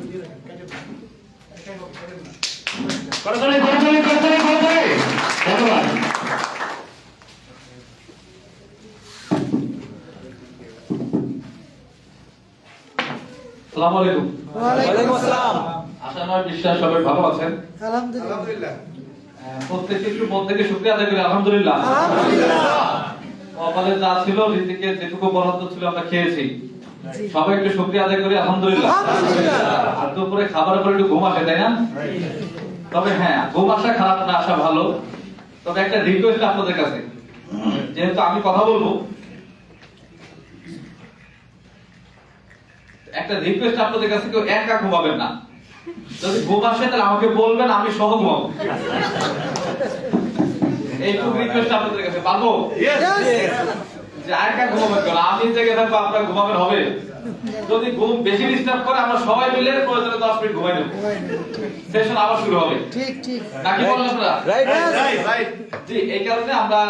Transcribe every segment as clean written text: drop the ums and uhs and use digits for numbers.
আসসালামু আলাইকুম। ওয়ালাইকুম আসসালাম। আশা নয় বিশ্বাস সবাই ভালো আছেন? আলহামদুলিল্লাহ। প্রত্যেককে একটু মন থেকে শুকরিয়া আদায় করি আলহামদুলিল্লাহ। কপালে যা ছিল ঋতিকে যেটুকু বরাদ্দ ছিল আমরা খেয়েছি, সবাই একটু শুকরিয়া আদায় করি আলহামদুলিল্লাহ। আর দুপুরে খাবারের পরে একটু ঘুম আসে, তাই না? তবে হ্যাঁ, ঘুম আসা খারাপ না, আসা ভালো। তবে একটা রিকোয়েস্ট আপনাদের কাছে, যেহেতু আমি কথা বলবো, একটা রিকোয়েস্ট আপনাদের কাছে, কেউ একা ঘুমাবেন না। যদি ঘুম আসে তাহলে আমাকে বলবেন, আমি সহ ঘুমাবো। এইটুকু রিকোয়েস্ট আপনাদের কাছে, পারবো? যে একা ঘুমাবেন কেন, আমি জেগে থাকবো, আপনারা ঘুমাবেন হবে? যদি ঘুম বেশি ডিস্টার্ব করে আমরা সবাই মিলে প্রয়োজনে 10 মিনিট ঘুমাই নেব, সেশন আবার শুরু হবে। ঠিক ঠিক নাকি বলেন আপনারা? রাইট। জি, এই কারণে আমরা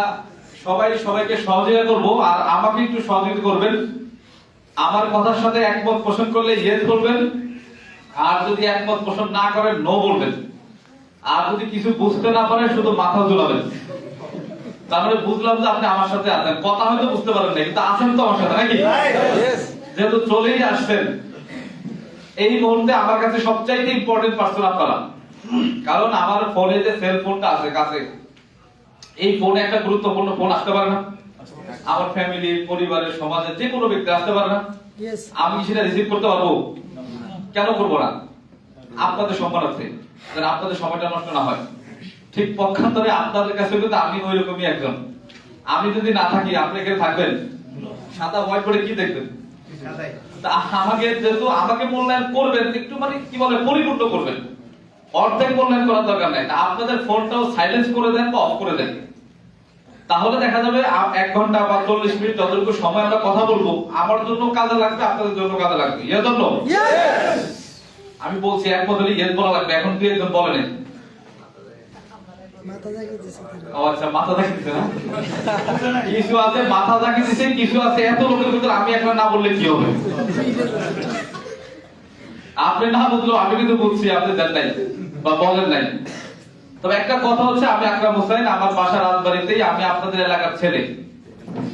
সবাইকে সহযোগিতা করব, আর আমাকে একটু সহযোগিতা করবেন। আমার কথার সাথে একমত পোষণ করলে ইয়েস বলবেন, আর যদি একমত পোষণ না করেন নো বলবেন। আর যদি কিছু বুঝতে না পারেন শুধু মাথা ঝুলাবেন। তার মানে বুঝলাম যে আপনি আমার সাথে আছেন, কথা হয়তো বুঝতে পারেন না, কিন্তু আছেন তো আমার সাথে, নাকি? যেহেতু চলেই আসছেন, এই মুহূর্তে আমার কাছে সবচাইতে ইম্পর্টেন্ট পার্সন আপনারা। কারণ আমার ফোনে যে সেল ফোনটা আছে কাছে, এই ফোনে একটা গুরুত্বপূর্ণ ফোন আসতে পারে না, আমার ফ্যামিলি, পরিবারের, সমাজের যে কোনো ব্যক্তি আসতে পারে না। আমি সেটা রিসিভ করতে পারবো? কেন করবো না? আপনাদের সম্মান আছে, যেন আপনাদের সময়টা নষ্ট না হয়। ঠিক পক্ষান্তরে আপনাদের কাছে কিন্তু আমি ওই রকমই একজন। আমি যদি না থাকি, আপনি এখানে থাকবেন, সাদা হোয়াইট বোর্ডে কি দেখবেন? আমাকে যেহেতু আমাকে মূল্যায়ন করবেন, একটু মানে কি বলে পরিপূর্ণ করবেন, অর্ধেক মূল্যায়ন করার দরকার নাই। আপনাদের ফোনটাও সাইলেন্স করে দেন বা অফ করে দেন, তাহলে দেখা যাবে 1 ঘন্টা বা 40 মিনিট যতটুকু সময় আমরা কথা বলবো, আমার জন্য কাজে লাগবে, আপনাদের জন্য কাজে লাগবে। ইয়ে জন্য আমি বলছি একমত হলে ইয়েস বলা লাগবে। এখন তুই একজন বলেন মাথা জাগিয়ে দিছে। আচ্ছা, মাথা জাগিয়ে দিছে না? কিছু আছে মাথা জাগিয়ে দিছে, কিছু আছে এত লোকের ভিতরে আমি একবার না বললে কি হবে? আপনি না বুঝলো, আমি কিন্তু বুঝছি, আপনি দেন নাই বা বলেন নাই। তবে একটা কথা হচ্ছে, আমি আকরাম হোসেন, আমার বাসা রাজবাড়ীতেই, আমি আপনাদের এলাকার ছেলে।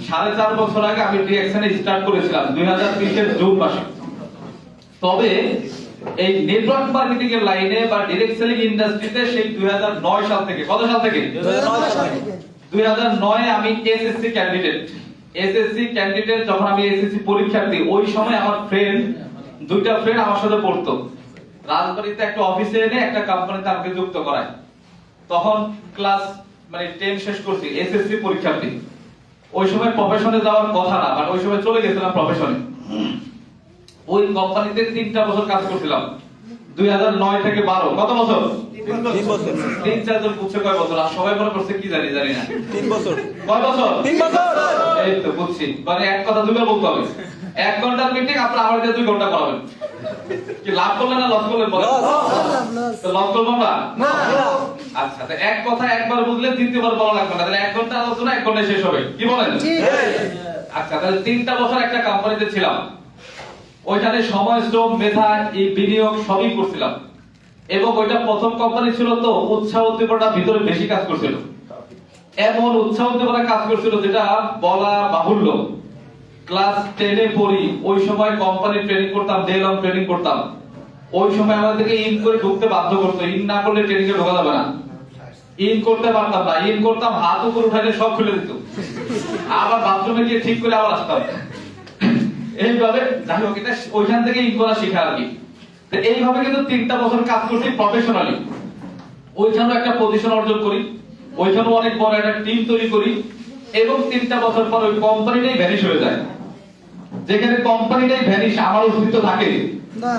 4.5 বছর আগে আমি ডিএক্সএনে স্টার্ট করেছিলাম 2020 এর জুন মাসে। তবে এই নেটওয়ার্ক মার্কেটিং এর লাইনে বা ডাইরেক্ট সেলিং ইন্ডাস্ট্রিতে সেই 2009 সাল থেকে, কত সাল থেকে? 2009 আমি এসএসসি ক্যান্ডিডেট যখন আমি এসএসসি পরীক্ষার্থী, ওই সময় আমার দুইটা ফ্রেন্ড আমার সাথে পড়তো। রাজবাড়ীতে একটা অফিসে এনে একটা কোম্পানিতে আমাকে যুক্ত করায়। তখন ক্লাস 10 শেষ করছি, এসএসসি পরীক্ষার্থী। ওই সময় প্রফেশনে যাওয়ার কথা না, বাট ওই সময় চলে গেছিলাম প্রফেশনে। ওই কোম্পানিতে 3টা বছর কাজ করছিলাম, 2009 থেকে 12। কত বছর? 3 বছর। 3-4 জন বুঝছে কয় বছর, আর সবাই মনে করছে কি জানি না। 3 বছর। কয় বছর? 3 বছর। এই তো বুঝছি, মানে এক কথা দুইবার বলতে হবে। 1 ঘন্টার মিটিং আপনি আমার দিয়ে 2 ঘন্টা করাবেন। কি লাভ করলেন না লস করলেন? বলেন। তো লস করব না? না। আচ্ছা, তো এক কথা একবার বুঝলে দ্বিতীয়বার বলা লাগবে না, তাহলে 1 ঘন্টা আলোচনা 1 ঘন্টায় শেষ হবে। কি বলেন? আচ্ছা, তাহলে 3টা বছর একটা কোম্পানিতে ছিলাম। ওইখানে সময়, শ্রম, মেধা, এই বিনিয়োগ সবই করছিলাম। এবং ওইটা প্রথম কোম্পানি ছিল, তো উৎসাহ উদ্দীপনা ভিতরে বেশি কাজ করছিল। এমন উৎসাহ উদ্দীপনা কাজ করছিল যেটা বলা বাহুল্য। ক্লাস 10-এ পড়ি, ওই সময় কোম্পানি ট্রেনিং করতাম, ডে লং ট্রেনিং করতাম। ওই সময় আমাদেরকে ইন করে ঢুকতে বাধ্য করতো, ইন না করলে ট্রেনিং এ ঢোকা যাবে না। ইন করতে পারতাম না, ইন করতাম হাত উপর উঠাইলে সব খুলে দিত, আবার বাথরুমে গিয়ে ঠিক করে আবার আসতাম। এইভাবে যাই হোক, এটা ওইখান থেকে ইন করা শেখা আর কি। এইভাবে কিন্তু 3টা বছর কাজ করছি প্রফেশনালি। ওইখানেও একটা পজিশন অর্জন করি, ওইখানেও অনেক বড় একটা টিম তৈরি করি, এবং 3টা বছর পর ওই কোম্পানিটাই ভ্যানিশ হয়ে যায়। যেখানে কোম্পানিটাই ভ্যানিশ, আমার অস্তিত্ব থাকে না।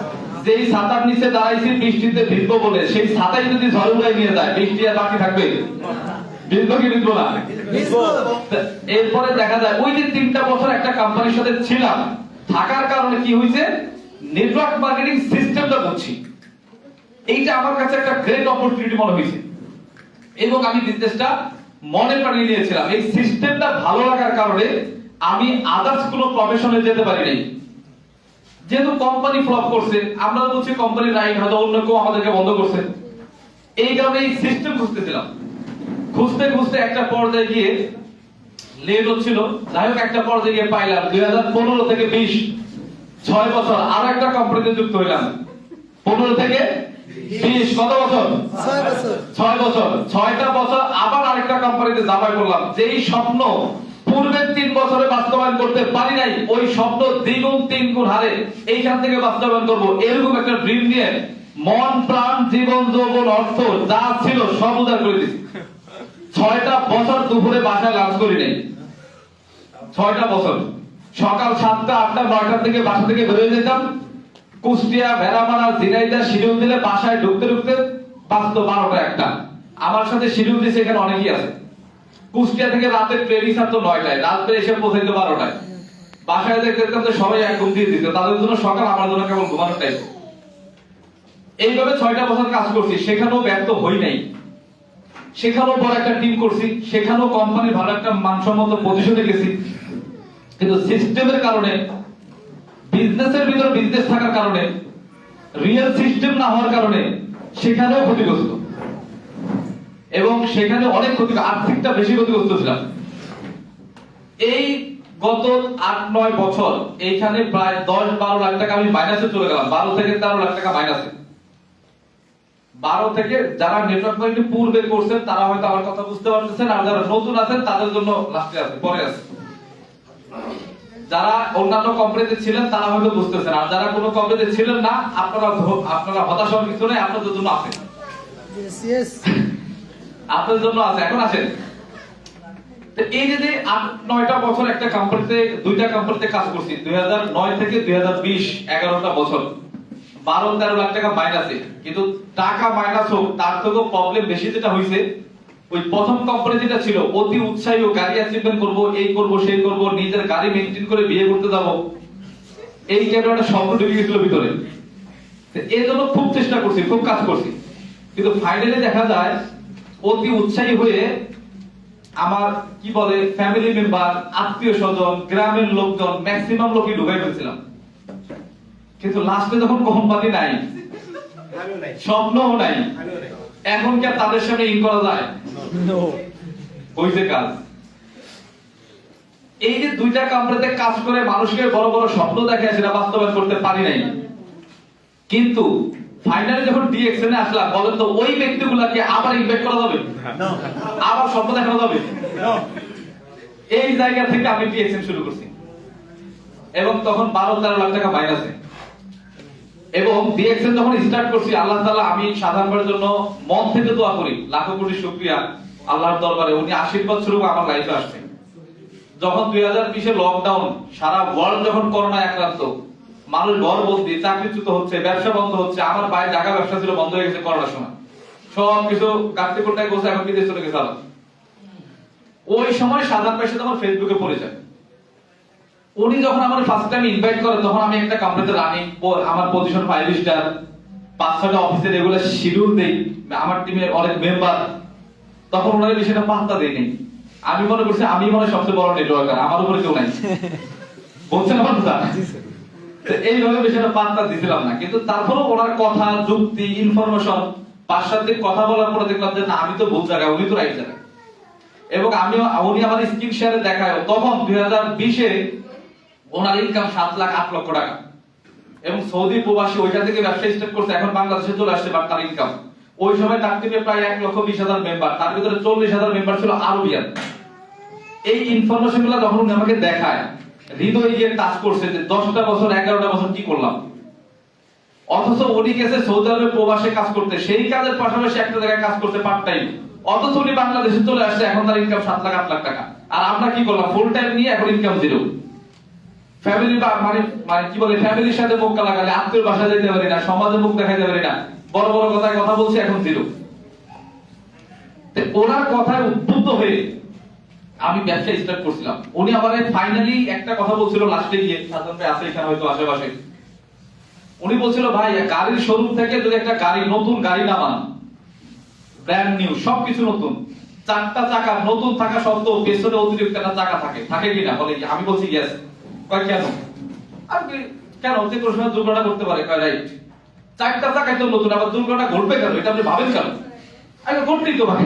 যেই ছাতার নিচে দাঁড়াইছি বৃষ্টিতে ভিজবো বলে, সেই ছাতাই যদি ঝড় উড়াই নিয়ে যায়, বৃষ্টি আর বাকি থাকবে? ভিজবো কি ভিজবো না? এরপরে দেখা যায় ওই যে 3টা বছর একটা কোম্পানির সাথে ছিলাম, থাকার কারণে কি হয়েছে, নেটওয়ার্ক মার্কেটিং সিস্টেমটা বুঝছি। এইটা আমার কাছে একটা গ্রেট অপরচুনিটি মনে হয়েছে, এবং আমি বিজনেসটা মনে প্রাণে নিয়েছিলাম। এই সিস্টেমটা ভালো লাগার কারণে আমি আদার্স কোনো প্রফেশনে যেতে পারি নাই। যেহেতু কোম্পানি ফ্লপ করছে, আমরা বলছি কোম্পানি রাইট, হয়তো অন্য কেউ আমাদেরকে বন্ধ করছে, এই কারণে এই সিস্টেম খুঁজতেছিলাম। খুঁজতে খুঁজতে একটা পর্যায়ে গিয়ে লেট হচ্ছিল, যাই হোক একটা পর্যায়ে গিয়ে পাইলাম 2015 থেকে 20 6 বছর আরো একটা কোম্পানিতে যুক্ত হইলাম। 15 থেকে 20 কত বছর? 6 বছর। 6 বছর। 6টা বছর আবার আরেকটা কোম্পানিতে জামাই করলাম। যেই স্বপ্ন পূর্বের 3 বছরে বাস্তবায়ন করতে পারি নাই, ওই স্বপ্ন দ্বিগুণ 3 গুণ হারে এইখান থেকে বাস্তবায়ন করব, এরকম একটা ড্রিম নিয়ে মন প্রাণ জীবন যৌবন অর্থ যা ছিল সব উজাড় করে দিয়েছি। 6টা বছর দুপুরে বাসায় লাঞ্চ করি নাই। 6টা বছর সকাল 7টা 8টা 9টার থেকে বাসা থেকে বেরিয়ে যেতাম, কুষ্টিয়া ভেড়ামারা ঝিনাইদহ শিডিউল দিলে বাসায় ঢুকতে ঢুকতে বাজতো 12টা 1টা। আমার সাথে শিডিউল দিয়েছে এখানে অনেকেই আছে। কুষ্টিয়া থেকে রাতে ট্রেনিং ছাড়তো 9টায়, রাত্রে এসে পৌঁছাইতো 12টায়। বাসায় দেখতাম যে সবাই এক ঘুম দিয়ে দিত, তাদের জন্য সকাল, আমার জন্য কেবল ঘুমানোর টাইম। এইভাবে 6টা বছর কাজ করছি, সেখানেও ব্যর্থ হই নাই। সেখানেও বড় একটা টিম করছি, সেখানেও কোম্পানি ভালো একটা মানসম্মত পজিশনে গেছি, কিন্তু সিস্টেমের কারণে, বিজনেসের ভিতর বিজনেস থাকার কারণে, রিয়েল সিস্টেম না হওয়ার কারণে সেখানেও ক্ষতিগ্রস্ত, এবং সেখানে অনেক ক্ষতি, আর্থিকটা বেশি ক্ষতিগ্রস্ত ছিলাম। এই গত 8-9 বছর এইখানে প্রায় 10-12 লাখ টাকা আমি মাইনাসে চলে গেলাম। 12 থেকে 13 লাখ টাকা মাইনাসে। 12 থেকে যারা নেটওয়ার্ক মার্কেটিং পূর্বে করছেন তারা হয়তো আমার কথা বুঝতে পারতেছেন, আর যারা নতুন আছেন তাদের জন্য লাস্টে আছে, পরে আছে। যারা অন্যান্য কোম্পানিতে ছিলেন তারা হয়তো বুঝতেছেন, আর যারা কোনো কোম্পানিতে ছিলেন না, আপনারা হতাশ হওয়ার কিছু নেই, আপনাদের জন্য আছে। ইয়েস, আপনাদের জন্য আছে। এখন আসেন, এই যে 8-9টা বছর একটা কোম্পানিতে, 2টা কোম্পানিতে কাজ করছি, 2009 থেকে 2020 11টা বছর 12-13 লাখ টাকা মাইনাসে। কিন্তু টাকা মাইনাস হোক, তার থেকেও প্রবলেম বেশি যেটা হইছে, ওই প্রথম কোম্পানি যেটা ছিল অতি উৎসাহী, ও গাড়ি অ্যাচিভমেন্ট করব, এই করব সেই করব, নিজের গাড়ি মেইনটেইন করে বিয়ে করতে যাব, এই টাইপের একটা স্বপ্ন ঢুকে গেছিল ভিতরে। এর জন্য খুব চেষ্টা করছি, খুব কাজ করছি, কিন্তু ফাইনালি দেখা যায় অতি উৎসাহী হয়ে আমার কি বলে ফ্যামিলি মেম্বার, আত্মীয় স্বজন, গ্রামের লোকজন ম্যাক্সিমাম লোকই ঢুকাই ফেলছিলাম। কিন্তু লাস্টে যখন কোম্পানি নাই, আমিও নাই, স্বপ্নও নাই, আমিও নাই। এখন কি আর তাদের সামনে ইন করা যায়? নো। হইছে কাজ। এই যে 2টা কোম্পানিতে কাজ করে মানুষকে বড় বড় স্বপ্ন দেখায়, সেটা বাস্তবায়ন করতে পারি নাই। কিন্তু ফাইনালি যখন ডিএক্সএন এ আসলাম, বলেন তো ওই ব্যক্তিগুলোকে আবার ইনভাইট করা যাবে? নো। আবার স্বপ্ন দেখানো যাবে? নো। এই জায়গা থেকে আমি ডিএক্সএন শুরু করছি, এবং তখন 12-13 লাখ টাকা মাইনাসে। এবং ডিএক্সএন যখন স্টার্ট করছি, আল্লাহ তাআলা, আমি সাধারণের জন্য মন থেকে দোয়া করি, লাখো কোটি শুকরিয়া আল্লাহর দরবারে, উনি আশীর্বাদ স্বরূপ আমার লাইফে আসছে। যখন 2020 এ লকডাউন, সারা ওয়ার্ল্ড যখন করোনায় আক্রান্ত, মানুষ ঘরবন্দি, চাকরিচ্যুত হচ্ছে, ব্যবসা বন্ধ হচ্ছে, আমার ভাই জায়গা ব্যবসা ছিল, বন্ধ হয়ে গেছে করোনার সময়, সব কিছু কাটতে করতে গেছে, এখন বিদেশ চলে গেছে। ওই সময় সাধারণ ভাইয়ের সাথে আমার ফেসবুকে পরিচয়। উনি যখন আমার ফার্স্ট টাইম ইনভাইট করেন, তখন আমি একটা কোম্পানিতে রানিং, আমার পজিশন 5 স্টার, 5-6টা অফিসে রেগুলার শিডিউল দেই, আমার টিমের অনেক মেম্বার, তখন ওনারা বিষয়টা পাত্তা দেয়নি। আমি মনে করছি আমি মনে সবচেয়ে বড় নেটওয়ার্কার, আমার উপরে কেউ নাই, বলছেন আমার কথা। এইভাবে বিষয়টা পাত্তা দিছিলাম না, কিন্তু তারপরেও ওনার কথা, যুক্তি, ইনফরমেশন, 5-7 দিন কথা বলার পরে দেখলাম যে না, আমি তো ভুল জায়গায়, উনি তো রাইট জায়গায়। এবং উনি আমার স্ক্রিন শেয়ারে দেখায়, তখন 2020 এ ওনার ইনকাম 7 লাখ 8 লক্ষ টাকা, এবং সৌদি প্রবাসী ওইখান থেকে ব্যবসা স্টার্ট করছে, এখন বাংলাদেশে চলে আসছে, বাট তার ইনকাম ওই সময় তার টিমে প্রায় 1,20,000 মেম্বার, তার ভিতরে 40,000 মেম্বার ছিল আরবিয়ান। এই ইনফরমেশন গুলো যখন উনি আমাকে দেখায়, হৃদয় গিয়ে টাচ করছে যে 10টা বছর 11টা বছর কি করলাম। অথচ উনি গেছে সৌদি আরবে প্রবাসে কাজ করতে, সেই কাজের পাশাপাশি একটা জায়গায় কাজ করতে পার্ট টাইম, অথচ উনি বাংলাদেশে চলে আসছে, এখন তার ইনকাম 7 লাখ 8 লাখ টাকা। আর আমরা কি করলাম, ফুল টাইম নিয়ে এখন ইনকাম জিরো। ফ্যামিলি মানে কি বলে, ফ্যামিলির সাথে মুখ লাগালে, আত্মীয় বাসায় যেতে পারি না, সমাজে মুখ দেখাইতে পারি না, বড় বড় কথায় কথা বলছি, এখন জিরো। ওনার কথায় উদ্বুদ্ধ হয়ে আমি ব্যবসা স্টার্ট করছিলাম। উনি আমারে ফাইনালি একটা কথা বলছিল লাস্টে গিয়ে, সাধারণ ভাই আছে এখানে হয়তো আশেপাশে, উনি বলছিল ভাই, গাড়ির শোরুম থেকে যদি একটা গাড়ি, নতুন গাড়ি নামান, ব্র্যান্ড নিউ, সবকিছু নতুন, 4টা চাকা নতুন থাকা সত্ত্বেও পেছনে অতিরিক্ত একটা চাকা থাকে, থাকে কিনা? বলে আমি বলছি ইয়েস। কয় কেন? আমি কেন যে কোনো সময় দুর্ঘটনা করতে পারে, কয় রাইট। চারটা চাকায় তো নতুন, আবার দুর্ঘটনা ঘটবে কেন, এটা আপনি ভাবেন কেন? আগে ঘটতেই তো ভাই।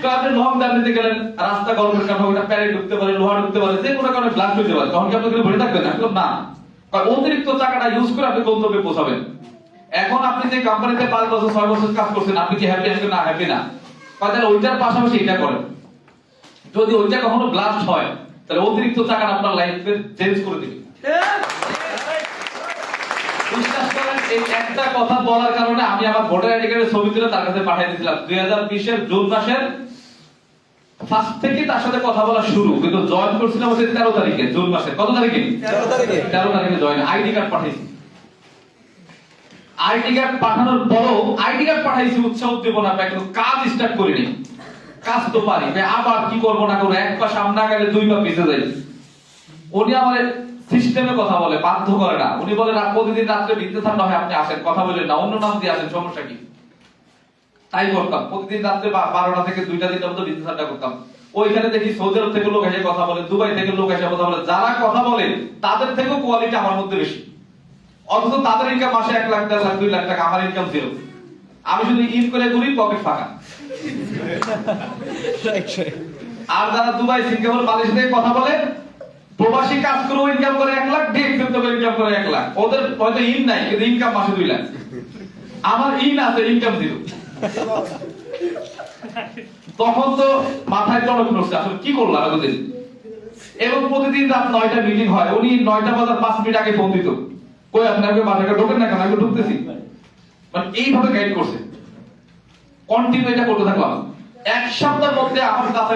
তো আপনি লং জার্নিতে গেলেন, রাস্তা গরমের কারণে ওটা প্যারে ঢুকতে পারে, লোহা ঢুকতে পারে, যে কোনো কারণে ব্লাস্ট হতে পারে, তখন কি আপনি ভরে থাকবেন? আমি বললাম না, অতিরিক্ত চাকাটা ইউজ করে আপনি গন্তব্যে পৌঁছাবেন। এখন আপনি যে কোম্পানিতে 5 বছর 6 বছর কাজ করছেন, আপনি কি হ্যাপি আছেন না হ্যাপি না? তাহলে ওইটার পাশাপাশি এটা করেন। যদি ওইটা কখনো ব্লাস্ট হয়, তাহলে অতিরিক্ত চাকাটা আপনার লাইফে চেঞ্জ করে দিবে। বিশ্বাস করেন, এই একটা কথা বলার কারণে আমি আমার ভোটার আইডি কার্ডের ছবি তুলে তার কাছে পাঠিয়ে দিয়েছিলাম। 2020 এর জুন মাসের ফার্স্ট থেকে তার সাথে কথা বলা শুরু, কিন্তু জয়েন করছিলাম হচ্ছে 13 তারিখে, জুন মাসের কত তারিখে? 13 তারিখে জয়েন। আইডি কার্ড পাঠিয়েছি। আইডি কার্ড পাঠানোর পরও আইডি কার্ড পাঠাইছি উৎসাহ উদ্দীপনা পাই, কিন্তু কাজ স্টার্ট করিনি। কাজ তো পারি, আবার কি করব না করব, এক পা সামনে গেলে দুই পা পিছে যাই। উনি আমার সিস্টেমে কথা বলে, বাধ্য করে না। উনি বলে না, প্রতিদিন রাত্রে বিদ্যুৎ ঠান্ডা হয় আপনি আসেন, কথা বলেন না, অন্য নাম দিয়ে আসেন, সমস্যা কি? তাই করতাম। প্রতিদিন রাত্রে 12টা থেকে 2টা 3টা পর্যন্ত বিদ্যুৎ ঠান্ডা করতাম। ওইখানে দেখি সৌদি আরব থেকে লোক এসে কথা বলে, দুবাই থেকে লোক এসে কথা বলে, যারা কথা বলে তাদের থেকেও কোয়ালিটি আমার মধ্যে বেশি। অথচ তাদের ইনকাম মাসে 1 লাখ 1.5 লাখ 2 লাখ টাকা, আমার ইনকাম জিরো। আমি শুধু ইন করে ঘুরি, পকেট ফাঁকা। আর যারা দুবাই সিঙ্গাপুর মালয়েশিয়া থেকে কথা বলে, প্রবাসী কাজ করে ইনকাম করে 1 লাখ, ডেট ফেলতে করে ইনকাম করে 1 লাখ। ওদের হয়তো ইন নাই, কিন্তু ইনকাম মাসে 2 লাখ। আমার ইন আছে, ইনকাম জিরো। তখন তো মাথায় টনক নড়ছে, আসলে কি করলাম এতদিন। এবং প্রতিদিন রাত 9টা মিটিং হয়, উনি 9টা বাজার 5 মিনিট আগে ফোন দিত, কই আপনাকে বাজারে ঢোকেন না কেন, আমি ঢুকতেছি। মানে এইভাবে গাইড করছে, কন্টিনিউ এটা করতে থাকলাম। 1 সপ্তাহের মধ্যে আমার কাছে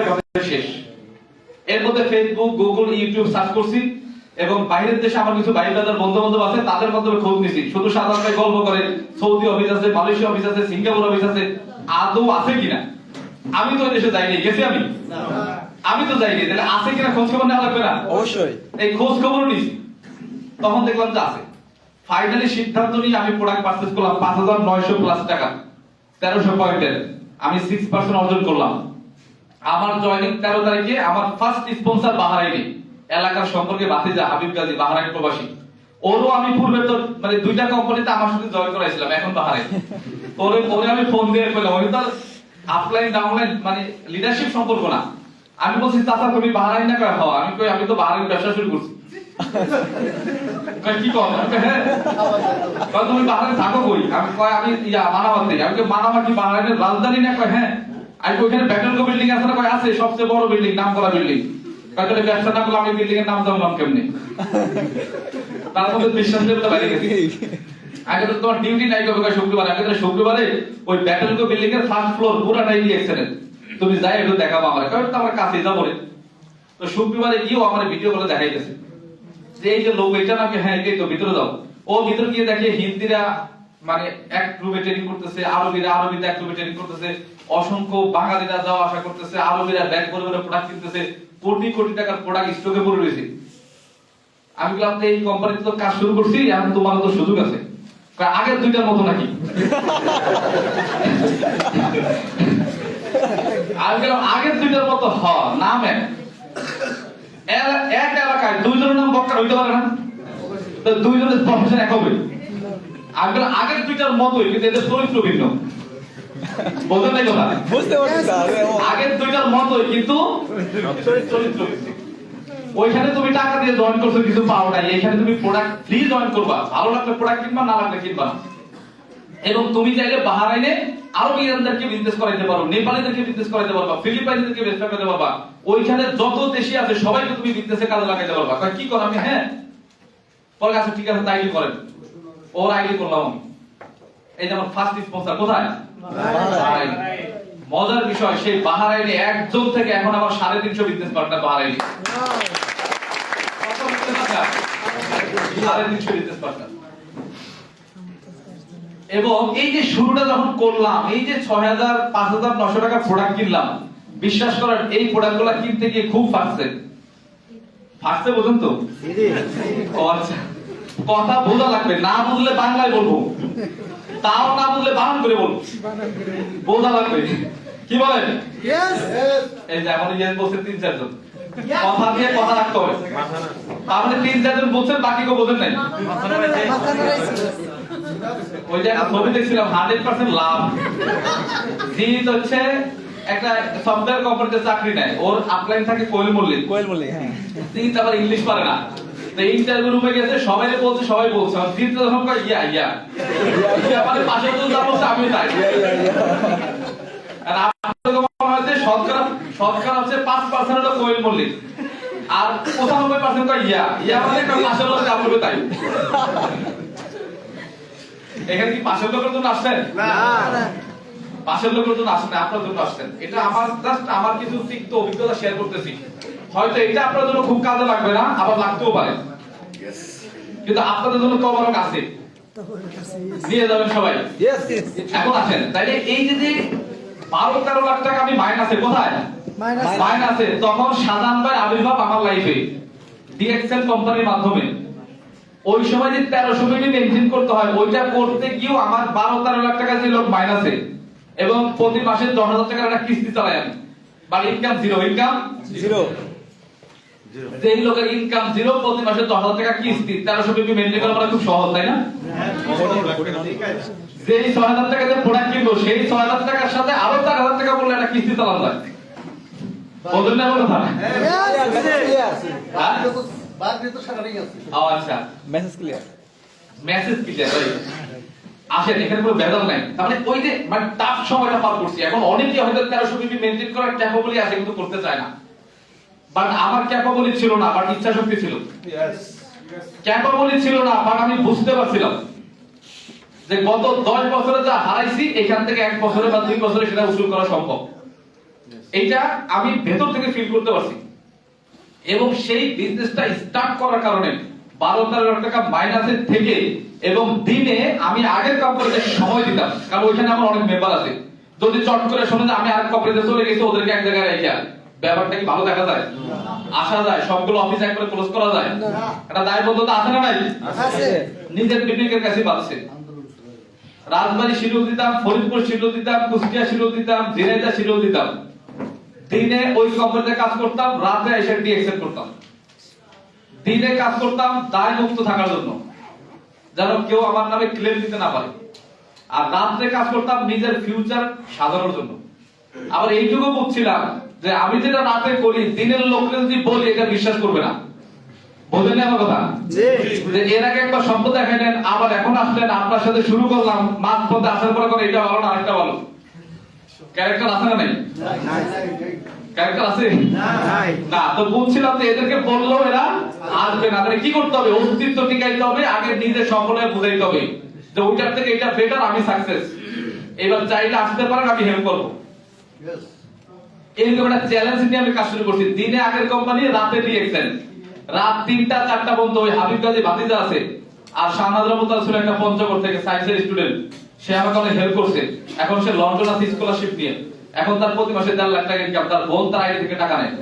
শেষ। এর মধ্যে ফেসবুক, গুগল, ইউটিউব সার্চ করছি, এবং বাইরের দেশে আমার কিছু বাইরে বন্ধু বান্ধব আছে, তাদের মাধ্যমে খোঁজ নিছি। শুধু সাধারণত গল্প করে সৌদি অফিস আছে, মালয়েশিয়া অফিস আছে, সিঙ্গাপুর অফিস আছে, আদৌ আছে কিনা। আমি তো দেশে যাইনি, গেছি আমি তো যাইনি, তাহলে আছে কিনা খোঁজ খবর নেওয়া লাগবে না? অবশ্যই। এই খোঁজ খবর নিছি, তখন দেখলাম যে আছে। ফাইনালি সিদ্ধান্ত নিয়ে আমি প্রোডাক্ট পারচেজ করলাম 5900 প্লাস টাকা, 1300 পয়েন্টের। আমি 6% অর্জন করলাম। আমার জয়েনিং 13 তারিখে। আমার ফার্স্ট স্পন্সর বাহারাইনি, এলাকার সম্পর্কে ভাতিজা হাবিব গাজী, বাহারাইন প্রবাসী। ওরও আমি পূর্বে তো মানে 2টা কোম্পানিতে আমার সাথে জয়েন করাইছিলাম, এখন বাহারাইন। ওরে আমি ফোন দিয়ে কইলাম, ওই তো আপলাইন ডাউনলাইন মানে লিডারশিপ সম্পর্ক না। আমি বলছি, চাচা তুমি বাহারাইন না? কয় হ্যাঁ। আমি কই, আমি তো বাহারাইন ব্যবসা শুরু করছি। কি কর? হ্যাঁ। তুমি বাহারাইন থাকো কই? আমি কয় আমি মানামার থেকে। আমি কই মানামা কি বাহারাইনের রাজধানী না? কয় হ্যাঁ। আমি ওইখানে ব্যাটালগো বিল্ডিং আছে না? কয় আছে, সবচেয়ে বড় বিল্ডিং, নাম করা বিল্ডিং। কয় তাহলে ব্যবসা না করলে আমি বিল্ডিং এর নাম জানলাম কেমনে? তার মধ্যে বিশ্বাস দেবে তো বাইরে গেছি। আগে তো তোমার ডিউটি নাই কবে? শুক্রবারে। আমি তাহলে শুক্রবারে ওই ব্যাটালগো বিল্ডিং এর ফার্স্ট ফ্লোর পুরাটাই এক্সেলেন্ট, তুমি যাই একটু দেখাবো আমার। কয় তো আমার কাছে যাবো রে। তো শুক্রবারে গিয়েও আমার ভিডিও করে দেখাইতেছে যে এই যে লোক এটা নাকি, হ্যাঁ এই তো ভিতরে যাও। ও ভিতরে গিয়ে দেখে হিন্দিরা মানে এক রুমে ট্রেনিং করতেছে, আরবিতে এক রুমে ট্রেনিং করতেছে, অসংখ্য বাঙালিরা যাওয়া আসা করতেছে, আরবিরা ব্যাগ করে করে প্রোডাক্ট কিনতেছে, কোটি কোটি টাকার প্রোডাক্ট স্টকে পড়ে রয়েছে। আমি বললাম, এই কোম্পানিতে তো কাজ শুরু করছি, এখন তোমার তো সুযোগ আছে। আগের 2টার মতো নাকি? আমি বললাম, আগের 2টার মতো হ, নাম এক এলাকায় 2 জনের নাম বক্কার হইতে পারে না? তো 2 জনের প্রফেশন এক হবে। আমি বললাম, আগের 2টার মতোই, কিন্তু এদের চরিত্র ভিন্ন। বুঝলেন না কথা? বুঝতে পারছি। আগের 2টার মতোই, কিন্তু চরিত্র ভিন্ন। ওইখানে তুমি টাকা দিয়ে জয়েন করছো, কিছু পাও নাই। এখানে তুমি প্রোডাক্ট ফ্রি জয়েন করবা, ভালো লাগলে প্রোডাক্ট কিনবা, না লাগলে কিনবা না। এবং তুমি চাইলে বাহারাইনে আরবিয়ানদেরকে বিজনেস করাইতে পারো, নেপালিদেরকে বিজনেস করাইতে পারবা, ফিলিপাইনদেরকে বিজনেস করাইতে পারবা। ওইখানে যত দেশি আছে সবাইকে তুমি বিজনেসে কাজে লাগাইতে পারবা। কয় কি কর? আমি হ্যাঁ। পরে কাছে ঠিক আছে, তাইলে করেন। ওর আইডি করলাম আমি। এই যে আমার ফার্স্ট স্পন্সর কোথায়? বাহারাইন। মজার বিষয়, সেই বাহারাইনে একজন থেকে এখন আমার 350 বিজনেস পার্টনার বাহারাইনে। 350 business partner. এবং এই যে শুরুটা যখন করলাম, এই যে 6000 5900 টাকা প্রোডাক্ট কিনলাম, বিশ্বাস করেন এই প্রোডাক্টগুলো কিনতে গিয়ে খুব ফাটছে বুঝুন তো। আচ্ছা, কথা বোঝা লাগবে, না বুঝলে বাংলায় বলবো, তাও না বুঝলে বানান করে বলবো, বোঝা লাগবে। কি বলেন? এই যে এখন ইয়েস বলছে 3-4 জন। কথা দিয়ে কথা রাখতে হবে। তাহলে 3-4 জন বলছেন, বাকি কেউ বোঝেন নাই। মাথা নাড়াইছে। ওই যে একটা ছবি দেখছিলাম 100% লাভ। জিত হচ্ছে একটা সফটওয়্যার কোম্পানিতে চাকরি নেয়, ওর আপলাইন থাকে কোয়েল মল্লিক। হ্যাঁ। জিত আবার ইংলিশ পারে না, তো ইন্টারভিউ রুমে গেছে, সবাই বলছে আর জিত যখন কয় ইয়া ইয়া ইয়া মানে পাশে তো যা বলছে আমি তাই। আর আপনাদের মনে হয় যে শতকরা হচ্ছে 5% হলো কোয়েল মল্লিক, আর 95% কয় ইয়া ইয়া মানে পাশে লোক যা বলবে তাই। এখানে কি পাশের লোকের জন্য আসছেন? না পাশের লোকের জন্য আসেন, আপনার জন্য আসছেন। এটা আমার কিছু তিক্ত অভিজ্ঞতা শেয়ার করতেছি। হয়তো এটা আপনার জন্য খুব কাজে লাগবে না, আবার লাগতেও পারে, কিন্তু আপনাদের জন্য কবরক আছে, নিয়ে যাবেন সবাই। এখন আসেন, তাইলে এই যে 12-13 লাখ টাকা আমি মাইনাসে, কোথায় মাইনাসে, তখন সাজান ভাই আবির্ভাব আমার লাইফে ডিএক্সএল কোম্পানির মাধ্যমে। ওই সময় যে 1300 মিলি মেনটেন করতে হয়, ওইটা করতে গিয়েও আমার 12-13 লাখ টাকা ছিল মাইনাসে, এবং প্রতি মাসে 10,000 টাকার একটা কিস্তি চালাই আমি। বাট ইনকাম জিরো, যেই লোকের ইনকাম জিরো, প্রতি মাসে 10,000 টাকা কিস্তি, 1300 মিলি মেনটেন করা খুব সহজ, তাই না? যেই 6,000 টাকা দিয়ে প্রোডাক্ট কিনবো, সেই 6,000 টাকার সাথে আরো 4,000 টাকা বললে একটা কিস্তি চালানো যায়। বলুন না আমার কথা? আচ্ছা, মেসেজ ক্লিয়ার। Message clear. আসেন, এখানে কোনো ভেজাল নাই। তাহলে ওই যে মানে টাফ সময়টা পার করছি, এখন অনেকেই হয়তো 1300 মিলি মেনটেন করার ক্যাপাবিলিটি আছে কিন্তু করতে চায় না। বাট আমার ক্যাপাবিলিটি ছিল না, বাট ইচ্ছা শক্তি ছিল। ক্যাপাবিলিটি ছিল না, বাট আমি বুঝতে পারছিলাম যে গত 10 বছরে যা হারাইছি, এখান থেকে 1 বছরে বা 2 বছরে সেটা উসুল করা সম্ভব। এইটা আমি ভেতর থেকে ফিল করতে পারছি, এবং সেই বিজনেসটা স্টার্ট করার কারণে 12-13 লাখ টাকা মাইনাসের থেকে, এবং দিনে আমি আগের কোম্পানিতে সময় দিতাম, কারণ ওইখানে আমার অনেক মেম্বার আছে। যদি চট করে শুনে যে আমি আরেক কোম্পানিতে চলে গেছি, ওদেরকে এক জায়গায় রেখে ব্যাপারটা কি ভালো দেখা যায়? আসা যায়, সবগুলো অফিস একবারে ক্লোজ করা যায়? একটা দায়বদ্ধতা আছে না নাই? নিজের বিবেকের কাছে পাচ্ছে। রাজবাড়ী শিডিউল দিতাম, ফরিদপুর শিডিউল দিতাম, কুষ্টিয়া শিডিউল দিতাম, ঝিনাইদহ শিডিউল দিতাম। দিনে ওই কোম্পানিতে কাজ করতাম, রাতে এসে ডিএক্সেল করতাম। দিনে কাজ করতাম দায় মুক্ত থাকার জন্য, যেন কেউ আমার নামে ক্লেম দিতে না পারে, আর রাতে কাজ করতাম নিজের ফিউচার সাজানোর জন্য। আবার এইটুকু বুঝছিলাম যে আমি যেটা রাতে করি, দিনের লোককে যদি বলি, এটা বিশ্বাস করবে না। বোঝেন আমার কথা? যে এর আগে একবার শব্দ দেখাইলেন, আবার এখন আসলেন, আপনার সাথে শুরু করলাম, মাঝ পথে আসার পরে করে এটা ভালো না আরেকটা ভালো। ক্যারেক্টার আছে না নাই? ক্যারেক্টার আছে না, তো বুঝছিলাম যে এদেরকে বললেও এরা আসবে না। তাহলে কি করতে হবে? অস্তিত্ব টিকাইতে হবে, আগে নিজে সফলে বুঝাইতে হবে যে ওইটার থেকে এটা বেটার, আমি সাকসেস। এবার চাইলে আসতে পারেন, আমি হেল্প করবো। এরকম একটা চ্যালেঞ্জ নিয়ে আমি কাজ শুরু করছি। দিনে আগের কোম্পানি, রাতে ডিএক্সএল। রাত 3টা-4টা পর্যন্ত ওই হাবিব গাজী ভাতিজা আছে, আর শাহনাজ রহমতুল্লাহ ছিল একটা পঞ্চগড় থেকে সায়েন্সের স্টুডেন্ট, সে আমাকে অনেক হেল্প করছে। এখন সে লন্ডন আছে স্কলারশিপ নিয়ে, এখন তার প্রতি মাসে 1.5 লাখ টাকা ইনকাম, তার বোন তার আইডি থেকে টাকা নেয়।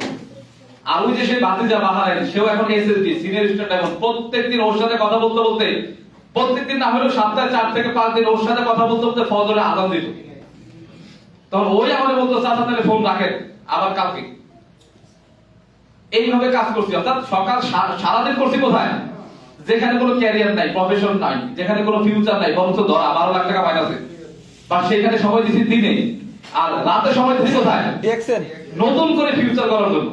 আর ওই যে সে ভাতিজা বাহারাইন, সেও এখন এসএসডি সিনিয়র স্টুডেন্ট। এখন প্রত্যেকদিন ওর সাথে কথা বলতে বলতে, প্রত্যেকদিন না হলেও সপ্তাহে 4 থেকে 5 দিন ওর সাথে কথা বলতে বলতে ফজরে আযান দিত। তখন ওই আমাদের বলতো, চাচা তাহলে ফোন রাখেন, আবার কালকে। এইভাবে কাজ করছি, অর্থাৎ সকাল সারাদিন করছি কোথায়? যেখানে কোনো ক্যারিয়ার নাই, প্রফেশন নাই, যেখানে কোনো ফিউচার নাই, বরঞ্চ ধরা 12 লাখ টাকা মাইনাসে, বা সেখানে সময় দিছি দিনে, আর রাতে সময় দিছি কোথায়? ডিএক্সএল। নতুন করে ফিউচার করার জন্য।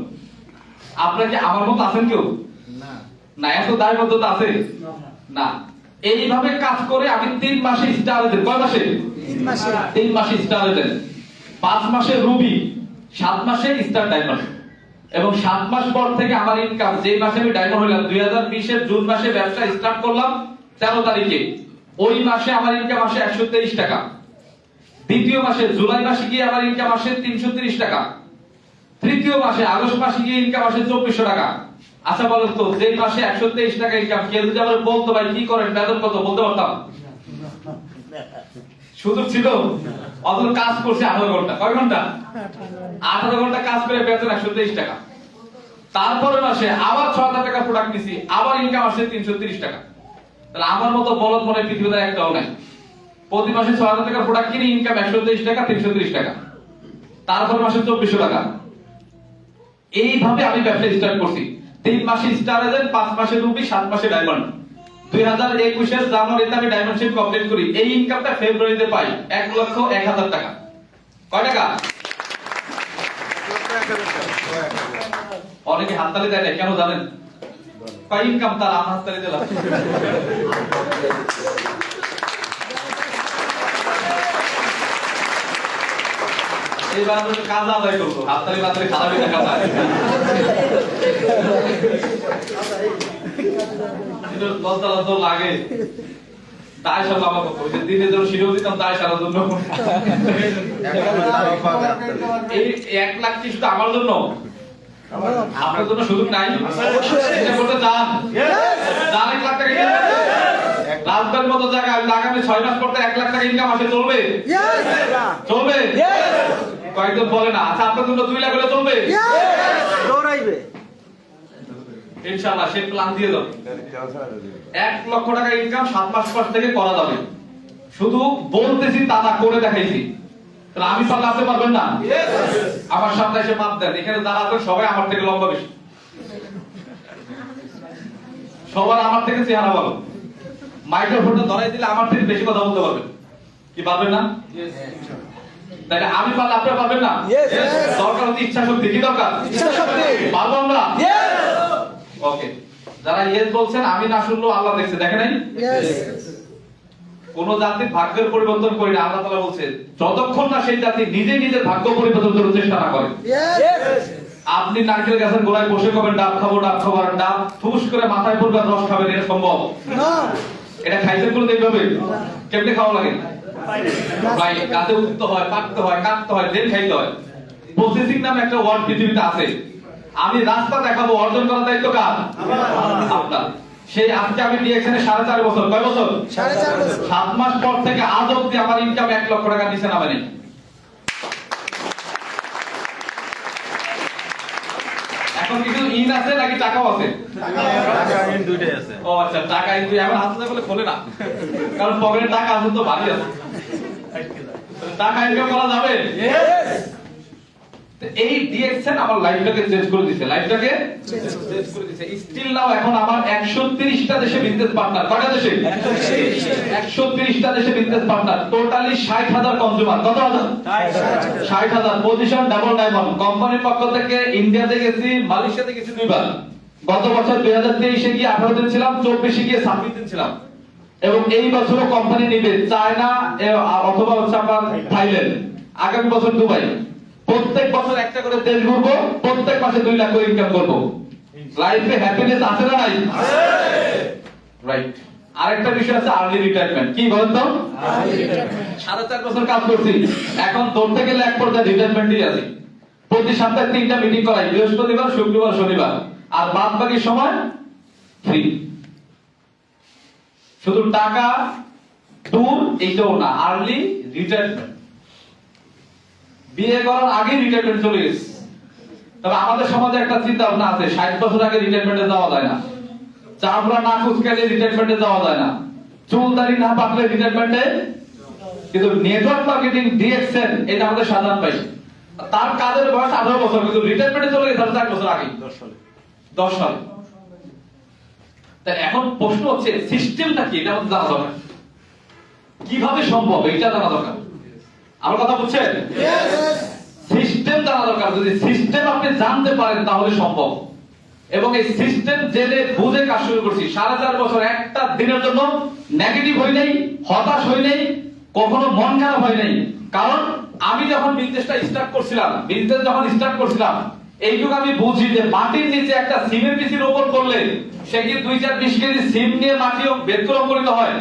আপনারা কি আমার মতো আছেন কেউ? না, এত দায়বদ্ধতা আছে না। এইভাবে কাজ করে আমি 3 মাসে স্টার হয়েছেন। কয় মাসে? 3 মাসে স্টার হয়েছেন, 5 মাসে রুবি, 7 মাসে স্টার ডায়মন্ড। এবং 7 মাস পর থেকে আমার ইনকাম, যে মাসে আমি ডায়মন্ড হইলাম 2020 এর জুন মাসে ব্যবসা স্টার্ট করলাম 13 তারিখে, ওই মাসে আমার ইনকাম আসে 123 টাকা। দ্বিতীয় মাসে জুলাই মাসে গিয়ে আমার ইনকাম আসে 330 টাকা। তৃতীয় মাসে আগস্ট মাসে গিয়ে ইনকাম আসে 2400 টাকা। আচ্ছা বলেন তো, যে মাসে 123 টাকা ইনকাম, কেউ যদি আমার বলতো ভাই কি করেন, বেতন কত, বলতে পারতাম? সুযোগ ছিল? অথচ কাজ করছে 18 ঘন্টা। কয় ঘন্টা? 18 ঘন্টা কাজ করে বেতন 123 টাকা। তারপরের মাসে আবার 6000 টাকা প্রোডাক্ট নিছি, আবার ইনকাম আসে 330 টাকা। তাহলে আমার মতো বলদ মনে পৃথিবীতে একটাও নাই। প্রতি মাসে 6000 টাকা প্রোডাক্ট কিনে ইনকাম 123 টাকা, 330 টাকা। তারপর মাসে 2400 টাকা। এইভাবে আমি ব্যবসা স্টার্ট করছি। 3 মাসে স্টার এজেন্ট, 5 মাসে রুবি, 7 মাসে ডায়মন্ড। 2021 এর জানুয়ারিতে আমি ডায়মন্ড শিপ কমপ্লিট করি। এই ইনকামটা ফেব্রুয়ারিতে পাই 1,01,000 টাকা। কয় টাকা? অনেকে হাততালি দেয় না কেন জানেন? কয় ইনকাম তার আমার হাততালি দিলাম। এইবার আমরা একটু কাজ আদায় করবো, হাততালি বাতালি খারাপই দেখা যায়। কিন্তু লজ্জা লাগে, তাই সব আমার কথা বলছে, দিনের জন্য শিরেও দিতাম, তাই সারার জন্য। এই 1 লাখ কি শুধু আমার জন্য? আপনার জন্য সুযোগ নাই? এটা করতে চান? 1 লাখ টাকা রাজবাড়ির মতো জায়গায় আগামী 6 মাস পর 1 লাখ টাকা ইনকাম আসে, চলবে? চলবে? কয়েকজন বলে না। আচ্ছা, আপনার জন্য 2 লাখ হলে চলবে? দৌড়াইবে ইনশাআল্লাহ, সেই প্ল্যান দিয়ে দাও। 1 লক্ষ টাকা ইনকাম 7 মাস পর থেকে করা যাবে। শুধু বলতেছি তা না, করে দেখাইছি। তাহলে আমি পারলে আপনি পারবেন না? আমার সামনে এসে মাপ দেন। এখানে যারা আছেন সবাই আমার থেকে লম্বা বেশি, সবার আমার থেকে চেহারা ভালো। মাইক্রোফোনটা ধরাই দিলে আমার থেকে বেশি কথা বলতে পারবেন। কি পারবেন না? তাহলে আমি পারলে আপনি পারবেন না? দরকার হচ্ছে ইচ্ছা শক্তি। কি দরকার? পারবো আমরা? ওকে, যারা ইয়েস বলছেন, আমি না শুনলেও আল্লাহ দেখছে, দেখে নাই? কোন জাতির ভাগ্যের পরিবর্তন করি না। আল্লাহ তাআলা বলছে, যতক্ষণ না সেই জাতি নিজে নিজের ভাগ্য পরিবর্তন করার চেষ্টা না করে। আপনি নারকেল গাছের গোড়ায় বসে কবেন ডাব খাবো, ডাব খাবো, আর ডাব ফুস করে মাথায় পড়বে, রস খাবেন, এটা সম্ভব? এটা খাইতে কোনো দেখবে? কেমনে খাওয়া লাগে? ভাই, গাছে উঠতে হয়, পাকতে হয়, কাটতে হয়, দেন খাইতে হয়। প্রসেসিং নামে একটা ওয়ার্ড পৃথিবীতে আছে। আমি রাস্তা দেখাবো, অর্জন করার দায়িত্ব কার? আপনার। সেই আজকে আমি ডিএক্সএন এ 4.5 বছর, কয় বছর? 4.5 বছর। 7 মাস পর থেকে আজ অবধি আমার ইনকাম 1 লক্ষ টাকা নিচে নামে নেই। এখন কিছু ইন আছে নাকি টাকাও আছে? দুইটাই আছে। ও আচ্ছা, টাকা ইন এখন হাতে বলে খোলে না, কারণ পকেটে টাকা আছে তো ভারী আছে। টাকা ইনকাম করা যাবে? এই ডিএক্সএন আমার লাইফটাকে চেঞ্জ করে দিয়েছে, লাইফটাকে চেঞ্জ করে দিয়েছে। স্টিল নাও এখন আমার 130টা দেশে বিজনেস পার্টনার। কয়টা দেশে? 130টা দেশে বিজনেস পার্টনার। Totally 60,000 consumer. কত হাজার? 60,000। Position double diamond. কোম্পানির পক্ষ থেকে ইন্ডিয়াতে গেছি, মালয়েশিয়াতে গেছি 2 বার। গত বছর 2023 এ গিয়ে 18 দিন ছিলাম, 24 এ গিয়ে 26 দিন ছিলাম। এবং এই বছরও কোম্পানি নিবে চায়না অথবা হচ্ছে আপনার থাইল্যান্ড, আগামী বছর দুবাই। প্রত্যেক বছর একটা করে দেশ ঘুরবো, প্রত্যেক মাসে 2 লাখ করে ইনকাম করবো। লাইফে হ্যাপিনেস আছে না নাই? রাইট। আরেকটা বিষয় আছে, আর্লি রিটায়ারমেন্ট। কি বলেন তো? 4.5 বছর কাজ করছি, এখন ধরতে গেলে এক পর্যায়ে রিটায়ারমেন্টই আছে। প্রতি সপ্তাহে 3টা মিটিং করাই, বৃহস্পতিবার, শুক্রবার, শনিবার, আর বাদ বাকি সময় ফ্রি। শুধু টাকা দূর এইটাও না, আর্লি রিটায়ারমেন্ট। বিয়ে করার আগে রিটায়ারমেন্ট চলে গেছে। তবে আমাদের সমাজে একটা চিন্তা ভাবনা আছে, 60 বছর আগে রিটায়ারমেন্টে যাওয়া যায় না, চামড়া না কুচকালে রিটায়ারমেন্টে যাওয়া যায় না, চুল দাড়ি না পাকলে রিটায়ারমেন্টে। কিন্তু নেটওয়ার্ক মার্কেটিং ডিএক্সএন এটা আমাদের সাধারণ পাই, তার কাজের বয়স 18 বছর, কিন্তু রিটায়ারমেন্টে চলে গেছে 4 বছর আগে, 10 সালে। তাই এখন প্রশ্ন হচ্ছে, সিস্টেমটা কি? এটা আমাদের জানা দরকার। কিভাবে সম্ভব এটা জানা দরকার। আমার কথা বুঝছেন? সিস্টেম জানা দরকার। যদি সিস্টেম আপনি জানতে পারেন তাহলে সম্ভব। এবং এই সিস্টেম জেনে বুঝে কাজ শুরু করছি। 4.5 বছর একটা দিনের জন্য নেগেটিভ হই নাই, হতাশ হই নাই, কখনো মন খারাপ হয় নাই। কারণ আমি যখন বিজনেসটা স্টার্ট করছিলাম, এইটুকু আমি বুঝি যে মাটির নিচে একটা সিমের পিসি রোপণ করলে সে কি 2-4-20 কেজি সিম নিয়ে মাটিও বের করে অঙ্কুরিত হয়?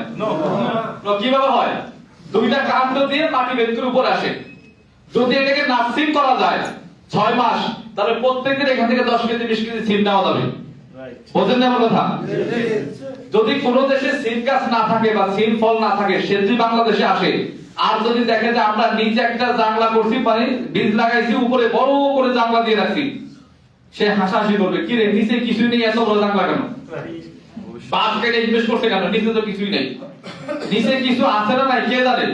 কিভাবে হয়? 2টা কাণ্ড দিয়ে মাটি বের করে উপরে আসে। যদি এটাকে নার্সিং করা যায় 6 মাস, তাহলে প্রত্যেকদিন এখান থেকে 10 কেজি 20 কেজি সিম নেওয়া যাবে। বুঝেন না আমার কথা? যদি কোন দেশে সিম গাছ না থাকে বা সিম ফল না থাকে, সে যদি বাংলাদেশে আসে, আর যদি দেখে যে আমরা নিচে একটা জাংলা করছি, মানে বীজ লাগাইছি, উপরে বড় করে জাংলা দিয়ে রাখছি, সে হাসাহাসি করবে, কি রে নিচে কিছুই নেই, এত বড় জাংলা কেন? বাস কেটে ইনভেস্ট করছে কেন? নিচে তো কিছুই নেই। নিচে কিছু আছে না নাই কে জানে?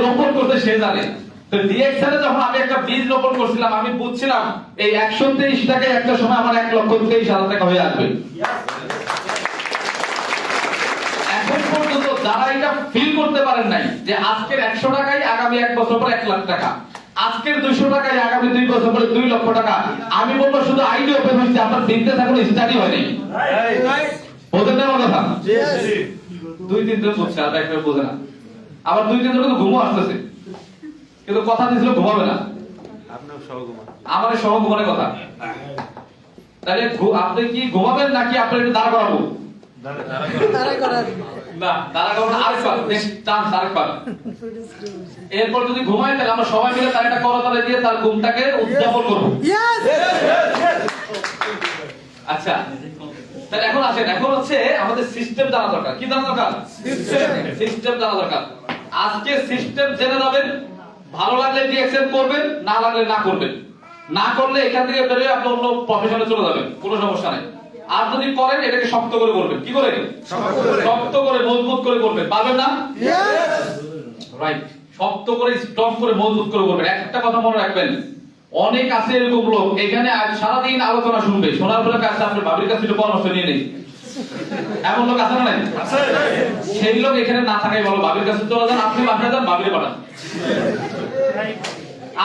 রোপণ করতে সে জানে। তো ডিএক্সএল এ যখন আমি একটা বীজ রোপণ করছিলাম, আমি বুঝছিলাম এই 123 টাকায় একটা সময় আমার 1,23,000 টাকা হয়ে আসবে। এখন পর্যন্ত যারা এটা ফিল করতে পারেন নাই যে আজকের 100 টাকায় আগামী 1 বছর পরে 1 লাখ টাকা, আজকের 200 টাকায় আগামী 2 বছর পরে 2 লক্ষ টাকা, আমি বলবো শুধু আইডিয়া ওপেন হয়েছে, আপনার বিজনেস এখনো স্টাডি হয়নি। বোঝেন না আমার কথা? 2-3 জন বলছে আর একবার বোঝে না, আবার 2-3 জন ঘুমো আসতেছে, কিন্তু কথা দিছিল ঘুমাবে না। আপনার সহকুমার আমার সহকুমারের কথা, তাহলে আপনি কি ঘুমাবেন নাকি আপনি একটু দাঁড়া করাবো? তারা করার না, দাঁড়া করাবো না, আরেকবার নেক্সট চান্স, আরেকবার। এরপর যদি ঘুমায় তাহলে আমরা সবাই মিলে তার একটা করতালে দিয়ে তার ঘুমটাকে উদ্যাপন করবো। ইয়েস আচ্ছা, তাহলে এখন আসেন, এখন হচ্ছে আমাদের সিস্টেম জানা দরকার। কি জানা দরকার? সিস্টেম জানা দরকার। আজকে সিস্টেম জেনে যাবেন, ভালো লাগলে ডিএক্সএল করবেন, না লাগলে না করবেন। না করলে এখান থেকে বেরিয়ে আপনি অন্য প্রফেশনে চলে যাবেন, কোনো সমস্যা নাই। আর যদি করেন এটাকে শক্ত করে করবেন। কি করে? শক্ত করে মজবুত করে করবেন। পারবেন না? রাইট, শক্ত করে স্ট্রং করে মজবুত করে করবেন। একটা কথা মনে রাখবেন, অনেক আছে এরকম লোক এখানে আজ সারাদিন আলোচনা শুনবে, শোনার পরে কাছে আপনার বাবির কাছে একটু পরামর্শ নিয়ে নেই। এমন লোক আছে না নাই? সেই লোক এখানে না থাকাই ভালো। বাবির কাছে চলে যান, আপনি বাসায় যান, বাবিরে পাঠান।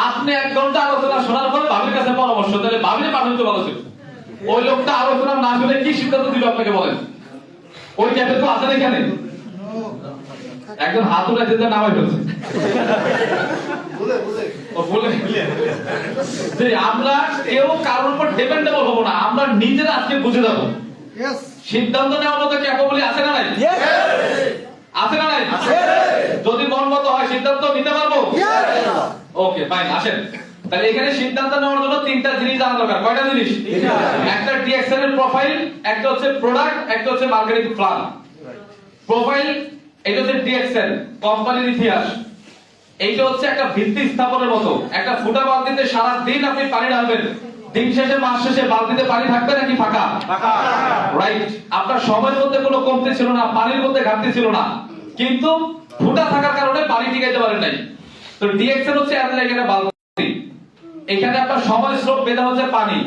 আপনি 1 ঘন্টা আলোচনা শোনার পরে বাবির কাছে পরামর্শ, তাহলে বাবিরে পাঠাতে ভালো ছিল। ওই লোকটা আলোচনা না শুনে কি সিদ্ধান্ত দিল আপনাকে বলেন? ওই ক্যাফে তো আছেন এখানে, একজন হাত উঠে যেতে নামাই ফেলছে। আমরা কেউ কারোর উপর ডিপেন্ডেবল হবো না, আমরা নিজেরা আজকে বুঝে যাবো। সিদ্ধান্ত নেওয়ার মতো ক্যাপাবলি আছে না নাই? আছে না নাই? যদি মন মতো হয় সিদ্ধান্ত নিতে পারবো। ওকে ফাইন, আসেন। তাহলে এখানে সিদ্ধান্ত নেওয়ার জন্য 3টা জিনিস জানা দরকার। কয়টা জিনিস? একটা ডিএক্সএল এর প্রোফাইল, একটা হচ্ছে প্রোডাক্ট, একটা হচ্ছে মার্কেটিং প্ল্যান। প্রোফাইল এটা হচ্ছে ডিএক্সএল কোম্পানির ইতিহাস। এইটা হচ্ছে একটা ভিত্তি স্থাপনের মতো। একটা ফুটা বালতিতে সারা দিন আপনি পানি ঢালবেন, দিন শেষে মাস শেষে বালতিতে পানি থাকবে নাকি ফাঁকা? রাইট। আপনার সময়ের মধ্যে কোনো কমতি ছিল না, পানির মধ্যে ঘাটতি ছিল না, কিন্তু ফুটা থাকার কারণে পানি টিকাইতে পারেন নাই। তো ডিএক্সএল হচ্ছে এমন একটা বালতি, এখানে আপনার সময় শ্রম মেধা হচ্ছে পানি।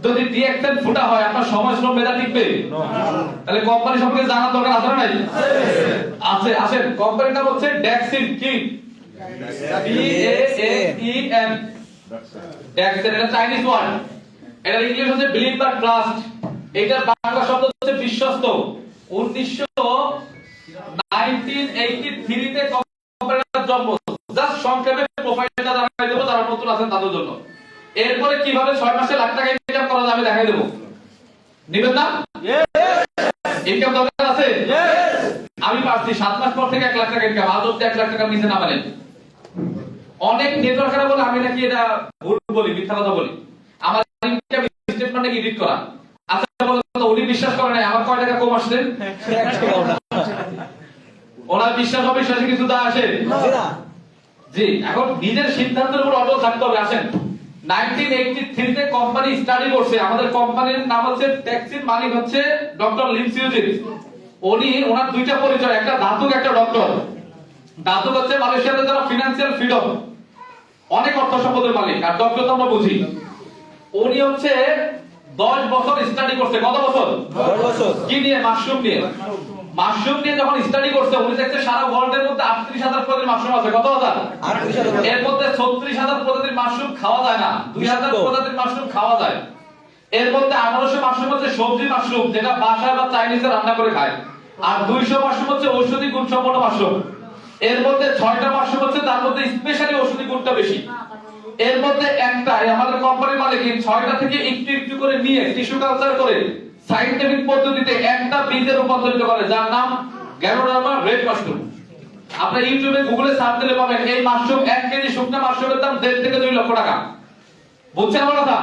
যদি ডিএক্সএল ফুটা হয় আপনার সময় শ্রম মেধা টিকবে? তাহলে কোম্পানি সম্পর্কে জানার দরকার আছে না নাই? আছে। আসেন, কোম্পানির নাম হচ্ছে ড্যাক্সিন। কি? DAXEN। ড্যাক্সিন এটা চাইনিজ ওয়ার্ড, এটা ইংলিশ হচ্ছে বিলিভ বা ট্রাস্ট। এটার বাংলা শব্দ হচ্ছে বিশ্বস্ত। 1983 তে কোম্পানির জন্ম। জাস্ট সংক্ষেপে প্রোফাইলটা জানাই দেব যারা নতুন আছেন তাদের জন্য। এরপরে কিভাবে 6 মাসে লাখ টাকা ইনকাম করা যাবে দেখাই দেব। নিবেন না? ইনকাম দরকার আছে? আমি পারছি 7 মাস পর থেকে 1 লাখ টাকা ইনকাম। আজ অব্দি 1 লাখ টাকার নিচে নামালেন। অনেক নেটওয়ার্কাররা বলে আমি নাকি এটা ভুল বলি, মিথ্যা কথা বলি। আমার ইনকাম স্টেটমেন্ট নাকি এডিট করা। আচ্ছা বলেন তো, উনি বিশ্বাস করে নাই আমার কয় টাকা কম আসছে? ওনার বিশ্বাস অবিশ্বাসে কিছু দা আসে জি। এখন নিজের সিদ্ধান্তের উপর অটল থাকতে হবে। আসেন, 1983 তে কোম্পানি স্টাডি করছে। আমাদের কোম্পানির নাম হচ্ছে ট্যাক্সিন, মালিক হচ্ছে ডক্টর লিন সিউজিন। উনি ওনার 2টা পরিচয়, একটা ধাতুক একটা ডক্টর। ধাতুক হচ্ছে মালয়েশিয়াতে যারা ফিনান্সিয়াল ফ্রিডম, অনেক অর্থ সম্পদের মালিক, আর ডক্টর তো আমরা বুঝি। উনি হচ্ছে 10 বছর স্টাডি করছে। কত বছর? 10 বছর। কি নিয়ে? মাশরুম নিয়ে। মাশরুম নিয়ে যখন স্টাডি করছে উনি দেখছে সারা ওয়ার্ল্ডের মধ্যে 38,000 প্রজাতির মাশরুম আছে। কত হাজার? 38,000। এর মধ্যে 36,000 প্রজাতির মাশরুম খাওয়া যায় না, 2,000 প্রজাতির মাশরুম খাওয়া যায়। এর মধ্যে 1800 মাশরুম হচ্ছে সবজি মাশরুম, যেটা বাসায় বা চাইনিজে রান্না করে খায়, আর 200 মাশরুম হচ্ছে ঔষধি গুণসম্পন্ন মাশরুম। এর মধ্যে 6টা মাশরুম হচ্ছে তার মধ্যে স্পেশালি ঔষধি গুণটা বেশি। এর মধ্যে একটা আমাদের কোম্পানির মালিক 6টা থেকে একটু একটু করে নিয়ে টিস্যু কালচার করে সায়েন্টিফিক পদ্ধতিতে একটা বীজে রূপান্তরিত করে, যার নাম গ্যানোডার্মা রেড মাশরুম। আপনি ইউটিউবে গুগলে সার্চ দিলে পাবেন এই মাশরুম 1 কেজি শুকনা মাশরুমের দাম 1.5 থেকে 2 লক্ষ টাকা। বুঝছেন আমার কথা?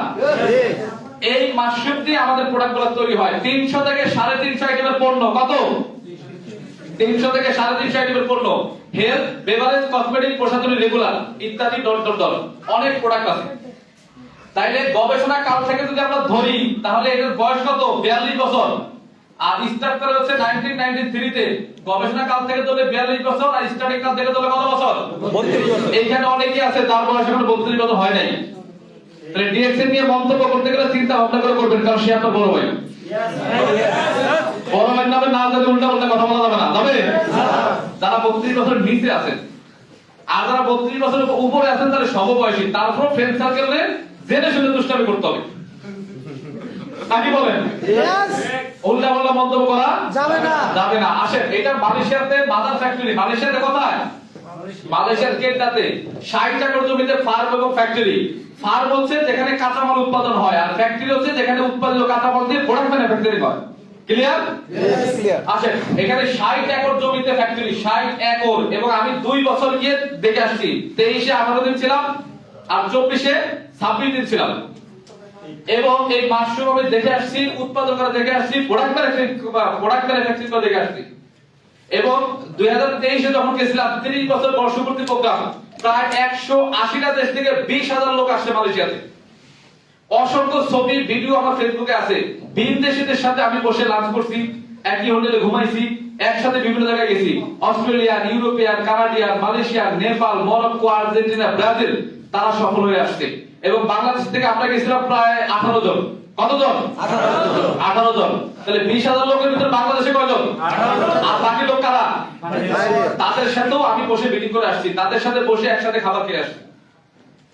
এই মাশরুম দিয়ে আমাদের প্রোডাক্টগুলো তৈরি হয়। 300 থেকে 350 আইটেমের পণ্য। কত? 300 থেকে 350 আইটেমের পণ্য। হেলথ, বেভারেজ, কসমেটিক, প্রসাধনী, রেগুলার ইত্যাদি অনেক প্রোডাক্ট আছে। তাইলে গবেষণা কাল থেকে যদি আমরা ধরি তাহলে এর বয়স কত? 42 বছর। আর স্টার্ট করা হচ্ছে 1993 তে। গবেষণা কাল থেকে ধরলে 42 বছর, আর স্টার্টিং কাল থেকে ধরলে কত বছর? 32 বছর। এইখানে অনেকেই আছে যার বয়স এখন 32 বছর হয় নাই। তাহলে ডিএক্সএন নিয়ে মন্তব্য করতে গেলে চিন্তা ভাবনা করে করবেন, কারণ সে আপনার বড় ভাই। বড় ভাইয়ের নামে না জানি উল্টা পাল্টা কথা বলা যাবে না, তবে যারা 32 বছরের নিচে আছেন আর যারা 32 বছরের উপরে আছেন তারা সমবয়সী, তারপর ফ্রেন্ড সার্কেলে জেনে শুনে দুষ্টামি করতে হবে। নাকি বলেন? উল্টা পাল্টা মন্তব্য করা যাবে না। আসেন, এটা মালয়েশিয়াতে মাদার ফ্যাক্টরি। মালয়েশিয়াতে কোথায়? মালয়েশিয়ার কেন্টাতে 60 একর জমিতে ফার্ম এবং ফ্যাক্টরি। ফার্ম হচ্ছে যেখানে কাঁচামাল উৎপাদন হয়, আর ফ্যাক্টরি হচ্ছে যেখানে উৎপাদিত কাঁচামাল দিয়ে প্রোডাক্ট ম্যানুফ্যাকচারিং হয়। ক্লিয়ার? আসেন, এখানে 60 একর জমিতে ফ্যাক্টরি, 60 একর, এবং আমি 2 বছর গিয়ে দেখে আসছি। 23-এ 18 দিন ছিলাম, আর 24-এ 26 দিন ছিলাম, এবং এই মাশরুম আমি দেখে আসছি, উৎপাদন করা দেখে আসছি, প্রোডাক্ট ম্যানুফ্যাকচারিং করে দেখে আসছি। এবং 2023-এ যখন গেছিলাম, 30 বছর বর্ষপূর্তি প্রোগ্রাম, প্রায় 180টা দেশ থেকে 20,000 লোক আসছে মালয়েশিয়াতে। অসংখ্য ছবি ভিডিও আমার ফেসবুকে আছে। বিদেশিদের সাথে আমি বসে লাঞ্চ করছি, একই হোটেলে ঘুমাইছি, একসাথে বিভিন্ন জায়গায় গেছি। Australian, European, Canadian, Malaysian, Nepal, Morocco, Argentina, Brazil, তারা সফল হয়ে আসছে। এবং বাংলাদেশ থেকে আমরা গেছিলাম প্রায় 18 জন। কতজন? 18 জন। তাহলে 20,000 লোকের ভিতরে বাংলাদেশে কয়জন? 18 জন। আর বাকি লোক কারা? তাদের সাথেও আমি বসে মিটিং করে আসছি, তাদের সাথে বসে একসাথে খাবার খেয়ে আসছি।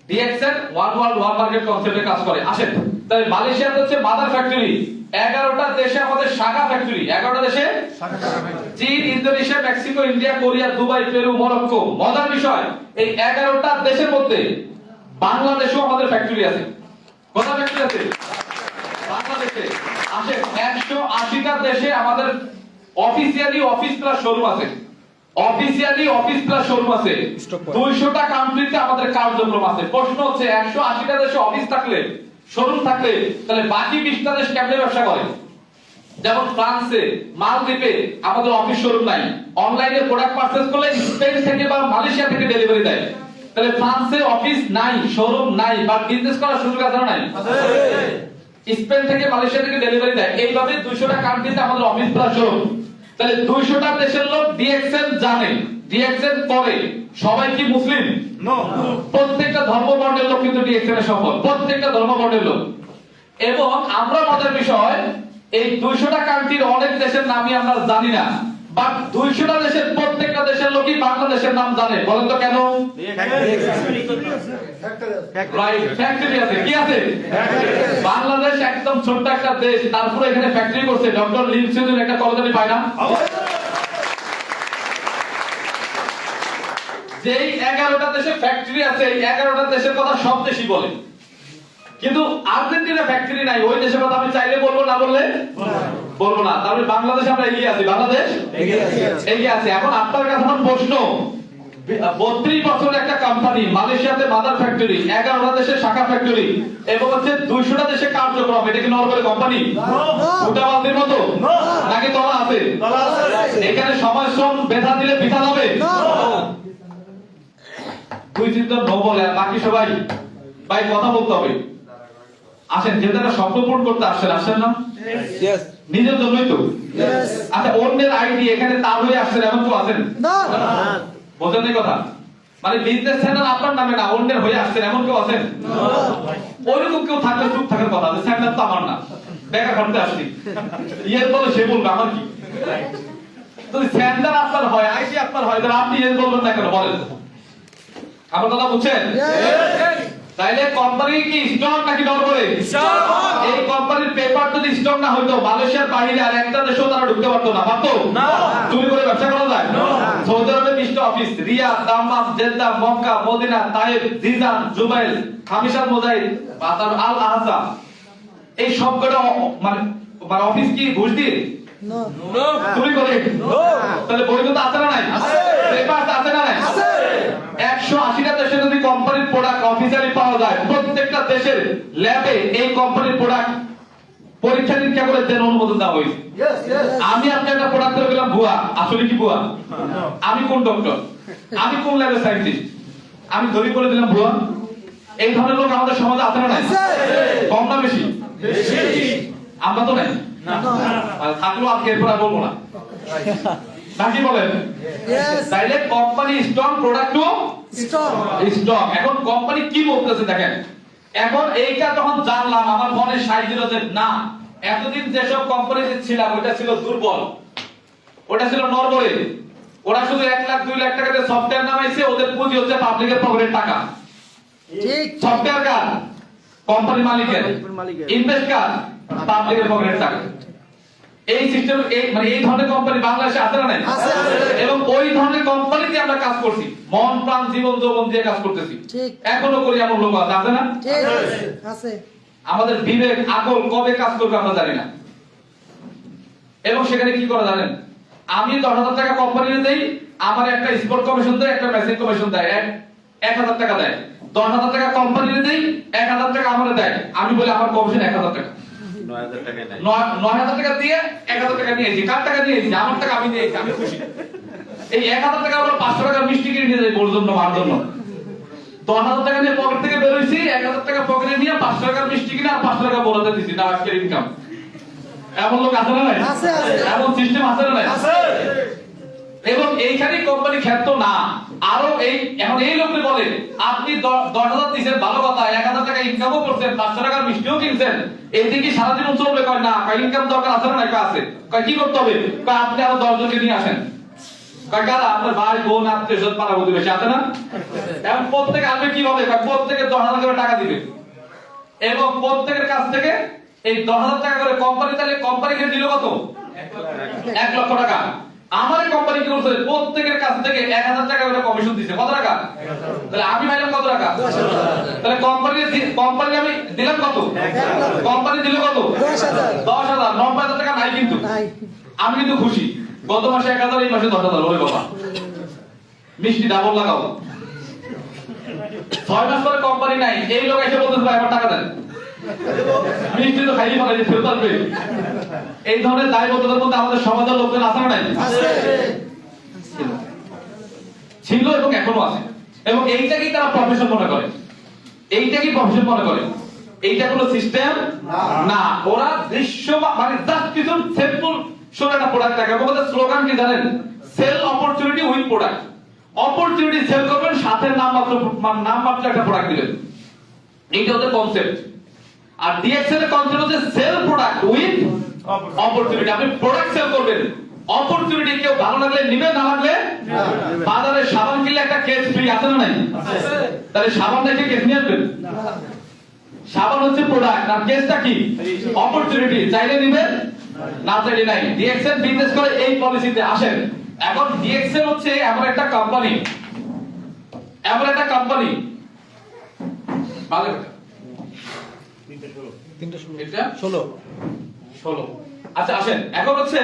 DXN one world one market কনসেপ্টে কাজ করে। আসেন, তাহলে মালয়েশিয়াতে হচ্ছে মাদার ফ্যাক্টরি, 11টা দেশে আমাদের শাখা ফ্যাক্টরি। 11টা দেশে চীন, Indonesia, Mexico, India, Korea, Dubai, Peru, Morocco. মজার বিষয়, এই 11টা দেশের মধ্যে বাংলাদেশেও আমাদের ফ্যাক্টরি আছে। কত ফ্যাক্টরি আছে বাংলাদেশে? আসেন, 180টা দেশে আমাদের অফিসিয়ালি অফিস প্লাস শোরুম আছে। 200টা কান্ট্রিতে আমাদের কার্যক্রম আছে। প্রশ্ন হচ্ছে, 180টা দেশে অফিস থাকলে, শোরুম থাকলে, তাহলে বাকি 20টা দেশ কেমনে ব্যবসা করে? যেমন ফ্রান্সে, মালদ্বীপে আমাদের অফিস শোরুম নাই। অনলাইনে প্রোডাক্ট পারচেজ করলে স্পেন থেকে বা মালয়েশিয়া থেকে ডেলিভারি দেয়। তাহলে ফ্রান্সে অফিস নাই, শোরুম নাই, বা বিজনেস করার সুযোগ আছে না নাই? স্পেন থেকে মালয়েশিয়া থেকে ডেলিভারি দেয়। এইভাবে 200টা কান্ট্রিতে আমাদের অফিস প্লাস শোরুম। তাহলে 200টা দেশের লোক ডিএক্সএন জানে, ডিএক্সএন করে। সবাই কি মুসলিম? নো। প্রত্যেকটা ধর্মবর্ণের লোক কিন্তু ডিএক্সএন এর সফল, প্রত্যেকটা ধর্মবর্ণের লোক। এবং আমরা মজার বিষয়, এই 200টা কান্ট্রির অনেক দেশের নামই আমরা জানি না, বাট 200টা দেশের প্রত্যেকটা দেশের লোকই বাংলাদেশের নাম জানে। বলেন তো কেন? রাইট, ফ্যাক্টরি আছে। কি আছে? বাংলাদেশ একদম ছোট্ট একটা দেশ, তারপরে এখানে ফ্যাক্টরি করছে। ডক্টর লিম সিউজের একটা কলেজ পায় না? যেই 11টা দেশে ফ্যাক্টরি আছে, এই 11টা দেশের কথা সব দেশই বলে, কিন্তু আর্জেন্টিনা ফ্যাক্টরি নাই। ওই দেশের কথা আমি চাইলে বলবো, না বললে বলবো না। তাহলে বাংলাদেশ আমরা এগিয়ে আছি, বাংলাদেশ এগিয়ে আছে। এখন আপনার কাছে আমার প্রশ্ন, 32 বছরের একটা কোম্পানি, মালয়েশিয়াতে মাদার ফ্যাক্টরি, 11টা দেশে শাখা ফ্যাক্টরি, এবং হচ্ছে 200টা দেশে কার্যক্রম, এটা কি নরমাল কোম্পানি? উটাবালতির মতো নাকি তলা আছে? এখানে সময় শ্রম বেথা দিলে পিঠা যাবে? দুই তিনজন নো বলে, আর বাকি সবাই ভাই কথা বলতে হবে। আসেন, যেটা স্বপ্ন পূরণ করতে আসছেন না? নিজের জন্যই তো। আচ্ছা, অন্যের আইডি এখানে তার হয়ে আসছেন এমন কেউ আছেন? বোঝেন এই কথা? মানে বিজনেস চ্যানেল আপনার নামে না, অন্যের হয়ে আসছেন এমন কেউ আছেন? ওইরকম কেউ থাকলে চুপ থাকার কথা, চ্যানেল তো আমার না, দেখা করতে আসছি, ইয়ের বলে সে বলবে, আমার কি? যদি স্যান্ডার আপনার হয়, আইডি আপনার হয়, তাহলে আপনি ইয়ের বলবেন না কেন? বলেন, আমার কথা বুঝছেন? তাইলে কোম্পানি কি স্ট্রং নাকি নরবরে? এই কোম্পানির পেপার যদি স্ট্রং না হইতো, মালয়েশিয়ার বাইরে আর একটা দেশেও তারা ঢুকতে পারতো না। পারতো? চুরি করে ব্যবসা করা যায়? সৌদি আরবে 20টা office, Riyadh, Dammam, Jeddah, Mecca, Medina, Taif, Jizan, Jubail, খামিসাল, মোজাহিদ, আল আহজা, এই সবকটা মানে অফিস কি ঘুষ দিয়ে চুরি করে? তাহলে বৈধতা আছে না নাই? পেপার আছে না নাই? 180টা দেশে যদি কোম্পানির প্রোডাক্ট অফিসিয়ালি পাওয়া যায়, প্রত্যেকটা দেশের ল্যাবে এই কোম্পানির প্রোডাক্ট পরীক্ষা নিরীক্ষা করে দেন অনুমোদন দেওয়া হয়েছে। আমি আপনি একটা প্রোডাক্ট ধরে গেলাম ভুয়া, আসলে কি ভুয়া? আমি কোন ডক্টর, আমি কোন ল্যাবের সায়েন্টিস্ট, আমি ধরে করে দিলাম ভুয়া। এই ধরনের লোক আমাদের সমাজে আছে না নাই? কম না বেশি? আমরা তো নাই। আর থাকলেও আজকে এরপর আর বলবো না নাকি বলেন Yes. তাইলে company strong product to Strong. Strong এখন কোম্পানি কি বলতেছে দেখেন এখন এইটা যখন জানলাম আমার মনে সাই দিল যে না এতদিন যেসব কোম্পানিতে ছিলাম ওটা ছিল দুর্বল ওটা ছিল নরবরে ওরা শুধু 1 লাখ 2 লাখ টাকা দিয়ে সফটওয়্যার নামাইছে ওদের পুঁজি হচ্ছে পাবলিকের পকেটের টাকা ঠিক। সফটওয়্যার কার কোম্পানি মালিকের ইনভেস্ট কার পাবলিকের পকেটের টাকা এই সিস্টেম মানে এই ধরনের কোম্পানি বাংলাদেশে আছে না নাই আছে, আছে। এবং ওই ধরনের কোম্পানিতে আমরা কাজ করছি মন প্রাণ জীবন যৌবন দিয়ে কাজ করতেছি ঠিক। এখনো করি এমন লোক আছে না ঠিক। আছে। আমাদের বিবেক আকল কবে কাজ করবে আমরা জানি না এবং সেখানে কি করা জানেন আমি 10,000 টাকা কোম্পানিতে দেই আমার একটা স্পোর্ট কমিশন দেয় একটা মেসেজ কমিশন দেয় 1,000 টাকা দেয় 10,000 টাকা কোম্পানিতে দেই 1,000 টাকা আমারে দেয় আমি বলি আমার কমিশন 1,000 টাকা 9,000 টাকা নাই 9,000 টাকা দিয়ে 1,000 টাকা নিয়েছি কার টাকা নিয়েছি আমার টাকা আমি নিয়েছি আমি খুশি এই 1,000 টাকা আমরা 500 টাকা মিষ্টি কিনে নিয়ে যাই বোর জন্য মার জন্য 10,000 টাকা নিয়ে পকেট থেকে বের হইছি 1,000 টাকা পকেটে নিয়ে 500 টাকা মিষ্টি কিনে আর 500 টাকা বোরাতে দিছি না আজকের ইনকাম এমন লোক আছে না নাই আছে, আছে। এমন সিস্টেম আছে না নাই আছে। এবং এইখানেই কোম্পানি খ্যাত না আরো এই এখন এই লোককে বলে আপনি 10,000 দিয়েছেন ভালো কথা 1,000 টাকা ইনকামও করছেন 500 টাকার মিষ্টিও কিনছেন এইদিকে কি সারাদিন চলবে কয় না কয় ইনকাম দরকার আছে না কয় আছে কয় কি করতে হবে কয় আপনি আরো 10 জনকে নিয়ে আসেন কয় কারা আপনার ভাই বোন আত্মীয় স্বজন পাড়া প্রতিবেশী আছে না এবং প্রত্যেকে আসবে কিভাবে কয় প্রত্যেকে 10,000 করে টাকা দিবে এবং প্রত্যেকের কাছ থেকে এই 10,000 টাকা করে কোম্পানি তাহলে কোম্পানিকে দিল কত 1 লক্ষ টাকা আমার কোম্পানি কি করছে প্রত্যেকের কাছ থেকে 1,000 টাকা করে কমিশন দিছে কত টাকা তাহলে আমি পাইলাম কত টাকা তাহলে কোম্পানি আমি দিলাম কত কোম্পানি দিল কত 10,000 90,000 টাকা নাই কিন্তু নাই। আমি কিন্তু খুশি গত মাসে 1,000 এই মাসে 10,000 ওরে বাবা মিষ্টি ডাবল লাগাও 6 মাস পরে কোম্পানি নাই এই লোক এসে বলতেছে ভাই আমার টাকা দেন মিষ্টি তো খাইয়ে ফেলাইছে ফেরত আসবে এই ধরনের দায়বদ্ধতার মধ্যে আমাদের সমাজের লোকজন আছে না নাই আছে। ছিল এবং এখনো আছে এবং এইটাকেই তারা প্রফেশন মনে করে এইটাকেই প্রফেশন মনে করে এইটা কোনো সিস্টেম না ওরা দৃশ্য মানে জাস্ট কিছু সিম্পল শুনে একটা প্রোডাক্ট থাকে এবং ওদের স্লোগান কি জানেন sell opportunity with product opportunity sell করবেন সাথে নামমাত্র একটা প্রোডাক্ট দিবেন এইটা ওদের কনসেপ্ট আর ডিএক্সএল এর কনসেপ্ট হচ্ছে সেল প্রোডাক্ট উইথ অপরচুনিটি আপনি প্রোডাক্ট সেল করবেন অপরচুনিটি কেউ ভালো লাগলে নিবে না লাগলে বাজারে সাবান কিনলে একটা কেস ফ্রি আছে না নাই তাহলে সাবান দেখে কেস নিয়ে আসবেন সাবান হচ্ছে প্রোডাক্ট আর কেসটা কি অপরচুনিটি চাইলে নিবেন না চাইলে নাই ডিএক্সএল বিজনেস করে এই পলিসিতে আসেন এখন ডিএক্সএল হচ্ছে এমন একটা কোম্পানি ভালো এটা 16 আচ্ছা আসেন এখন হচ্ছে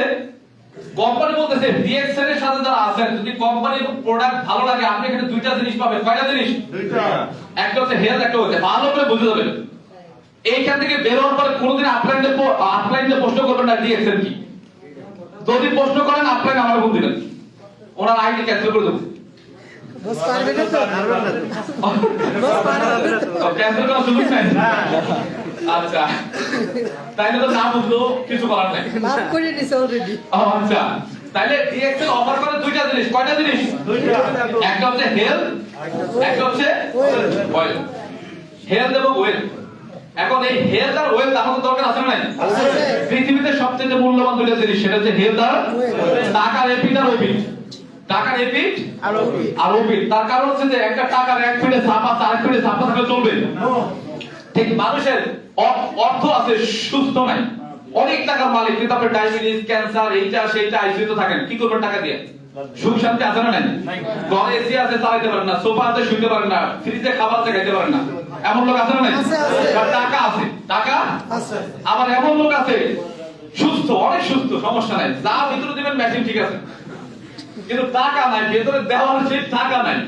কোম্পানি বলতেছে ডিএক্সএল এর সাথে যারা আছেন যদি কোম্পানি এবং প্রোডাক্ট ভালো লাগে আপনি এখানে দুইটা জিনিস পাবেন কয়টা জিনিস একটা হচ্ছে হেলথ একটা হচ্ছে ভালো করে বুঝে যাবেন এইখান থেকে বের হওয়ার পরে কোনোদিন আপলাইনে প্রশ্ন করবেন না ডিএক্সএল কি যদি প্রশ্ন করেন আপলাইন আমার ভুল দিবেন ওনার আইডি ক্যান্সেল করে দেবো বস পারবে না তো? বস পারবে না তো? ক্যান্সেল করার সুযোগ নাই আচ্ছা তাইলে তো না বুঝলো কিছু করার নাই মাফ করে দিছে অলরেডি। আচ্ছা তাইলে ডিএক্সএল অফার করে দুইটা জিনিস কয়টা জিনিস একটা হচ্ছে হেলথ একটা হচ্ছে ওয়েল হেলথ এবং ওয়েল এখন এই হেলথ আর ওয়েলথ আমাদের দরকার আছে না নাই আছে। পৃথিবীতে সবচেয়ে মূল্যবান দুইটা জিনিস সেটা হচ্ছে হেলথ আর টাকার এপিট আর ওপিট টাকার এপিট আর ওপিট তার কারণ হচ্ছে যে একটা টাকার এক ফিটে ছাপ আছে আরেক ফিটে ছাপ থাকলে চলবে ঠিক মানুষের অর্থ আছে সুস্থ নাই অনেক টাকার মালিক কিন্তু আপনি ডায়াবেটিস ক্যান্সার এইটা সেইটা আইসিইউতে থাকেন কি করবেন টাকা দিয়ে সুখ শান্তি আছে না নাই ঘরে এসি আছে চালাতে পারেন না সোফা আছে শুইতে পারেন না ফ্রিজে খাবার আছে খাইতে পারেন না এমন লোক আছে না নাই আছে, আছে। টাকা আছে টাকা আছে। আবার এমন লোক আছে সুস্থ অনেক সুস্থ সমস্যা নাই যা ভিতরে দিবেন মেশিন ঠিক আছে কিন্তু টাকা নাই ভিতরে দেওয়ার সেই টাকা নাই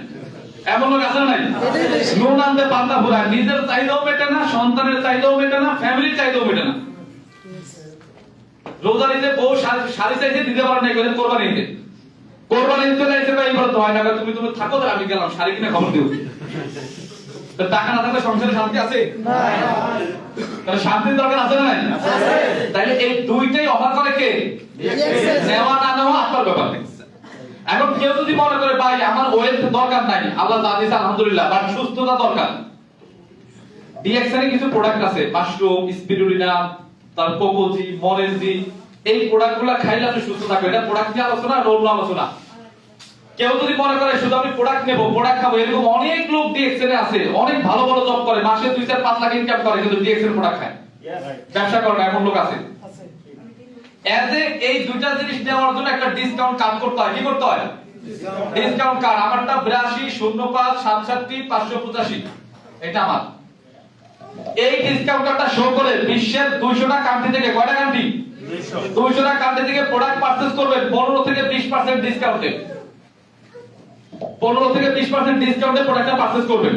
এমন লোক আছে না নাই এটাই বেশি। নুন আনতে পান্তা ফুরায় নিজের চাইলেও মেটে না সন্তানের চাইলেও মেটে না ফ্যামিলির চাইলেও মেটে না রোজারিতে বউ শাড়ি চাইতে দিতে পারে না কোথায় কোরবানি দিতে চাইছে বা এইবার তো হয় না তুমি থাকো তাহলে আমি গেলাম শাড়ি কিনে খবর দিও তো টাকা না থাকলে সংসারে শান্তি আছে? তাহলে শান্তির দরকার আছে না নাই? তাইলে এই দুইটাই অফার করে কে? নেওয়া না নেওয়া আপনার ব্যাপার। এখন কেউ যদি মনে করে ভাই আমার ওয়েলথ দরকার নাই, আল্লাহ যা দিয়েছে আলহামদুলিল্লাহ, বাট সুস্থতা দরকার, ডিএক্সএন এর কিছু প্রোডাক্ট আছে, মাশরুম, স্পিরুলিনা, তারপর কোকোজি, মরেনজি, এই প্রোডাক্টগুলো খাইলে আপনি সুস্থ থাকবেন। এটা প্রোডাক্ট নিয়ে আলোচনা, রোল আলোচনা। কেউ যদি মনে করে শুধু আমি প্রোডাক্ট নেব, প্রোডাক্ট খাবো, এরকম অনেক লোক ডিএক্সএন এ আছে, অনেক ভালো ভালো জব করে, মাসে 2-4-5 লাখ ইনকাম করে, কিন্তু ডিএক্সএন প্রোডাক্ট খায়, ব্যবসা করে না, এমন লোক আছে। এই দুইটা জিনিস নেওয়ার জন্য একটা ডিসকাউন্ট কার্ড করতে হয়। কি করতে হয়? Discount card. আমারটা 8205673585, এটা আমার। এই ডিসকাউন্ট কার্ডটা শো করে বিশ্বের 200টা কান্ট্রি থেকে, কয়টা কান্ট্রি? 200টা কান্ট্রি থেকে প্রোডাক্ট পারচেজ করবেন 15 থেকে 20% ডিসকাউন্টে। 15 থেকে 20% ডিসকাউন্টে প্রোডাক্টটা পারচেজ করবেন।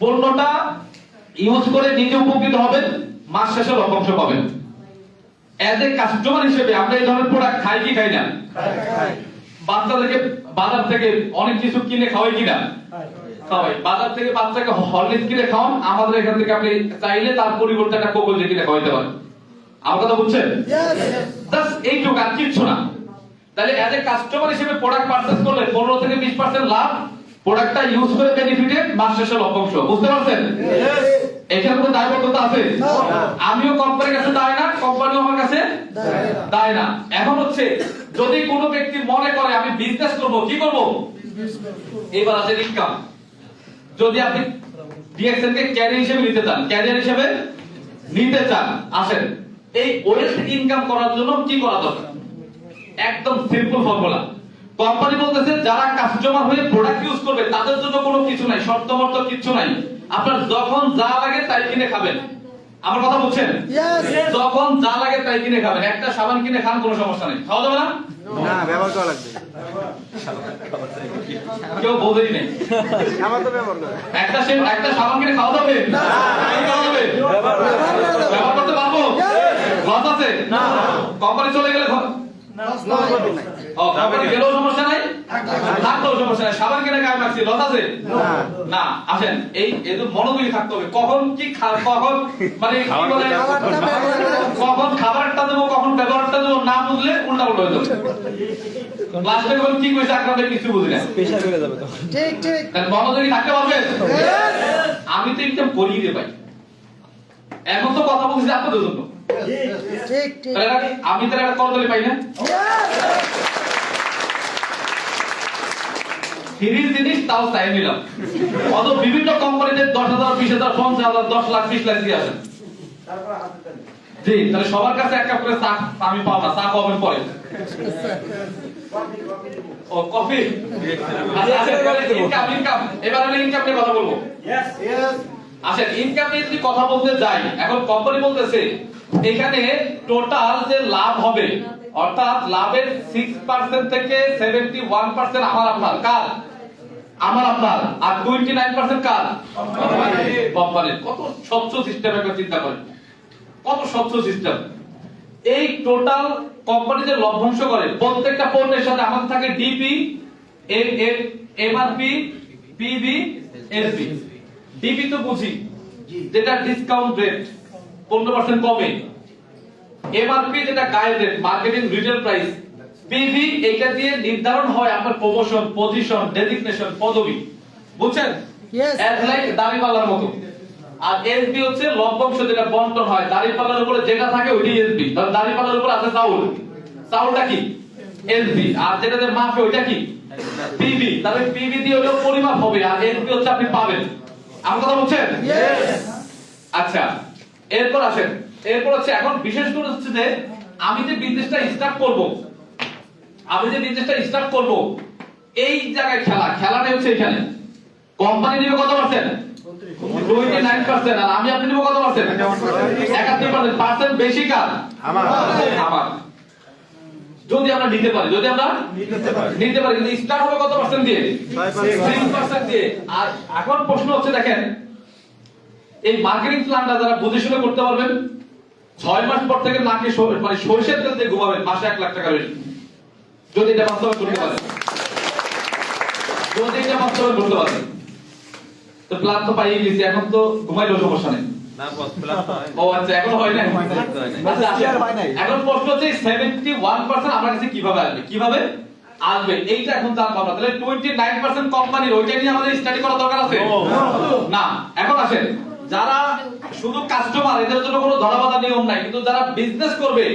পণ্যটা ইউজ করে নিজে উপকৃত হবেন, মাস শেষে লভ্যাংশ পাবেন। এজ এ কাস্টমার হিসেবে আমরা এই ধরনের প্রোডাক্ট খাই কি খাই না? বাচ্চাদেরকে বাজার থেকে অনেক কিছু কিনে খাওয়াই কিনা? খাওয়াই। বাজার থেকে বাচ্চাকে হরলিক্স কিনে খাওয়ান, আমাদের এখান থেকে আপনি চাইলে তার পরিবর্তে একটা কোকোজি কিনে খাওয়াইতে পারেন। আমার কথা বুঝছেন? জাস্ট এইটুকু, আর কিচ্ছু না। তাহলে এজ এ কাস্টমার হিসেবে প্রোডাক্ট পারচেজ করলে 15 থেকে 20% লাভ, প্রোডাক্টটা ইউজ করে বেনিফিটেড, মাস শেষে লভ্যাংশ। বুঝতে পারছেন? এখানে কোনো দায়বদ্ধতা আছে? আমিও কোম্পানির কাছে দায় না, কোম্পানিও আমার কাছে দায় না। এখন হচ্ছে যদি কোনো ব্যক্তি মনে করে আমি বিজনেস করব, কি করব? এবার আছে ইনকাম। যদি আপনি ডিএক্সএন কে ক্যারিয়ার হিসেবে নিতে চান, ক্যারিয়ার হিসেবে নিতে চান, আসেন। এই ওয়েলথ ইনকাম করার জন্য কি করা দরকার? একদম সিম্পল ফর্মুলা। কোম্পানি বলতেছে যারা কাস্টমার হয়ে প্রোডাক্ট ইউজ করবে তাদের জন্য কোনো কিছু নাই, শর্তমর্ত কিছু নাই। আপনার যখন যা লাগে তাই কিনে খাবেন। আমার কথা বুঝছেন? যখন যা লাগে তাই কিনে খাবেন। একটা সাবান কিনে খান, কোনো সমস্যা নেই, খাওয়া যাবে না? না, ব্যবহার করা লাগবে। কেউ বোঝেই নেই। আমার তো ব্যবহার করে। একটা সাবান কিনে খাওয়া যাবে না? খাওয়া যাবে? ব্যবহার করতে পারবো? লস আছে না? কোম্পানি চলে গেলে কোম্পানি গেলেও সমস্যা নাই, থাকলেও সমস্যা নাই। সাবান কিনে গায়ে মাখছি, লস আছে না? আসেন, এই একটু মনোযোগী থাকতে হবে। কখন কি কখন মানে কি বলে, কখন খাবারটা দেবো, কখন ব্যবহারটা দেবো, না বুঝলে উল্টা উল্টা হয়ে যাবে। লাস্টে বল কি কইছে আপনাদের কিছু বুঝি না, প্রেসার হয়ে যাবে। তখন ঠিক ঠিক মনোযোগী থাকতে পারবে। আমি তো একদম করি রে ভাই, এখন তো কথা বলছি আপনাদের জন্য। ঠিক ঠিক আমি তো একটা করদলি পাই না। সিরিজ জিনিস তাও চাই নিলাম। অত বিভিন্ন কোম্পানিতে 10,000, 20,000, 50,000, 10 লাখ, 20 লাখ দিয়ে আসেন। জি, তাহলে সবার কাছে এক কাপ করে চা আমি পাও না, চা খাবেন পরে। ও কফি। এবার আমি ইনকাম নিয়ে কথা বলবো। আচ্ছা, ইনকাম নিয়ে যদি কথা বলতে যাই, এখন কোম্পানি বলতেছে এখানে টোটাল যে লাভ হবে, অর্থাৎ লাভের 6% থেকে 71% আমার আপনার, কার? আমার আপনার। আর 29% কার? কোম্পানির। কত স্বচ্ছ সিস্টেম, একবার চিন্তা করেন, কত স্বচ্ছ সিস্টেম। এই টোটাল কোম্পানি যে লভ্যাংশ করে প্রত্যেকটা পণ্যের সাথে আমাদের থাকে DP, MRP, PB, SB. DP তো বুঝি, যেটা ডিসকাউন্ট রেট 15% কমে। এমআরপি যেটা guide rate, marketing retail price. PV এটা দিয়ে নির্ধারণ হয় আপনার প্রমোশন, পজিশন, ডেজিগনেশন, পদবি। বুঝছেন? এজ লাইক দাড়িপাল্লার মতো। আর এসবি হচ্ছে লভ্যাংশ, যেটা বন্টন হয়। দাড়িপাল্লার উপরে যেটা থাকে ওইটাই এসবি। ধর দাড়িপাল্লার উপরে আছে চাউল, চাউলটা কি? এসবি। আর যেটাতে মাপে ওইটা কি? পিভি। তাহলে পিভি দিয়ে হলো পরিমাপ হবে, আর এসবি হচ্ছে আপনি পাবেন। আমার কথা বুঝছেন? আচ্ছা, এরপর আসেন। এরপর হচ্ছে এখন বিশেষ করে হচ্ছে যে আমি যে বিজনেসটা স্টার্ট করব, এই জায়গায় খেলাটা হচ্ছে এখানে। কোম্পানি নিবে কত পার্সেন্ট? 29%। আর আমি আপনি নিব কত পার্সেন্ট? 71%। বেশি কার? আমার। যদি আমরা নিতে পারি, কিন্তু স্টার্ট হবে কত পার্সেন্ট দিয়ে? 6% দিয়ে। আর এখন প্রশ্ন হচ্ছে, দেখেন এই মার্কেটিং প্ল্যানটা যারা বুঝে শুনে করতে পারবেন, 6 মাস পর থেকে নাকি মানে সরষের তেল দিয়ে ঘুমাবেন, মাসে 1 লাখ টাকা বেশি। যদি এটা বাস্তবায়ন করতে পারেন, তো প্ল্যান তো পাইয়ে গেছি, এখন তো ঘুমাইলেও সমস্যা নেই। ও আচ্ছা, এখন হয় না। আচ্ছা, এখন প্রশ্ন হচ্ছে 71% আমার কাছে কিভাবে আসবে, কিভাবে আসবে এইটা এখন জানবো আমরা। তাহলে 29% কোম্পানির ওইটা নিয়ে আমাদের স্টাডি করা দরকার আছে না। এখন আসেন, যারা শুধু কাস্টমার এদের জন্য কোনো ধরাবাধা নিয়ম নাই, কিন্তু যারা বিজনেস করবে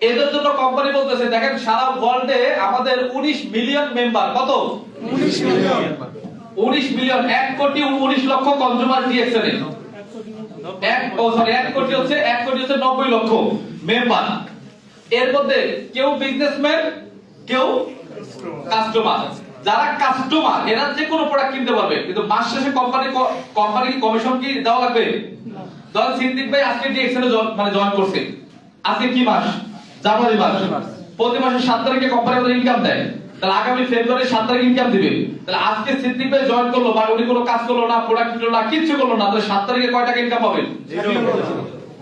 এদের জন্য কোম্পানি বলতেছে দেখেন সারা ওয়ার্ল্ডে আমাদের 19 মিলিয়ন মেম্বার। কত? 19 মিলিয়ন। 19 মিলিয়ন, 1 কোটি 19 লক্ষ কনজিউমার ডিএক্সএন এ। 1 কোটি হচ্ছে 90 লক্ষ মেম্বার। এর মধ্যে কেউ বিজনেসম্যান, কেউ কাস্টমার। যারা কাস্টমার এরা যে কোনো প্রোডাক্ট কিনতে পারবে, কিন্তু মাস শেষে কোম্পানি কি কমিশন কি দেওয়া লাগবে? ধরেন সিদ্দিক ভাই আজকে ডিএক্সএন এ জয়েন করছে, আজকে কি মাস? জানুয়ারি মাস। প্রতি মাসের 7 তারিখে কোম্পানি আমাদের ইনকাম দেয়, তাহলে আগামী ফেব্রুয়ারি 7 তারিখে ইনকাম দিবে। তাহলে আজকে সিদ্দিক ভাই জয়েন করলো বা উনি কোনো কাজ করলো না, প্রোডাক্ট কিনলো না, কিচ্ছু করলো না, তাহলে 7 তারিখে কয় টাকা ইনকাম হবে?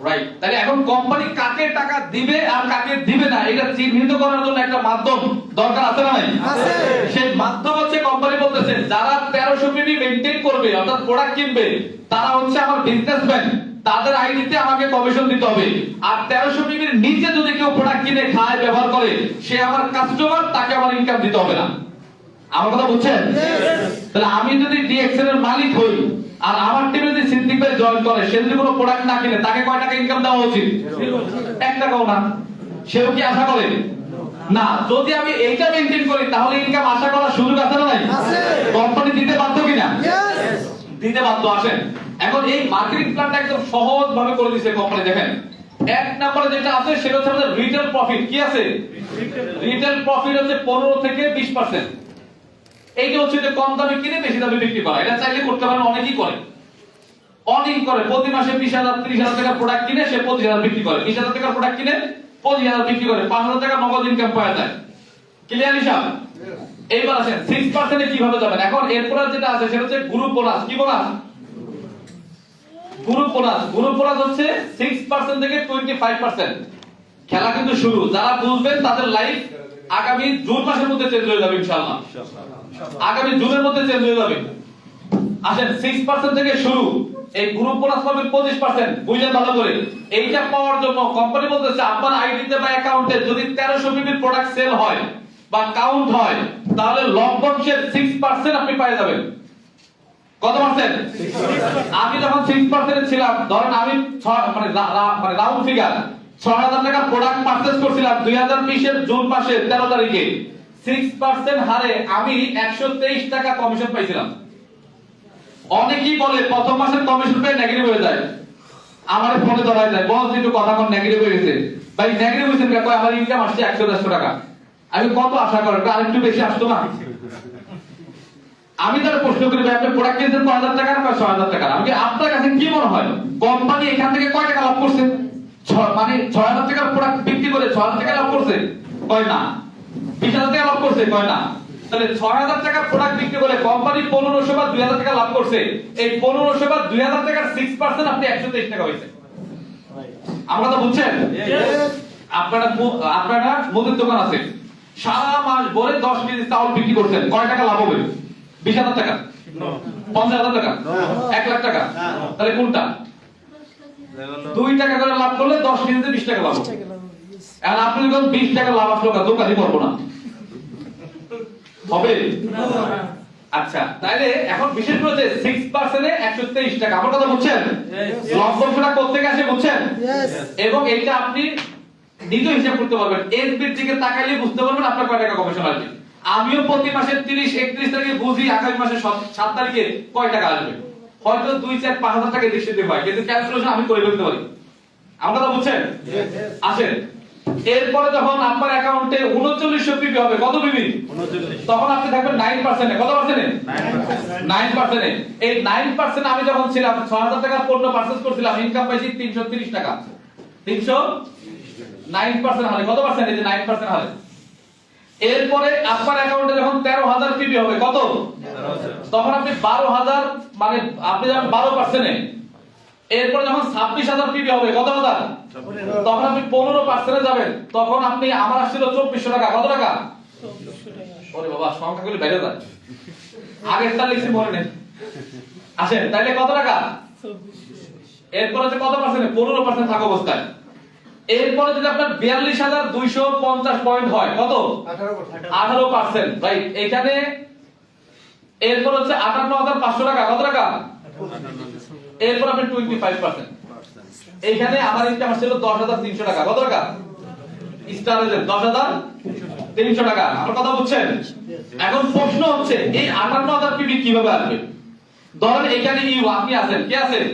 রাইট। তাহলে এখন কোম্পানি কাকে টাকা দিবে আর কাকে দিবে না এটা চিহ্নিত করার জন্য একটা মাধ্যম দরকার আছে না নাই? আছে। সেই মাধ্যম হচ্ছে কোম্পানি বলতেছে যারা 1300 পিবি মেইনটেইন করবে অর্থাৎ প্রোডাক্ট কিনবে তারা হচ্ছে আমার বিজনেসম্যান, তাদের আইডিতে আমাকে কমিশন দিতে হবে। আর 1300 পিবির নিচে যদি কেউ প্রোডাক্ট কিনে খায় ব্যবহার করে সে আমার কাস্টমার, তাকে আমার ইনকাম দিতে হবে না। আমার কথা বুঝছেন? তাহলে আমি যদি ডিএক্সএল এর মালিক হই আর আমার টিমে যদি সিদ্দিক ভাই জয়েন করে, সে যদি কোনো প্রোডাক্ট না কিনে তাকে কয় টাকা ইনকাম দেওয়া উচিত? 1 টাকাও না। সেও কি আশা করে? না। যদি আমি এইটা মেইনটেইন করি তাহলে ইনকাম আশা করার সুযোগ আছে না নাই? আছে। কোম্পানি দিতে বাধ্য কিনা? ইয়েস। দিতে বাধ্য। আসেন এখন এই মার্কেটিং প্ল্যানটা একদম সহজ ভাবে করে দিয়েছে কোম্পানি। দেখেন 1 নম্বরে যেটা আছে সেটা হচ্ছে আমাদের রিটেল প্রফিট। কি আছে? রিটেল প্রফিট হচ্ছে 15 থেকে 20%। এইটা হচ্ছে যে কম দামে কিনে বেশি দামে বিক্রি করা। এটা চাইলে করতে পারেন, অনেকেই করে। অনেক করে প্রতি মাসে 20,000 30,000 টাকার প্রোডাক্ট কিনে সে 25,000 বিক্রি করে, 20,000 টাকার প্রোডাক্ট কিনে 25,000 বিক্রি করে, 5,000 টাকা নগদ ইনকাম পাওয়া যায়। ক্লিয়ার হিসাব? এইবার আসেন 6% এ কিভাবে যাবেন। এখন এরপর যেটা আছে সেটা হচ্ছে গ্রুপ বোনাস। কি bonus? Group bonus. Group bonus হচ্ছে 6% থেকে 25%। খেলা কিন্তু শুরু। যারা বুঝবেন তাদের লাইফ আগামী জুন মাসের মধ্যে চেঞ্জ হয়ে যাবে ইনশাআল্লাহ। আগামী জুনের মধ্যে চেঞ্জ হয়ে যাবে। আসেন 6% থেকে শুরু। এই গ্রুপ বোনাস পাবেন 25%। বুঝলেন ভালো করে? এইটা পাওয়ার জন্য কোম্পানি বলতেছে আপনার আইডিতে বা অ্যাকাউন্টে যদি 1300 পিবির প্রোডাক্ট সেল হয় বা কাউন্ট হয় তাহলে লভ্যাংশের 6% আপনি পেয়ে যাবেন। কত পার্সেন্ট? আমি যখন 6% এ ছিলাম, ধরেন আমি মানে রাউন্ড ফিগার 6000 টাকার প্রোডাক্ট পারচেজ করছিলাম 2020 এর জুন মাসের 13 তারিখে। 6% হারে আমি 123 টাকা কমিশন পাইছিলাম। অনেকেই বলে প্রথম মাসের কমিশন পেয়ে নেগেটিভ হয়ে যায়। আমারে ফোনে ধরায় যায়, বস একটু কথা কোন নেগেটিভ হয়ে গেছে। ভাই নেগেটিভ হইছেন কেন? কয় আমার ইনকাম আসছে 100 টাকা। আমি কত আশা করি আরেকটু বেশি আসতো না। আমি তার প্রশ্ন করি ভাই আপনি প্রোডাক্ট কিনছেন 5000 টাকা না 6000 টাকা? আমি আপনার কাছে কি মনে হয় কোম্পানি এখান থেকে কয় টাকা লাভ করছে? মানে 6000 টাকার প্রোডাক্ট বিক্রি করে 6000 টাকা লাভ করছে? কয় না। 20000 টাকা লাভ করছে? কয় না। তাহলে 6000 টাকার প্রোডাক্ট বিক্রি করে কোম্পানি 1500 বা 2000 টাকা লাভ করছে। এই 1500 বা 2000 টাকার 6% আপনি 123 টাকা হইছে। আমরা তো বুঝছেন? আপনারা মুদির দোকান আছে, সারা মাস ভরে 10 কেজি চাউল বিক্রি করছেন, কয় টাকা লাভ হবে? 20,000 টাকা, 50,000 টাকা, 1 লাখ টাকা। তাহলে কোনটা? 2 টাকা করে লাভ করলে 10 কেজিতে 20 টাকা লাভ হবে। এখন আপনি যখন 20 টাকা লাভ আসলো দোকানই করবো না, হবে? আচ্ছা, তাহলে এখন বিশেষ করে 6% এ 123 টাকা। আমার কথা বুঝছেন? লভ্যাংশটা কোত্থেকে আসে বুঝছেন? এবং এইটা আপনি নিজে হিসাব করতে পারবেন। এসবির দিকে তাকাইলে বুঝতে পারবেন আপনার কয় টাকা কমিশন আসবে। আমিও প্রতি মাসের 30 31 তারিখে বুঝি আগামী মাসের 7 তারিখে কয় টাকা আসবে। হয়তো 2 4 5000 টাকা দৃষ্টিতে হয়, কিন্তু ক্যালকুলেশন আমি করে ফেলতে পারি। আমার কথা বুঝছেন? আসেন, এরপরে যখন আপনার অ্যাকাউন্টে 3900 পিবি হবে, কত পিবি? 39। তখন আপনি থাকবেন 9%। কত পার্সেন্টে? 9%। এই 9% আমি যখন ছিলাম 6000 টাকার পণ্য পারচেজ করছিলাম, ইনকাম পাইছি 330 টাকা। 9% হারে কত পার্সেন্ট? এই যে 9% হারে। এরপরে আপনার অ্যাকাউন্টে যখন 13000 পিবি হবে, কত? তখন আপনি 12000, মানে আপনি যাবেন 12%। এরপরে যখন 26000 পিবি হবে, কত হাজার? তখন আপনি 15% যাবেন। তখন আপনি আমার আসছিল 2400 টাকা। কত টাকা? ওরে বাবা সংখ্যা গুলি বেড়ে যায় আগেরটা লিখছি মনে নেই আসেন তাইলে কত টাকা এরপর হচ্ছে কত পার্সেন্ট 15% থাকা অবস্থায় এরপরে যদি আপনার 42,250 পয়েন্ট হয় কত 18% রাইট এখানে এরপর হচ্ছে 58,500 টাকা কত টাকা এরপর আপনি 25% এইখানে আমার ইনকাম ছিল 10,300 টাকা কত টাকা স্টারের 10,300 টাকা আমার কথা বুঝছেন এখন প্রশ্ন হচ্ছে এই 58,000 পিবি কিভাবে আসবে ধরেন এখানে ইউ আপনি আছেন কে আছেন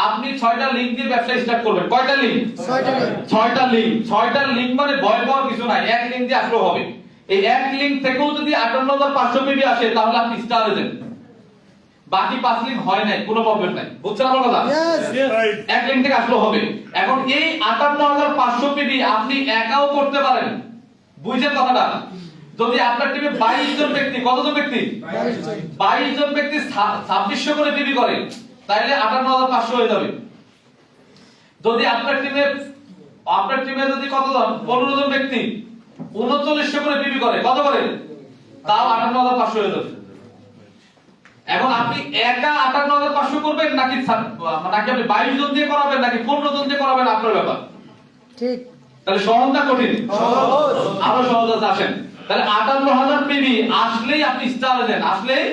আপনি 6টা লিংক দিয়ে ব্যবসা স্টার্ট করবেন কয়টা লিংক 6টা লিংক মানে ভয় পাওয়ার কিছু নাই এক লিংক দিয়ে আসলেও হবে এই এক লিংক থেকেও যদি 58,500 পিবি আসে তাহলে আপনি স্টারে দেন বাকি 5 লিংক হয় নাই কোনো প্রবলেম নাই বুঝছেন আমার কথা এক লিংক থেকে আসলেও হবে এখন এই 58,500 পিবি আপনি একাও করতে পারেন বুঝছেন কথাটা যদি আপনার টিমে 22 জন ব্যক্তি কতজন ব্যক্তি 22 জন ব্যক্তি 2600 করে পিবি করে তাহলে 58,500 হয়ে যাবে যদি আপনার টিমে যদি কতজন 15 জন ব্যক্তি 3900 করে পিবি করে কত করে তাও 58,500 হয়ে যাবে এখন আপনি একা 58,500 করবেন নাকি আপনি 22 জন দিয়ে করাবেন নাকি 15 জন দিয়ে করাবেন আপনার ব্যাপার ঠিক তাহলে সহজ না কঠিন সহজ আরো সহজ আছে আসেন তাহলে 58,000 পিবি আসলেই আপনি স্টারে দেন আসলেই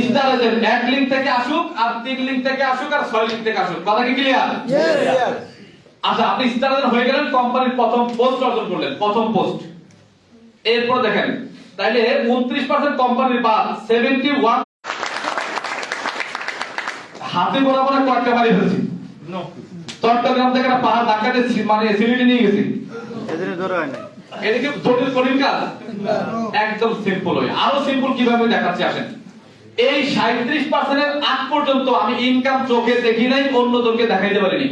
স্টারে দেন এক লিংক থেকে আসুক আর 3 লিংক থেকে আসুক আর 6 লিংক থেকে আসুক কথা কি ক্লিয়ার আচ্ছা আপনি স্টারে দেন হয়ে গেলেন কোম্পানির প্রথম পোস্ট অর্জন করলেন প্রথম পোস্ট এরপর দেখেন তাহলে 29% কোম্পানির বাদ 71 হাতে বরাবর কয়েকটা বাড়ি হয়েছে চট্টগ্রাম থেকে একটা পাহাড় ধাক্কা দিয়ে মানে সিলেটে নিয়ে গেছি এদের ধরে হয় না এটা কি জটিল কঠিন কাজ একদম সিম্পল হয় আরো সিম্পল কিভাবে দেখাচ্ছি আসেন এই 37% এর আগ পর্যন্ত আমি ইনকাম চোখে দেখি নাই অন্যজনকে দেখাইতে পারিনি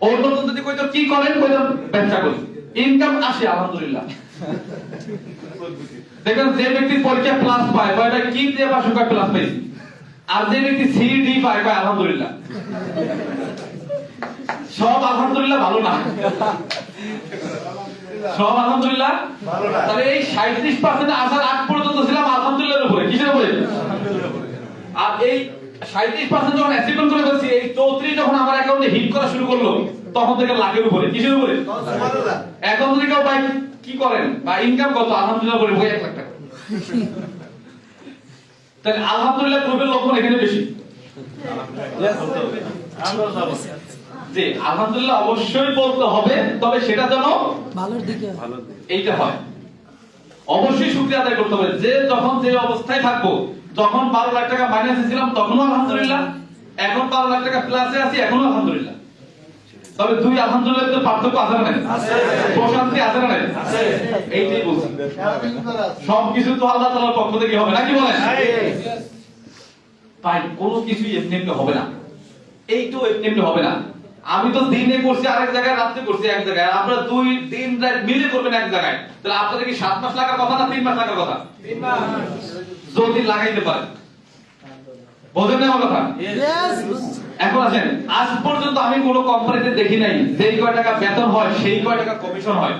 অন্যজন যদি কইতো কি করেন কইতো ব্যবসা করি ইনকাম আসে আলহামদুলিল্লাহ দেখেন যে ব্যক্তি পরীক্ষা প্লাস পায় কয়টা কি দিয়ে পাস কয় প্লাস পাইছে আর যে ব্যক্তি সি ডি পায় কয় আলহামদুলিল্লাহ সব আলহামদুলিল্লাহ ভালো না সব আলহামদুলিল্লাহ ভালো না তাহলে এই 37% আসার আগ পর্যন্ত ছিলাম আলহামদুলিল্লাহর উপরে কিসের উপরে আর এই 37% যখন অ্যাচিভমেন্ট করে ফেলছি এই 34 যখন আমার অ্যাকাউন্টে হিট করা শুরু করলো তখন থেকে লাখের উপরে কিসের উপরে সুবহানাল্লাহ এখন যদি কেউ ভাই কি করেন বা ইনকাম কত আলহামদুলিল্লাহ বলে ভাই 1 লাখ টাকা তাহলে আলহামদুলিল্লাহ গ্রুপের লক্ষণ এখানে বেশি আমরা যাব জি আলহামদুলিল্লাহ অবশ্যই বলতে হবে তবে সেটা যেন ভালোর দিকে এইটা হয় অবশ্যই শুকরিয়া আদায় করতে হবে যে যখন যে অবস্থায় থাকবো যখন 12 লাখ টাকা মাইনাসে ছিলাম তখনও আলহামদুলিল্লাহ এখন 12 লাখ টাকা প্লাসে আছি এখনো আলহামদুলিল্লাহ তবে দুই আলহামদুলিল্লাহ তো পার্থক্য আছে না আছে প্রশান্তি আছে না আছে এইটাই বলছি সবকিছু তো আল্লাহ তাআলার পক্ষ থেকে হবে নাকি বলেন তাই কোনো কিছুই এমনি হবে না এইটাও এমনি হবে না আমি তো দিনে করছি আরেক জায়গায় রাতে করছি এক জায়গায় আপনারা দুই দিন রাত মিলে করবেন এক জায়গায় তাহলে আপনাদের কি 7 মাস লাগার কথা না 3 মাস লাগার কথা 3 মাস যদি লাগাইতে পারেন বুঝেন না আমার কথা এখন আসেন আজ পর্যন্ত আমি কোনো কোম্পানিতে দেখি নাই যেই কয় টাকা বেতন হয় সেই কয় টাকা কমিশন হয়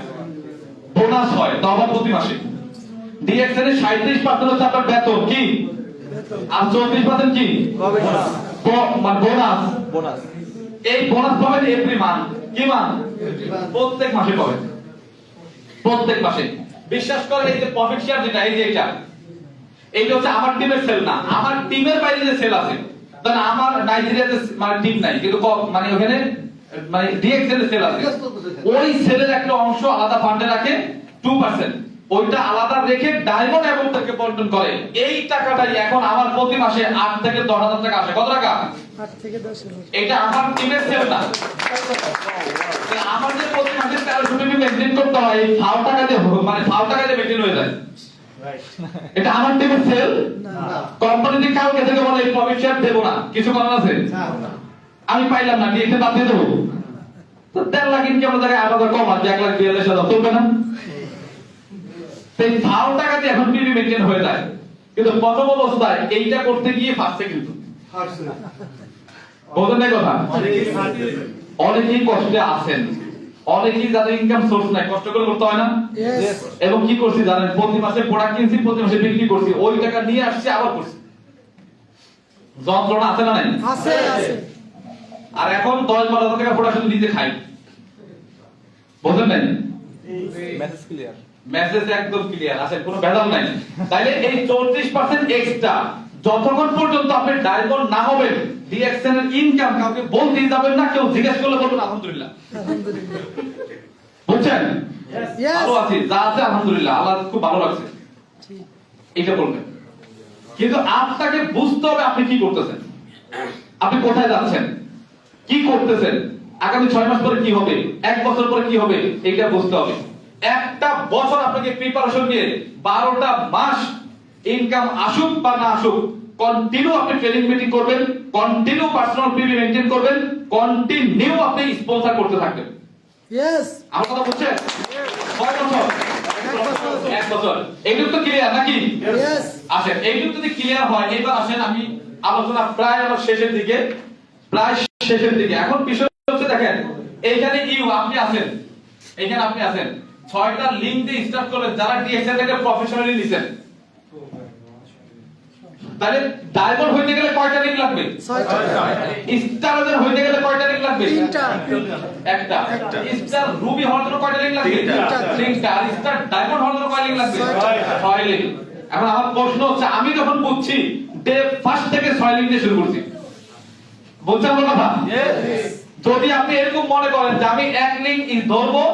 বোনাস হয় তবা প্রতি মাসে ডিএক্সএন এর 37% হচ্ছে আপনার বেতন কি আর 34% কি মানে বোনাস এই বোনাস পাবেন এভরি মান্থ কি মান্থ প্রত্যেক মাসে পাবেন প্রত্যেক মাসে বিশ্বাস করেন এই যে প্রফিট শেয়ার যেটা এই যে এইটা হচ্ছে আমার টিমের সেল না আমার টিমের বাইরে যে সেল আছে কারণ আমার নাইজেরিয়াতে মানে টিম নাই কিন্তু মানে ওখানে মানে ডিএক্সএল এর সেল আছে ওই সেলের একটা অংশ আলাদা ফান্ডে রাখে 2% ওইটা আলাদা রেখে ডায়মন্ড অ্যামাউন্টকে বন্টন করে এই টাকাটাই এখন আমার প্রতি মাসে 8 থেকে 10,000 টাকা আসে কত টাকা 8 থেকে 10,000 এটা আমার টিমের সেল না আমার যে প্রতি মাসে 1300 টাকা মেইনটেইন করতে হয় এই ফাও টাকা দিয়ে মানে ফাও টাকা দিয়ে মেইনটেইন হয়ে যায় এটা আমার টিমের সেল না কোম্পানিতে কাউকে থেকে বলে এই প্রফিট শেয়ার দেব না কিছু কারণ আছে না আমি পাইলাম না দিয়ে বাদ দিয়ে দেব তো 10 লাখ ইনকাম জায়গায় 8,000 কম আছে 1,42,000 চলবে না সেই ফাও টাকা দিয়ে এখন পিবি মেইনটেইন হয়ে যায় কিন্তু প্রথম অবস্থায় এইটা করতে গিয়ে ফাঁসছে কিন্তু বুঝলেন না কথা অনেকেই কষ্টে আছেন অনেকেই যাদের ইনকাম সোর্স নাই, কষ্ট করে করতে হয় না? Yes. এবং কি করছি জানেন, প্রতি মাসে প্রোডাক্ট কিনছি, প্রতি মাসে বিক্রি করছি, ওই টাকা নিয়ে আসছি আবার করছি। যন্ত্রণা আছে না নাই? আছে আছে। আর এখন 10-12 টাকা প্রোডাক্ট শুধু নিজে খাই, বুঝলেন নাই? Message clear. মেসেজ একদম ক্লিয়ার আছে, কোনো ভেজাল নাই। তাইলে এই 34% এক্সট্রা যতক্ষণ পর্যন্ত আপনি ডায়মন্ড না হবেন, ডিএক্সএন এর ইনকাম কাউকে বলতেই যাবেন না, কেউ জিজ্ঞেস করলে বলবেন আলহামদুলিল্লাহ। আলহামদুলিল্লাহ। বুঝছেন? Yes. ভালো আছি, যা আছে আলহামদুলিল্লাহ, আল্লাহ খুব ভালো লাগছে, ঠিক। এটা বলবেন। কিন্তু আপনাকে বুঝতে হবে আপনি কি করতেছেন, আপনি কোথায় যাচ্ছেন, কি করতেছেন, আগামী 6 মাস পরে কি হবে, 1 বছর পরে কি হবে, এটা বুঝতে হবে। একটা বছর আপনাকে প্রিপারেশন নিয়ে 12টা মাস ইনকাম আসুক বা না আসুক, কন্টিনিউ আপনি ট্রেনিং মিটিং করবেন, কন্টিনিউ পার্সোনাল পিবি মেইনটেইন করবেন, কন্টিনিউ আপনি স্পন্সর করতে থাকবেন। Yes. আমার কথা বুঝছেন? কয় বছর? 1 বছর। এইটুকু তো ক্লিয়ার নাকি? Yes. আসেন, এইটুকু যদি ক্লিয়ার হয়, এবার আসেন আমি আলোচনা প্রায় আমার শেষের দিকে, প্রায় শেষের দিকে। এখন বিষয় হচ্ছে দেখেন, এইখানে ইউ আপনি আছেন, এইখানে আপনি আছেন, 6টা লিংক দিয়ে স্টার্ট করলেন যারা ডিএক্সএন থেকে প্রফেশনালি নিছেন। তাহলে ডায়মন্ড হইতে গেলে কয়টা লিংক লাগবে? 6টা। স্টার হইতে গেলে কয়টা লিংক লাগবে? 3টা। একটা। স্টার রুবি হওয়ার জন্য কয়টা লিংক লাগবে? 3টা। আর স্টার ডায়মন্ড হওয়ার জন্য কয় লিংক লাগবে? 6 লিংক। এখন আমার প্রশ্ন হচ্ছে, আমি যখন বুঝছি ডে ফার্স্ট থেকে 6 লিংক দিয়ে শুরু করছি, বুঝছেন আমার কথা? যদি আপনি এরকম মনে করেন যে আমি 1 লিংক ধরবো,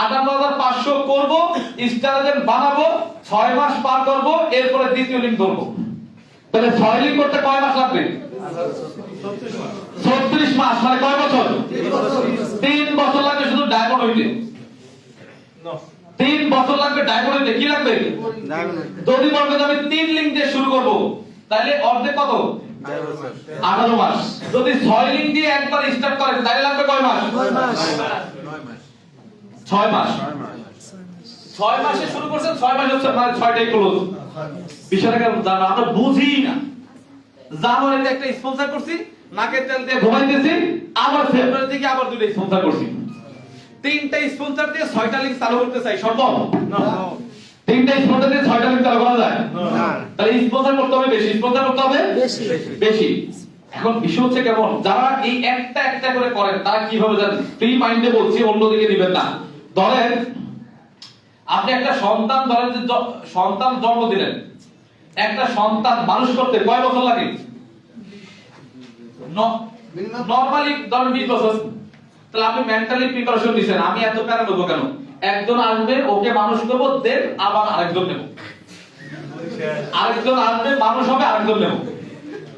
58,500 করব, স্টার বানাবো, 6 মাস পার করব, এরপরে দ্বিতীয় লিংক ধরবো, তাহলে 6 লিংক করতে কয় মাস লাগবে? 36 মাস, মানে কয় বছর? 3 বছর লাগবে শুধু ডায়মন্ড হইতে। 3 বছর লাগবে ডায়মন্ড হইতে। কি লাগবে? যদি মনে করেন আমি 3 লিংক দিয়ে শুরু করব, তাহলে অর্ধেক কত? 18 মাস। যদি 6 লিংক দিয়ে একবার স্টার্ট করেন, তাহলে লাগবে কয় মাস? 9 মাস। 6 মাস। 6 মাসে শুরু করছেন, 6 মাস হচ্ছে মানে 6টাই ক্লোজ। বিষয়টাকে জানা আমরা বুঝি না। জানুয়ারিতে একটা স্পন্সর করছি, নাকের তেল দিয়ে ঘুমাইতেছি, আবার ফেব্রুয়ারি থেকে আবার 2টা স্পন্সর করছি। 3টা স্পন্সর দিয়ে 6টা লিংক চালু করতে চাই, সম্ভব? না। 3টা স্পন্সর দিয়ে 6টা লিংক চালু করা যায় না। তাহলে স্পন্সর করতে হবে বেশি, স্পন্সর করতে হবে বেশি। বেশি। এখন বিষয় হচ্ছে কেমন, যারা এই একটা একটা করে করেন তারা কিভাবে জানেন? ফ্রি মাইন্ডে বলছি, অন্যদিকে দিবেন না। ধরেন আপনি একটা সন্তান, ধরেন যে সন্তান জন্ম দিলেন, একটা সন্তান মানুষ করতে কয় বছর লাগে? নরমালি ধরেন 20 বছর। তাহলে আপনি মেন্টালি প্রিপারেশন নিছেন, আমি এত প্যারা নেবো কেন? একজন আসবে, ওকে মানুষ করবো, দেন আবার আরেকজন নেব, আরেকজন আসবে, মানুষ হবে, আরেকজন নেব।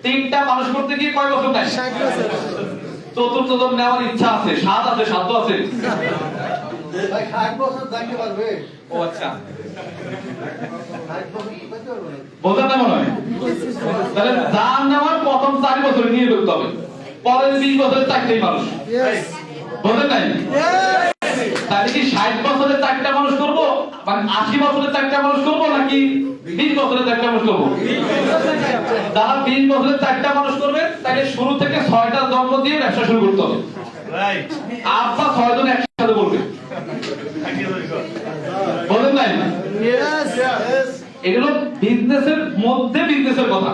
3টা মানুষ করতে গিয়ে কয় বছর নেয়? 60 বছর। চতুর্থ জন নেওয়ার ইচ্ছা আছে, স্বাদ আছে, সাধ্য আছে। ভাই 60 বছর থাকতে পারবে? ও আচ্ছা, 60 বছর কি করতে পারবে না? বোঝেন না মনে হয়? তাহলে দান নেওয়ার প্রথম 4 বছর নিয়ে করতে হবে, পরের 20 বছরের 4টাই মানুষ। Yes. বোঝেন নাই? Yes. তাহলে কি 60 বছরের 4টা মানুষ করব, মানে 80 বছরের 4টা মানুষ করব, নাকি 20 বছরের 4টা মানুষ করব? যারা 20 বছরের 4টা মানুষ করবেন, তাহলে শুরু থেকে 6টা জন্ম দিয়ে ব্যবসা শুরু করতে হবে। রাইট। আব্বা 6 জন একসাথে বলবে, বলেন নাই? Yes. এগুলো বিজনেসের মধ্যে, বিজনেসের কথা,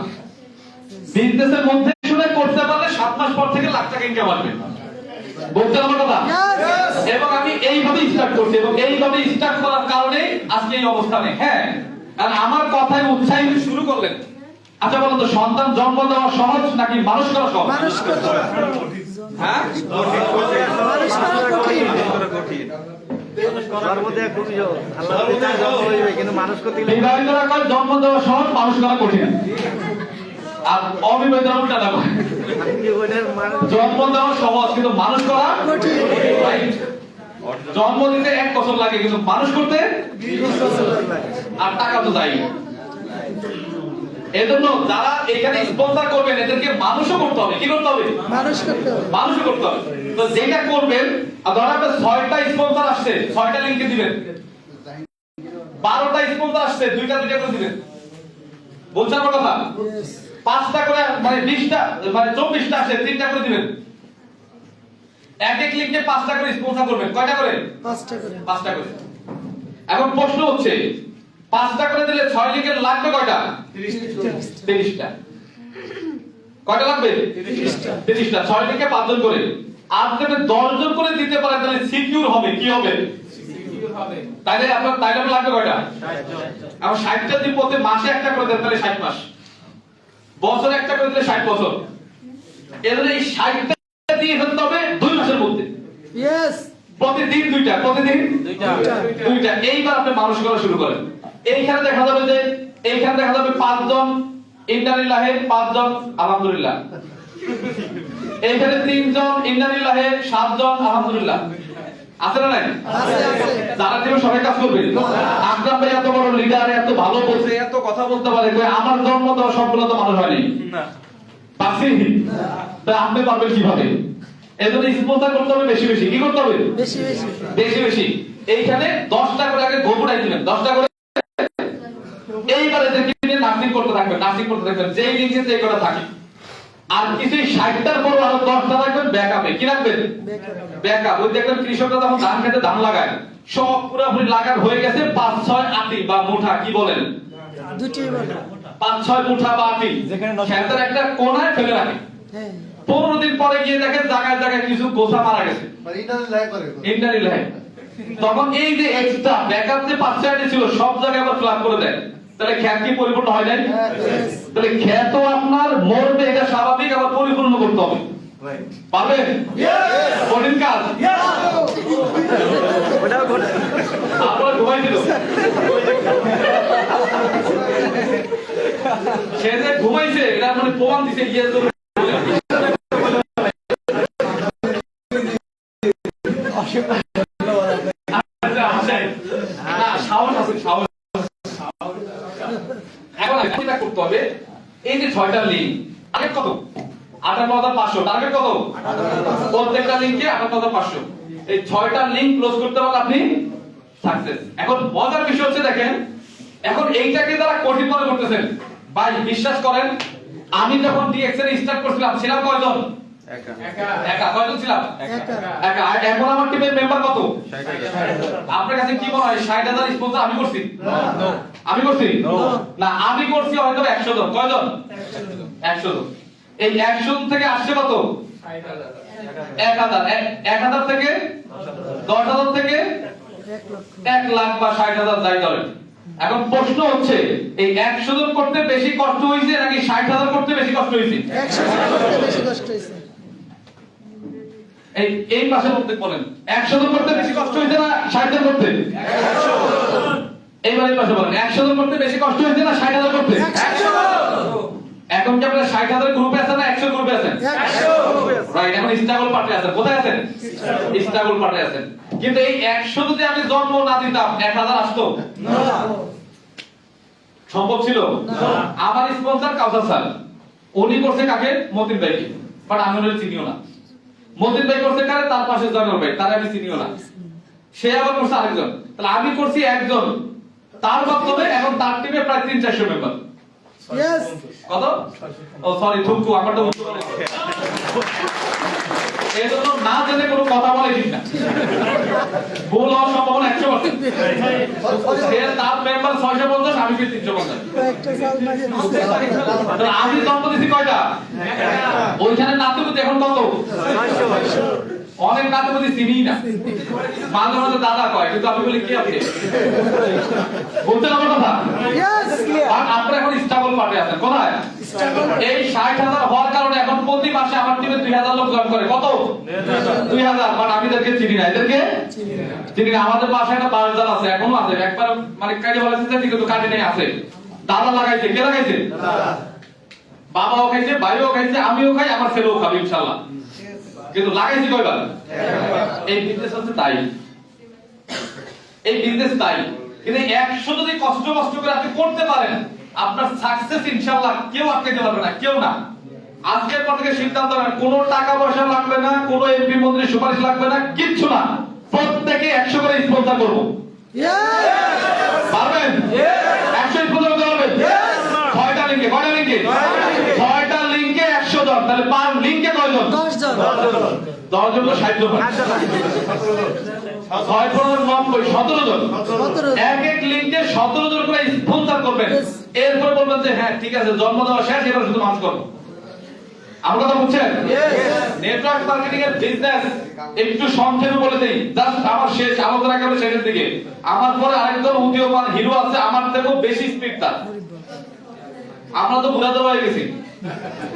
বিজনেসের মধ্যে শুনে করতে পারলে 7 মাস পর থেকে লাখ টাকা ইনকাম আসবে। বলতে আমার কথা? Yes. এবং আমি এইভাবে স্টার্ট করছি, এবং এইভাবে স্টার্ট করার কারণে আজকে এই অবস্থানে। হ্যাঁ, আর আমার কথায় উৎসাহিত শুরু করলেন। আচ্ছা বলুন তো, সন্তান জন্ম দেওয়া সহজ নাকি মানুষ করা সহজ? মানুষ করা। হ্যাঁ, মানুষ করা কঠিন। সর্বদাই খুবই সহজ। আল্লাহ দিলে জন্ম হইবে, কিন্তু মানুষ করতে গেলে বিবাহিতরা কয় জন্ম দেওয়া সহজ, মানুষ করা কঠিন। আর অবিবাহিতরা উল্টা না কয় জীবনের মানুষ জন্ম দেওয়া সহজ, কিন্তু মানুষ করা কঠিন। রাইট। জন্ম দিতে 1 বছর লাগে, কিন্তু মানুষ করতে 20 বছর লাগে। আর টাকা তো যাই। এজন্য যারা এখানে স্পন্সর করবেন, এদেরকে মানুষও করতে হবে। কি করতে হবে? মানুষ করতে হবে। মানুষও করতে হবে। তো যেটা করবেন, আর ধরেন আপনার 6টা স্পন্সর আসছে, 6টা লিংকে দিবেন। 12টা স্পন্সর আসছে, 2টা করে দিবেন। বলছেন আমার কথা? Yes. 5টা করে, মানে 20টা, মানে 24টা আসে, 3টা করে দিবেন। এক এক লিঙ্কে 5টা করে স্পন্সর করবেন। কয়টা করে? 5টা করে। 5টা করে। এখন প্রশ্ন হচ্ছে 5টা করে দিলে 6 লিঙ্কের লাগবে কয়টা? 30টা। কয়টা লাগবে? 30টা। 6 লিঙ্কে 5 জন করে। আর যদি 10 জন করে দিতে পারে তাহলে সিকিউর হবে। কি হবে? সিকিউর হবে। তাইলে আপনার লাগবে কয়টা? 60 জন। আর 60টা যদি প্রতি মাসে একটা করে দেন তাহলে 60 মাস। বছরে একটা করে দিলে 60 বছর। এজন্য এই 60টা দিয়ে ফেলতে হবে 2 মাসের মধ্যে। ইয়েস। প্রতিদিন 2টা, প্রতিদিন 2টা। এইবার আপনি মানুষ করা শুরু করেন। এইখানে দেখা যাবে যে এইখানে দেখা যাবে 5 জন ইন্নালিল্লাহে, 5 জন আলহামদুলিল্লাহ। এইখানে 3 জন ইন্নালিল্লাহে, 7 জন আলহামদুলিল্লাহ। আছে না নাই? আছে আছে। যারা দিবে সবাই কাজ করবে। আকরাম ভাই এত বড় লিডার, এত ভালো বলছে, এত কথা বলতে পারে, কই আমার জন্ম তো সবগুলো তো মানুষ হয়নি না। পারছি? তা আপনি পারবেন কিভাবে? এজন্য স্পন্সর করতে হবে বেশি বেশি। কি করতে হবে? বেশি বেশি। বেশি বেশি। এইখানে 10টা করে আগে গোবরাই দিবেন। 10টা করে এইবার এদেরকে নিয়ে নার্সিং করতে থাকবেন, নার্সিং করতে থাকবেন। যেই লিংকে যেই করা থাকে। আর কিছু 60টার পর আরো 10টা রাখবেন ব্যাকআপে। কি রাখবেন? ব্যাকআপ। ওই দেখবেন কৃষকরা যখন ধান খেতে ধান লাগায়, সব পুরোপুরি লাগার হয়ে গেছে 5-6 আটি বা মুঠা, কি বলেন? দুটি বলে। 5-6 মুঠা বা আটি খেতের একটা কোণায় ফেলে রাখে। হ্যাঁ। 15 দিন পরে গিয়ে দেখেন জায়গায় জায়গায় কিছু গোছা মারা গেছে। মানে ইন্টারনেট করে ইন্টারনেট। তখন এই যে এক্সট্রা ব্যাকআপ যে 5 আটি ছিল সব জায়গায় আবার ফ্ল্যাগ করে দেয়। তাহলে ক্ষেত কি পরিপূর্ণ হয় নাই? তাহলে ক্ষেতও আপনার মরবে, এটা স্বাভাবিক, আবার পরিপূর্ণ করতে হবে। পারবেন? কঠিন কাজ। আপনারা ঘুমাই দিল। সে যে ঘুমাইছে এটা মানে প্রমাণ দিছে গিয়ে তো করতে হবে। এই যে 6টা লিঙ্ক, টার্গেট কত? 58,500। টার্গেট কত? প্রত্যেকটা লিঙ্কে 58,500। এই 6টা লিঙ্ক ক্লোজ করতে পারলে আপনি সাকসেস। এখন মজার বিষয় হচ্ছে দেখেন, এখন এইটাকে যারা কঠিন মনে করতেছেন, ভাই বিশ্বাস করেন, আমি যখন ডিএক্সএল স্টার্ট করছিলাম ছিলাম কয়জন? একা। কয়জন ছিলাম? একা। এখন আমার টিমের মেম্বার কত? 60,000। আপনার কাছে কি মনে হয় 60,000 স্পন্সর আমি করছি? আমি করছি না, আমি করছি হয়তো 100 জন। কয়জন? 100 জন। এই 100 জন থেকে আসছে কত? 1,000। 1,000 থেকে 10,000 থেকে 1 লাখ বা 60,000 যাই ধরেন। এখন প্রশ্ন হচ্ছে এই 100 জন করতে বেশি কষ্ট হইছে নাকি 60,000 করতে বেশি কষ্ট হইছে? 100 জন করতে বেশি কষ্ট হইছে। এই পাশের মধ্যে বলেন 100 জন করতে বেশি কষ্ট হইছে না 60 জন করতে? 100 জন। এইবার এই পাশে বলেন 100 জন করতে বেশি কষ্ট হইছে না 60,000 করতে? 100 এখন কি আপনারা 60,000 গ্রুপে আছেন না 100 গ্রুপে আছেন? 100 রাইট। এখন স্ট্রাগল পার্টে আছেন। কোথায় আছেন? স্ট্রাগল পার্টে আছেন। কিন্তু এই 100 যদি আমি জন্ম না দিতাম 1,000 আসতো? সম্ভব ছিল না। আমার স্পন্সর কাউসার স্যার, উনি করছে কাকে? মতিন ভাইকে। বাট আমি ওনাকে চিনিও না। মতিন ভাই করছে কারে? তার পাশে জয়নুল ভাই, তারে আমি চিনিও না। সে আবার করছে আরেকজন। তাহলে আমি করছি একজন, তার মাধ্যমে এখন তার টিমে প্রায় 300-400 মেম্বার। ইয়েস। কত? ও সরি, থুকু আমার তো এজন্য না জেনে কোনো কথা বলে ঠিক না। ভুল হওয়ার সম্ভাবনা 100%। সে তার মেম্বার 650, আমি 350। একটা সাল মাঝে তাহলে আমি জন্ম দিছি কয়টা? ওইখানে নাতিপুতি এখন কত? 900। অনেক নাতিপুতি চিনি না, মাঝে মাঝে দাদা কয়, কিন্তু আমি বলি কি আপনি বলতেন আমার কথা? Yes clear. আর আপনারা এখন স্ট্রাগল পার্টে আছেন। কোথায়? এই 60,000 হওয়ার কারণে এখন প্রতি মাসে আমার টিমে 2,000 লোক জয়েন করে। কত? 2,000। বাট আমি এদেরকে চিনি না। এদেরকে চিনি না। আমাদের বাসায় একটা বাসদার আছে, এখনো আছে। একবার মানে কাটে বলেছে যে কিন্তু কাটে নেই, আছে। দাদা লাগাইছে। কে লাগাইছে? বাবাও খাইছে, ভাইও খাইছে, আমিও খাই, আমার ছেলেও খাবে ইনশাআল্লাহ। কিন্তু লাগাইছি কয়বার? এই বিজনেস হচ্ছে তাই। এই বিজনেস তাই। কিন্তু 100 যদি কষ্ট করে আপনি করতে পারেন, আপনার সাকসেস ইনশাআল্লাহ কেউ আটকাতে পারবে না, কেউ না। আজকের পর থেকে সিদ্ধান্ত নেন, কোনো টাকা পয়সা লাগবে না, কোনো এমপি মন্ত্রীর সুপারিশ লাগবে না, কিচ্ছু না। প্রত্যেকে 100 করে স্পন্সর করব। পারবেন? 100 স্পন্সর করতে পারবেন? 6টা লিংকে 6টা লিংকে 100 100 জন, তাহলে পার লিঙ্কে কয়জন? 10 জন 10 জন 60 জন, 6 × 9 17 জন। 17 এক এক লিঙ্কে 17 জন করে স্পন্সর করবেন। এরপরে বলবেন যে হ্যাঁ ঠিক আছে, জন্ম দেওয়া শেষ, এবার শুধু মানুষ করবো। আমার কথা বুঝছেন? নেটওয়ার্ক মার্কেটিং এর বিজনেস একটু সংক্ষেপে বলে দেই, জাস্ট আমার শেষ আলোচনা একেবারে শেষের দিকে। আমার পরে আরেকজন উদীয়মান হিরো আছে, আমার থেকেও বেশি স্পিড তার। আমরা তো বুড়াদর হয়ে গেছি,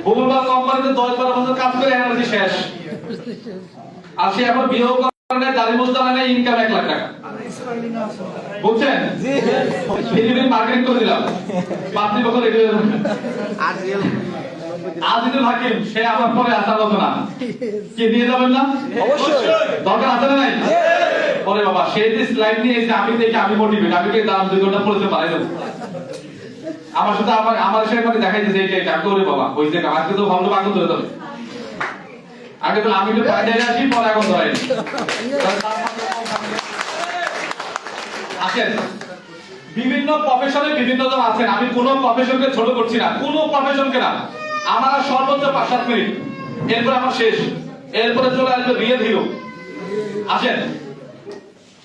বহুবার কোম্পানিতে 10-12 বছর কাজ করে এনার্জি শেষ। আর সে এখন বিয়েও করে না, দাড়ি মুছতে হয় না, ইনকাম 1 লাখ টাকা। বুঝছেন? ফিলিপিন মার্কেটিং করে দিলাম 5 বছর এগিয়ে যাবেন। আজিদুল হাকিম, সে আমার পরে আসার কথা না, কি দিয়ে যাবেন না? অবশ্যই দরকার আছে না নাই? পরে বাবা সে যে স্লাইড নিয়ে এসে আমি দেখি আমি মোটিভেট, আমি কি দাম 2 ঘন্টা পড়তে পারি না। আমার সাথে আমার সাথে মানে দেখাইতেছে এইটা আমি করে বাবা ওই যে আজকে তো ভালো আগে ধরে দেবে। আগে তো আমি তো বাইরে আসি, পরে এখন ধরাই আসেন। বিভিন্ন প্রফেশনে বিভিন্ন জন আছেন, আমি কোন প্রফেশনকে ছোট করছি না, কোন প্রফেশনকে না। আমার সর্বোচ্চ 5-7 মিনিট, এরপর আমার শেষ, এরপরে চলে আসবে রিয়েল হিরো। আসেন,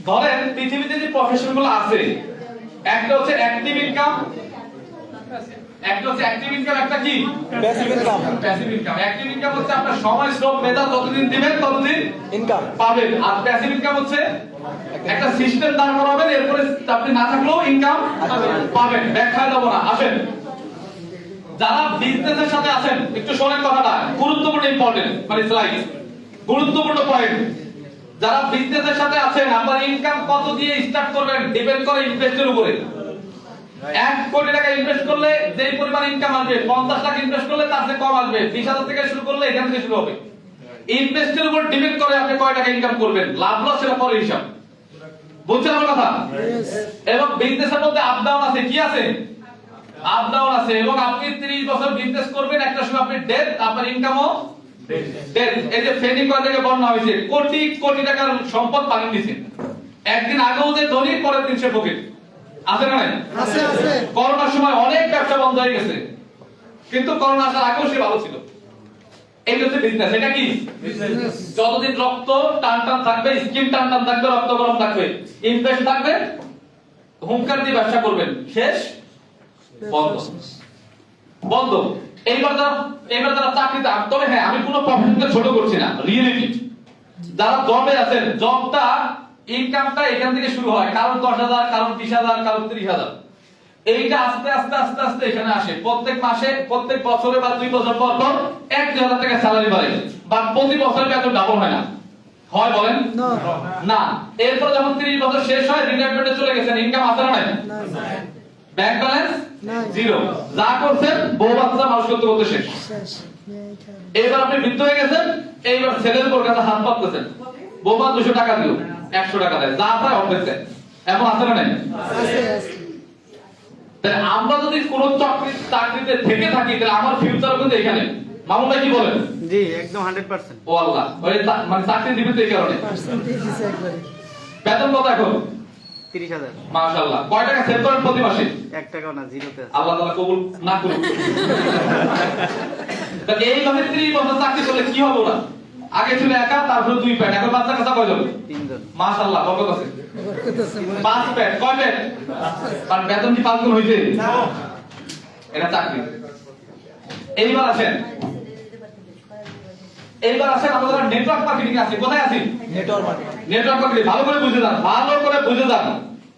ধরেন পৃথিবীতে যে প্রফেশন গুলো আছে, একটা হচ্ছে অ্যাক্টিভ ইনকাম, একটা হচ্ছে অ্যাক্টিভ ইনকাম, একটা কি passive income. Passive income, active income হচ্ছে আপনার সময় শ্রম মেধা যতদিন দিবেন ততদিন ইনকাম পাবেন। আর প্যাসিভ ইনকাম হচ্ছে একটা সিস্টেম দাঁড় করাবেন, এরপরে আপনি না থাকলেও ইনকাম পাবেন। ব্যাখ্যা দেব না। আসেন, যারা বিজনেসের সাথে আছেন একটু শোনেন কথাটা, গুরুত্বপূর্ণ ইম্পর্টেন্ট, মানে স্লাইড গুরুত্বপূর্ণ পয়েন্ট। যারা বিজনেসের সাথে আছেন, আপনার ইনকাম কত দিয়ে স্টার্ট করবেন ডিপেন্ড করে ইনভেস্টের উপরে। 1 কোটি টাকা ইনভেস্ট করলে যেই পরিমাণ ইনকাম আসবে, 50 লাখ ইনভেস্ট করলে তার চেয়ে কম আসবে। 20,000 থেকে শুরু করলে এখান থেকে শুরু হবে। ইনভেস্টের উপর ডিপেন্ড করে আপনি কয় টাকা ইনকাম করবেন, লাভ লস এর পরে হিসাব। বুঝছেন আমার কথা? এবং বিজনেসের মধ্যে আপ ডাউন আছে, কি আছে? আপ ডাউন আছে। এবং আপনি 30 বছর বিজনেস করবেন, একটা সময় আপনি ডেথ, আপনার ইনকামও ডেথ। এই যে ফেনি কয় থেকে বর্ণনা হয়েছে, কোটি কোটি টাকার সম্পদ পানি দিছে। একদিন আগেও যে ধনী, পরের দিন সে ফকির। আছে না নাই? আছে আছে। করোনার সময় অনেক ব্যবসা বন্ধ হয়ে গেছে, কিন্তু করোনা আসার আগেও সে ভালো ছিল। এই হচ্ছে বিজনেস। এটা কি বিজনেস? যতদিন রক্ত টান টান থাকবে, স্কিন টান টান থাকবে, রক্ত গরম থাকবে, ইনভেস্ট থাকবে, হুঙ্কার দিয়ে ব্যবসা করবেন, শেষ বন্ধ বন্ধ। এইবার যারা চাকরিতে, তবে হ্যাঁ আমি কোনো প্রফেশনকে ছোট করছি না, রিয়েলিটি। যারা জবে আছেন, জবটা ইনকামটা এখান থেকে শুরু হয়, কারণ 10,000, কারণ 20,000, কারণ 30,000। এইটা আস্তে আস্তে আস্তে আস্তে এখানে আসে। প্রত্যেক মাসে, প্রত্যেক বছরে বা 2 বছর পর পর 1-2 হাজার টাকা স্যালারি বাড়ে, বা প্রতি বছরে বেতন ডাবল হয় না, হয় বলেন না? এরপর যখন 30 বছর শেষ হয়, রিটায়ারমেন্টে চলে গেছেন, ইনকাম আছে না নাই? Bank balance zero. যা করছেন বউ বাচ্চা মানুষ করতে করতে শেষ। এইবার আপনি বৃদ্ধ হয়ে গেছেন, এইবার ছেলের উপর কাছে হাত পাততেছেন, বৌমা 200 টাকা দিও, 100 টাকা দেয়, যা চায় অর্ধেক দেয়। এখন আছে না নাই? তাহলে আমরা যদি কোন চাকরিতে থেকে থাকি, তাহলে আমার ফিউচার কিন্তু এখানে। মামুন ভাই কি বলেন? জি, একদম 100%। ও আল্লাহ, ওই মানে চাকরি দিবেন তো এই কারণে। বেতন কত এখন? 30,000। মাশাআল্লাহ। কয় টাকা সেভ করেন প্রতি মাসে? 1 টাকাও না, জিরোতে আছে। আল্লাহ তাআলা কবুল না করুন। তাহলে এইভাবে 30 বছর চাকরি করলে কি হবে ওরা? আগে ছিল একা, তারপরে 2 প্যাট, এখন বাচ্চা কাচ্চা কয়জন? 3 জন। মাশাআল্লাহ, বরকত আছে। 5 প্যাট, কয় প্যাট? আর বেতন কি 5 গুণ হইছে? এটা চাকরি। এইবার আসেন আমাদের নেটওয়ার্ক মার্কেটিং আছে। কোথায় আছি? Network marketing. ভালো করে বুঝে যান, ভালো করে বুঝে যান।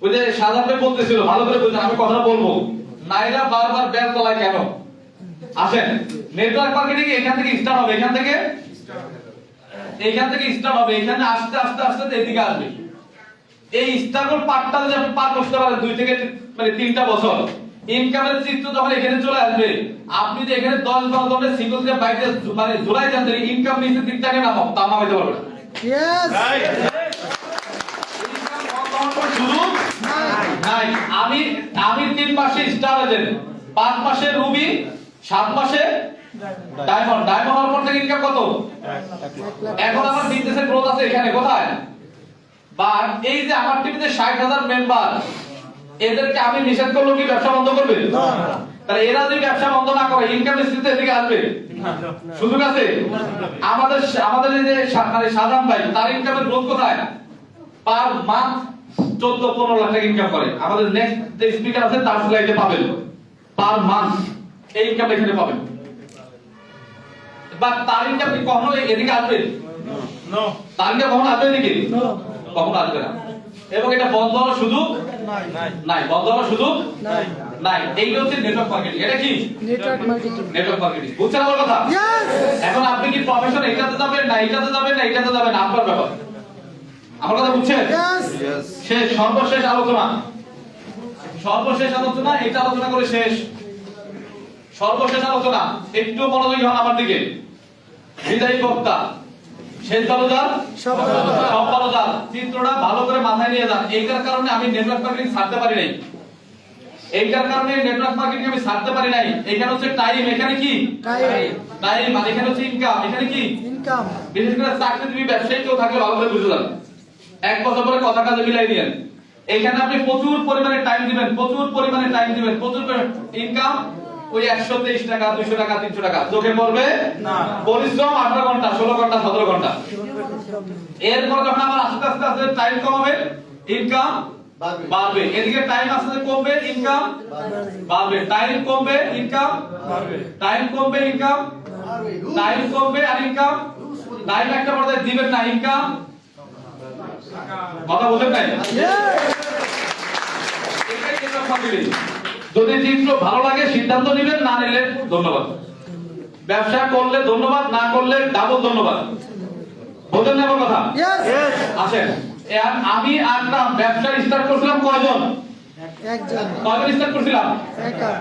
ওই যে সাজান ভাই বলতেছিল, ভালো করে বুঝে যান, আমি কথা বলবো। নাইরা বারবার ব্যাল তলায় কেন? আসেন, নেটওয়ার্ক মার্কেটিং এখান থেকে স্টার্ট হবে, এখান থেকে স্টার্ট হবে, এখানে আস্তে আস্তে আস্তে এদিকে আসবে। এই স্ট্রাগল পার্টটা যদি আপনি পার করতে পারেন 2 থেকে মানে 3টা বছর, ইনকামের চিত্র যখন এখানে চলে আসবে, আপনি যে এখানে 10-12 জনের সিঙ্গেল দিয়ে বাইরে মানে জোড়াই যান, ইনকাম নিচে দিকটাকে নামাইতে পারবে না। ইয়েস ইনকাম শুরু নাই। আমি 3 মাসে স্টার এজেন্ট, 5 মাসে রুবি, 7 মাসে ডায়মন্ড হওয়ার পর থেকে ইনকাম কত? এখন আমার বিজনেসের গ্রোথ আছে এখানে। কোথায়? বা এই যে আমার টিভিতে 60,000 মেম্বার, এদেরকে আমি নিষেধ করলে কি ব্যবসা বন্ধ করবে? তাহলে এরা যদি ব্যবসা বন্ধ না করে ইনকাম স্ট্রিম এদিকে আসবে সুযোগ আছে। আমাদের আমাদের এই যে মানে সাধারণ ভাই তার ইনকামের গ্রোথ কোথায়? পার মান্থ 14-15 লাখ টাকা ইনকাম করে। আমাদের নেক্সট যে স্পিকার আছে তার স্লাইডে পাবেন পার মান্থ এই ইনকাম এখানে পাবেন। বাট তার ইনকাম কি কখনো এদিকে আসবে? নো। তার ইনকাম কখনো আসবে এদিকে? নো, কখনো আসবে না। এবং এটা বন্ধ হওয়ার সুযোগ নাই, বন্ধ হওয়ার সুযোগ নাই। এই হচ্ছে নেটওয়ার্ক মার্কেটিং। এটা কি নেটওয়ার্ক মার্কেটিং? Network marketing. বুঝছেন আমার কথা? এখন আপনি কি প্রফেশন এটাতে যাবেন না এটাতে যাবেন না এটাতে যাবেন, আপনার ব্যাপার। আমার কথা বুঝছেন? শেষ, সর্বশেষ আলোচনা, সর্বশেষ আলোচনা, এটা আলোচনা করে শেষ। সর্বশেষ আলোচনা, একটু মনোযোগী হন আমার দিকে। বিদায়ী বক্তা শেষ দলদার সব দলদার চিত্রটা ভালো করে মাথায় নিয়ে যান। এইটার কারণে আমি নেটওয়ার্ক মার্কেটিং ছাড়তে পারি নাই, এইটার কারণে নেটওয়ার্ক মার্কেটিং আমি ছাড়তে পারি নাই। এখানে হচ্ছে টাইম, এখানে কি টাইম, আর এখানে হচ্ছে ইনকাম, এখানে কি ইনকাম। বিশেষ করে চাকরিজীবী ব্যবসায়ী কেউ থাকলে ভালো করে বুঝে যান। এক বছর পরে কথা কাজে মিলাই দিয়েন। এখানে আপনি প্রচুর পরিমাণে টাইম দিবেন, প্রচুর পরিমাণে টাইম দিবেন, প্রচুর ইনকাম ওই 123 টাকা 200 টাকা 300 টাকা চোখে পড়বে না। পরিশ্রম 18 ঘন্টা 16 ঘন্টা 17 ঘন্টা। এরপর যখন আবার আস্তে আস্তে আস্তে টাইম কমাবে ইনকাম বাড়বে। এদিকে টাইম আস্তে আস্তে কমবে ইনকাম বাড়বে, টাইম কমবে ইনকাম বাড়বে, টাইম কমবে ইনকাম টাইম কমবে আর ইনকাম টাইম একটা পর্যায়ে দিবেন না ইনকাম। কথা বলেন নাই? এটাই নেটওয়ার্ক মার্কেটিং। যদি চিত্র ভালো লাগে সিদ্ধান্ত নেবেন, না নিলে ধন্যবাদ। ব্যবসা করলে ধন্যবাদ, না করলে ডাবল ধন্যবাদ। বোঝেন না আমার কথা? আসেন, আমি আকরাম ব্যবসা স্টার্ট করছিলাম কয়জন? একজন। কয়জন স্টার্ট করছিলাম? একা।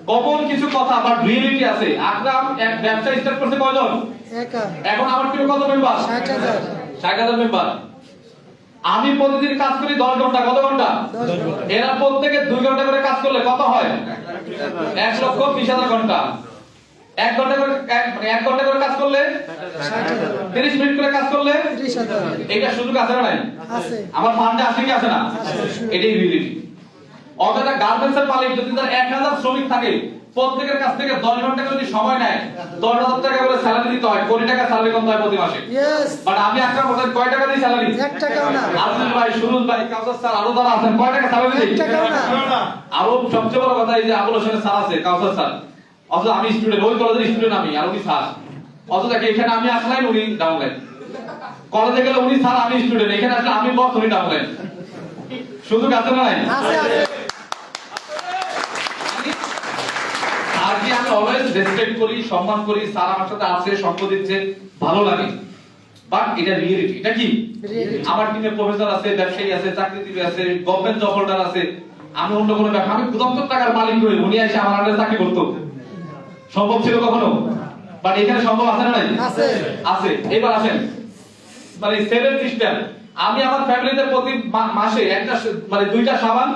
কমন কিছু কথা বাট রিয়েলিটি আছে। আকরাম এক ব্যবসা স্টার্ট করতে কয়জন? একা। এখন আমার টিমে কত মেম্বার? 60,000। 60,000 মেম্বার। আমি প্রতিদিন কাজ করি 10 ঘন্টা। কত ঘন্টা? 10 ঘন্টা। এরা প্রত্যেকে 2 ঘন্টা করে কাজ করলে কত হয়? 1,20,000 ঘন্টা। 1 ঘন্টা করে 1 ঘন্টা করে কাজ করলে 60,000। 30 মিনিট করে কাজ করলে 30,000। এটা সুযোগ আছে না নাই? আছে। আমার ফান্ডে আছে কি আছে না? এটাই রিয়েলিটি। অর্থাৎ গার্মেন্টস এর মালিক যদি তার 1000 শ্রমিক থাকে, প্রত্যেকের কাছ থেকে 10 ঘন্টা করে যদি সময় নেয়, 10,000 টাকা করে স্যালারি দিতে হয়, কোটি টাকা স্যালারি কম হয় প্রতি মাসে। বাট আমি একটা কথা, কয় টাকা দিই স্যালারি? 1 টাকাও না। আব্দুল ভাই, সুরুজ ভাই, কাউসার স্যার আরো যারা আছেন, কয় টাকা স্যালারি দিই? 1 টাকাও না। আরো সবচেয়ে বড় কথা, এই যে আবুল হোসেনের স্যার আছে, কাউসার স্যার, অথচ আমি স্টুডেন্ট, ওই কলেজের স্টুডেন্ট আমি, আর উনি স্যার। অথচ এখানে আমি আসলাম, উনি ডাউনলাইন। কলেজে গেলে উনি স্যার, আমি স্টুডেন্ট। এখানে আসলে আমি বস, উনি ডাউনলাইন। সুযোগ আছে না নাই? আছে আছে। আর কি আমি অলওয়েজ রেসপেক্ট করি, সম্মান করি, স্যার আমার সাথে আছে, সঙ্গ দিচ্ছে, ভালো লাগে। বাট এটা রিয়েলিটি। এটা কি? আমার টিমে প্রফেসর আছে, ব্যবসায়ী আছে, চাকরিজীবী আছে, গভর্নমেন্ট জব হোল্ডার আছে। আমি অন্য কোনো ব্যবসা, আমি দপ্তর টাকার মালিক হই, উনি এসে আমার আন্ডারে চাকরি করতো, সম্ভব ছিল কখনো? বাট এখানে সম্ভব আছে না নাই? আছে আছে। এবার আসেন, মানে সেভেন সিস্টেম। আমি আমার ফ্যামিলিতে প্রতি মাসে একটা মানে 2টা সাবান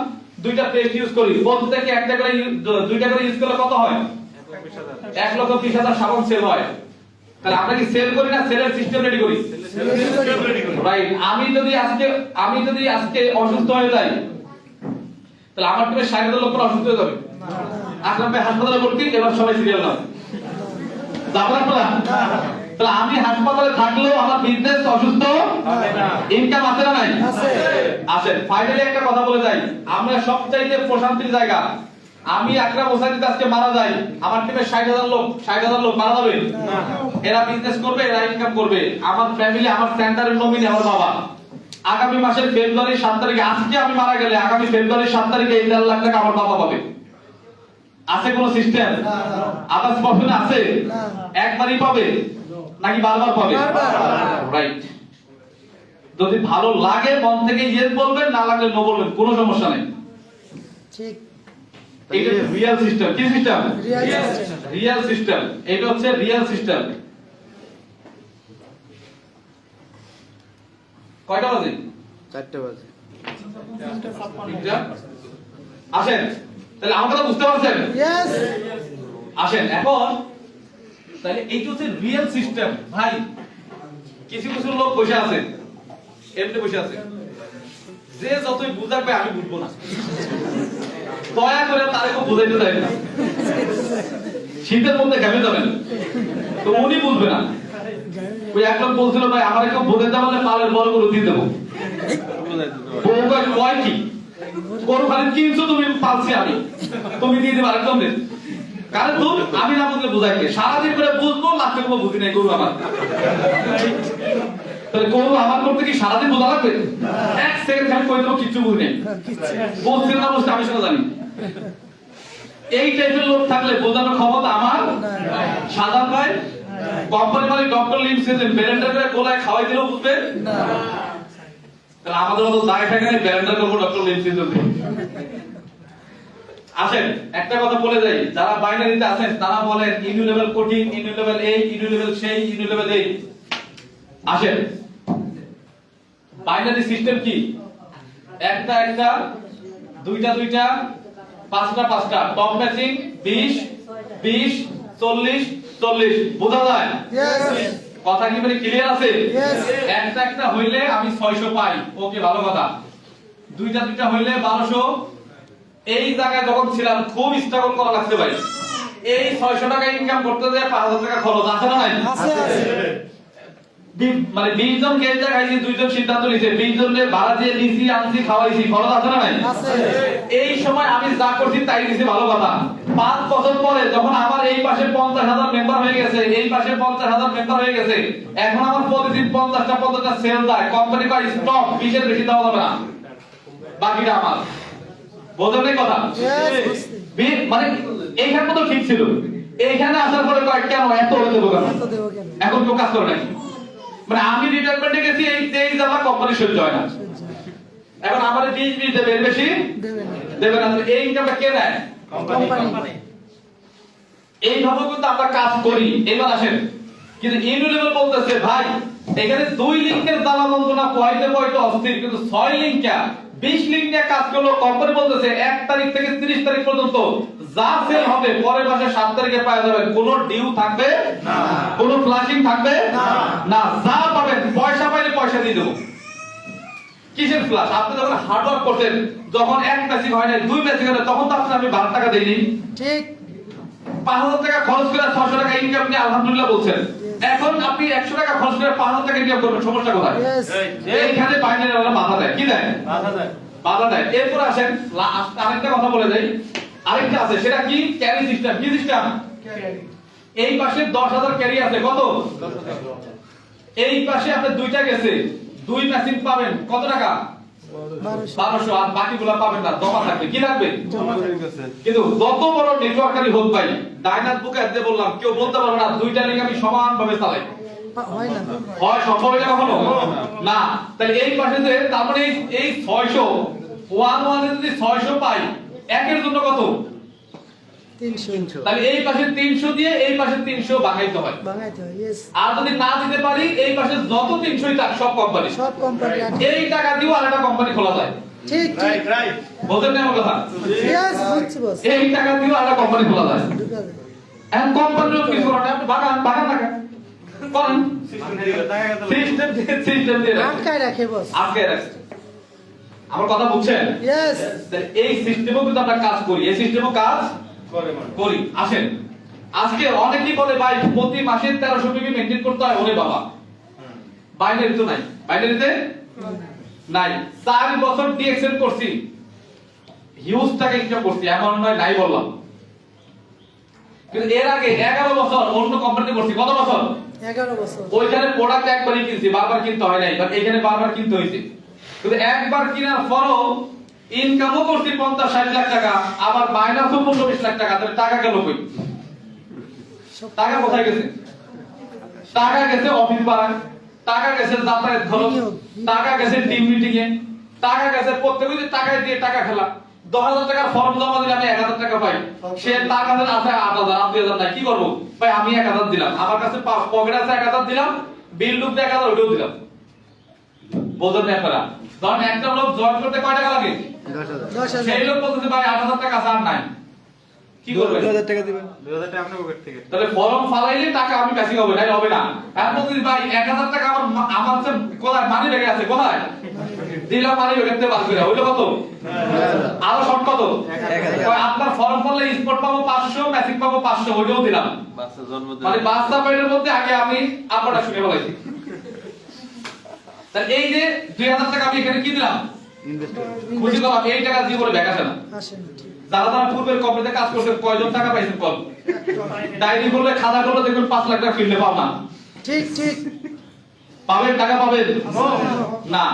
2টা পেস্ট ইউজ করি। প্রত্যেককে একটা করে 2টা করে ইউজ করলে কত হয়? 1,20,000 সাবান সেল হয়। তাহলে আমরা কি সেল করি না সেলের সিস্টেম রেডি করি? রাইট। আমি যদি আজকে অসুস্থ হয়ে যাই, তাহলে আমার টিমে 60,000 লোক অসুস্থ হয়ে যাবে। আকরাম ভাই হাসপাতালে ভর্তি, এবার সবাই সিরিয়াল নাও যাবেন না। তাহলে আমি হাসপাতালে থাকলেও আমার বিজনেস অসুস্থ হবে না। ইনকাম আছে না নাই? আছে। আছে। ফাইনালি একটা কথা বলে যাই, আমরা সবচাইতে প্রশান্তির জায়গা। আমি আকরাম হোসেন আজকে মারা যাই, আমার টিমে 60,000 লোক মারা যাবে না। এরা বিজনেস করবে, এরা ইনকাম করবে। আমার ফ্যামিলি, আমার সেন্টারের নমিনি আমার বাবা। আগামী মাসের ফেব্রুয়ারি 7 তারিখে, আজকে আমি মারা গেলে আগামী ফেব্রুয়ারি 7 তারিখে 1.5 লাখ টাকা আমার বাবা পাবে। আছে কোন সিস্টেম? আদার্স প্রফেশন আছে? একবারই পাবে নাকি বারবার পাবে? রাইট। যদি ভালো লাগে মন থেকে ইয়েস বলবেন, না লাগলে নো বলবেন, কোনো সমস্যা নেই। ঠিক। এটা রিয়েল সিস্টেম। কি সিস্টেম? Real system. এটা হচ্ছে রিয়েল সিস্টেম। কয়টা বাজে? 4টা বাজে। আসেন, তাহলে আমার কথা বুঝতে পারছেন? ইয়েস। আসেন এখন, তাহলে এইটা হচ্ছে রিয়েল সিস্টেম। ভাই, কিছু কিছু লোক বসে আছে, এমনি বসে আছে, যে যতই বুঝাবে আমি বুঝবো না। দয়া করে তারে খুব বুঝাইতে চাই না, শীতের মধ্যে ঘেমে যাবেন, তো উনি বুঝবে না। ওই এক লোক বলছিল ভাই আমার একটু বোঝাইতে পারলে পালের বড় গরু দিয়ে দেবো। বউ কয় কি গরু খালি কিনছো তুমি, পালছি আমি, তুমি দিয়ে দেবে আরেকজন দেন। কারণ তুই আমি না বুঝলে বুঝাইকে সারাদিন করে বুঝবো, লাখে কোনো বুঝি নাই গরু আমার। তাহলে গরু আমার করতে কি সারাদিন বোঝা লাগবে? এক সেকেন্ড খালি কই দেবো, কিচ্ছু বুঝি নেই, বুঝছি না বুঝতে আমি সেটা জানি। এই টাইপের লোক থাকলে বোঝানোর ক্ষমতা আমার সাধারণ ভাই। কোম্পানি মালিক ডক্টর লিম সিস্টেম ব্লেন্ডার করে কোলায় খাওয়াই দিলেও বুঝবে না। তাহলে আমাদের মতো দায় থাকে না ব্লেন্ডার করবো ডক্টর লিম সিস্টেম। আসেন একটা কথা বলে যাই, যারা বাইনারিতে আছেন তারা বলেন ইনু লেভেল কঠিন, ইনু লেভেল এই, ইনু লেভেল সেই, ইনু লেভেল এই। আসেন বাইনারি সিস্টেম কি? একটা একটা, দুইটা দুইটা, পাঁচটা পাঁচটা, টপ ম্যাচিং 20 20 40 40, বোঝা যায়? কথা কি মানে ক্লিয়ার আছে? একটা একটা হইলে আমি 600 পাই, ওকে ভালো কথা। দুইটা দুইটা হইলে 1200। এই জায়গায় যখন ছিলাম খুব স্ট্রাগল করা লাগছে ভাই। এই 600 টাকা ইনকাম করতে যায় 5000 টাকা খরচ আছে না নাই? মানে 20 জন গেস্ট খাইছি, 2 জন সিদ্ধান্ত নিছে, 20 জনের ভাড়া দিয়ে নিছি, আনছি, খাওয়াইছি, খরচ আছে না নাই? এই সময় আমি যা করছি তাই দিছি, ভালো কথা। 5 বছর পরে যখন আমার এই পাশে 50,000 মেম্বার হয়ে গেছে, এই পাশে 50,000 মেম্বার হয়ে গেছে, এখন আমার প্রতিদিন 50টা সেল যায়। কোম্পানি কয় স্টক 20 এর বেশি দেওয়া যাবে না, বাকিটা আমার। বোঝেন এই কথা? মানে এইখানে তো ঠিক ছিল, এইখানে আসার পরে কয় কেন এত হয়ে দেবো কেন, এখন কেউ কাজ করে নাকি? মানে আমি রিটায়ারমেন্টে গেছি, এই 23 জ্বালা কোম্পানি সহ্য হয় না। এখন আমাদের 20 দেবে, এর বেশি দেবে না। এই ইনকামটা কে দেয়? কোম্পানি। এইভাবে কিন্তু আমরা কাজ করি। এবার আসেন, কিন্তু ইনু লেভেল বলতেছে ভাই এখানে 2 লিংকের জ্বালা যন্ত্রণা পয়তে পয়তে অস্থির, কিন্তু 6 লিংকা 20 লিংক নিয়ে কাজ করলো। কোম্পানি বলতেছে 1 তারিখ থেকে 30 তারিখ পর্যন্ত যা সেল হবে পরের মাসে 7 তারিখে পাওয়া যাবে, কোনো ডিউ থাকবে না, কোনো ফ্লাশিং থাকবে না, যা পাবেন পয়সা পাইলে পয়সা দিয়ে দেবো। কিসের ফ্লাশ? আপনি যখন হার্ড ওয়ার্ক করতেন, যখন 1 ম্যাচিং হয় না 2 ম্যাচিং হয় না, তখন তো আপনি আমি 12 টাকা দেইনি, ঠিক? 5000 টাকা খরচ করে 600 টাকা ইনকাম নিয়ে আলহামদুলিল্লাহ বলছেন। এখন আপনি 100 টাকা খরচ করে 5000 টাকা ইনকাম করবেন, সমস্যা কোথায়? এইখানে বাইনারি ওরা বাধা দেয়। কি দেয়? বাধা দেয়। এরপর আসেন আরেকটা কথা বলে যাই, আরেকটা আছে, সেটা কি? Carry system. কি সিস্টেম? এই পাশে 10,000 ক্যারি আছে, কত? এই পাশে আপনি দুইটা গেছে, 2 ম্যাচিং পাবেন কত টাকা? 1200। আর বাকিগুলো পাবেন না, জমা থাকবে। কি রাখবে? কিন্তু যত বড় নেটওয়ার্কারই হোক ভাই, ডাইনাস বুকে এতে বললাম কেউ বলতে পারবে না 2টা লিংক আমি সমানভাবে চালাই, হয় না, হয় সম্ভব এটা কখনো না। তাহলে এই পাশে যে তার মানে এই 600 1 এ যদি 600 পাই, একের জন্য কত? 300। তাহলে এই পাশে 300 দিয়ে এই পাশে 300 ভাগাইতে হয়, यस। আর যদি না দিতে পারি এই পাশে যত 300ই থাক সব কোম্পানি এই টাকা দিও আর একটা কোম্পানি খোলা যায়, ঠিক? রাইট। বুঝেন না আমার কথা? यस, বুঝছি বস। এই টাকা দিও আর একটা কোম্পানি খোলা যায়। এখন কোম্পানির কি করেন? আপনি বাগান না করেন, সিস্টেম দিয়ে আটকায় রাখে বস, আটকায় রাখে। আমার কথা বুঝছেন? यस। এই সিস্টেমও কিন্তু আমরা কাজ করি, এই সিস্টেমও কাজ করি। আসেন আজকে অনেকেই বলে ভাই প্রতি মাসে 1300 টাকা মেইনটেইন করতে হয়। ওরে বাবা, বাইনারি তো নাই, বাইনারিতে নাই। 4 বছর ডিএক্সএল করছি, হিউজ টাকা ইনকাম করছি, এমন নয় নাই বললাম। কিন্তু এর আগে 11 বছর অন্য কোম্পানিতে করছি। কত বছর? 11 বছর। ওইখানে প্রোডাক্ট একবারই কিনছি, বারবার কিনতে হয় নাই, বাট এখানে বারবার কিনতে হয়েছে। কিন্তু একবার কেনার পরও ইনকামও করছি 50-60 লাখ টাকা, আবার মাইনাসও 15-20 লাখ টাকা। তাহলে টাকা গেল কই? টাকা কোথায় গেছে? টাকা গেছে অফিস ভাড়ায়, টাকা গেছে যাতায়াত খরচ, টাকা গেছে টিম মিটিং এ, টাকা গেছে প্রত্যেকদিন টাকা দিয়ে টাকা খেলা। 10,000 টাকার ফর্ম জমা দিলে আমি 1000 টাকা পাই, সে তার কাছে আছে 8,000 8,000 নাই, কি করব ভাই? আমি 1000 দিলাম, আমার কাছে পকেট আছে 1000 দিলাম, বিল লুক 1000 ওটাও দিলাম। বোঝেন না আপনারা? ধরেন একটা লোক জয়েন করতে কয় টাকা লাগে? 10,000। সেই লোক বলতেছে ভাই 8,000 টাকা আছে আর নাই, কি করবেন? 2000 টাকা দিবেন, 2000 টাকা আপনার পকেট থেকে। তাহলে ফর্ম ফালাইলে টাকা আমি কাছে হবে না, হবে না। আর বলতেছি ভাই 1000 টাকা আমার কাছে কোথায়? মানি ব্যাগে আছে, কোথায় দিলাম? মানি ব্যাগেতে বাদ করে হইলো কত? আরো শর্ট কত? কয় আপনার ফর্ম করলে স্পট পাবো 500, ম্যাজিক পাবো 500, ওইটাও দিলাম। মানে বাচ্চা পেটের মধ্যে আগে আমি আপনারা শুনে বলাইছি। তাহলে এই যে 2000 টাকা আমি এখানে কি দিলাম? খুশি করলাম, এই টাকা জীবনে ব্যাক আসে না। যারা যারা পূর্বের কোম্পানিতে কাজ করছেন কয়জন টাকা পাইছেন কল? ডায়েরি করলে খাতা করলে দেখবেন 5 লাখ টাকা ফিরলে পাও না। ঠিক ঠিক পাবেন টাকা পাবেন না।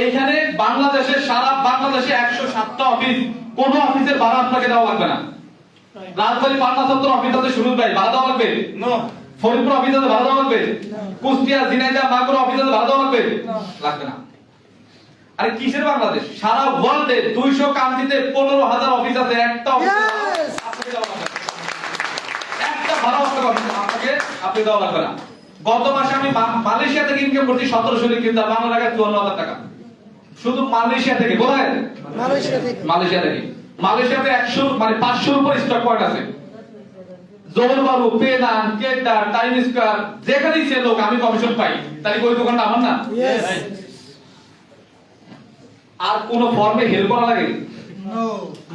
এইখানে বাংলাদেশে সারা বাংলাদেশে 107টা অফিস, কোন অফিসের ভাড়া আপনাকে দেওয়া লাগবে না। রাজধানী পাটনা চত্বর অফিস আছে শুরু ভাই, ভাড়া দেওয়া লাগবে? ফরিদপুর অফিস আছে ভাড়া দেওয়া লাগবে? কুষ্টিয়া, ঝিনাইদহ, মাগুরা অফিস আছে ভাড়া দেওয়া লাগবে? লাগবে না। আরে কিসের বাংলাদেশ? সারা ওয়ার্ল্ডে 200 কান্ট্রিতে 15,000 অফিস আছে, একটা অফিস আপনাকে দেওয়া লাগবে না। একটা ভাড়া আপনাকে আপনি দেওয়া লাগবে না। গত মাসে আমি মালয়েশিয়া থেকে ইনকাম করছি 1700 রিঙ্গিত, বাংলা টাকায় 54,000 টাকা। শুধু মালয়েশিয়া থেকে। কোথায়? মালয়েশিয়া থেকে। মালয়েশিয়াতে 100 মানে 500 উপর স্টক পয়েন্ট আছে। জোহরবারু, পেনাং, কেডা, টাইম স্কয়ার, যেখানেই সে লোক আমি কমিশন পাই। তাই ওই দোকানটা আমার না? আর কোন ফর্মে হেল্প করা লাগে?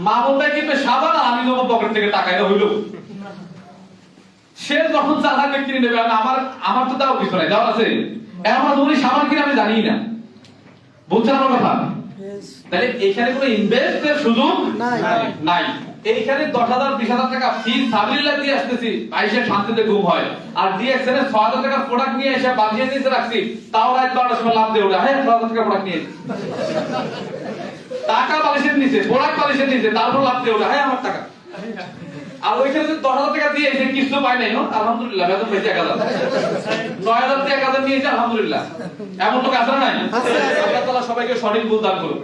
মামুন ভাই কিনবে সাবান আর আমি দেবো পকেট থেকে টাকা, এটা হইল? সে যখন চালাক ব্যক্তি নেবে, আমার তো দাও কিছু নাই, দেওয়া আছে। এমন উনি সাবান কিনে আমি জানি না। বুঝছেন আমার কথা? তাহলে এখানে কোনো ইনভেস্টের সুযোগ নাই। এইখানে 10,000 20,000 টাকা ফি সাবিলিল্লাহ দিয়ে আসতেছি, আইসা শান্তিতে ঘুম হয়। আর ডিএক্সএন এর 6,000 টাকা প্রোডাক্ট নিয়ে এসে বাজিয়ে নিয়ে রাখছি, তাও রাত 12টার সময় লাভ দিয়ে ওঠা। হ্যাঁ 6,000 টাকা প্রোডাক্ট নিয়ে টাকা বালিশের নিচে, প্রোডাক্ট বালিশের নিচে, তারপর লাভ দিয়ে ওঠা। হ্যাঁ আমার টাকা। আর ওইখানে যে 10,000 টাকা দিয়ে এসে কিছু পাই নাই, আলহামদুলিল্লাহ, বেতন পেয়েছে 1,000, 9,000 থেকে 1,000 নিয়েছে, আলহামদুলিল্লাহ। এমন লোক আছে না নাই? আল্লাহ তাআলা সবাইকে সঠিক বুঝ দান করুন।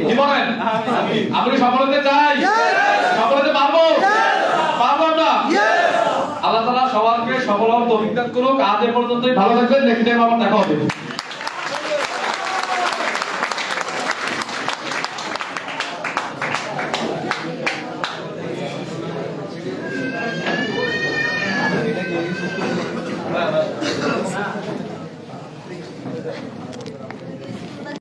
কি বলেন? আমরা সফল হতে চাই? সফল হতে পারবো? পারবো না? আল্লাহ তাআলা সবাইকে সফল হওয়ার তৌফিক দান করুক। আজ এ পর্যন্তই, ভালো থাকবেন, নেক্সট টাইম আবার দেখা হবে।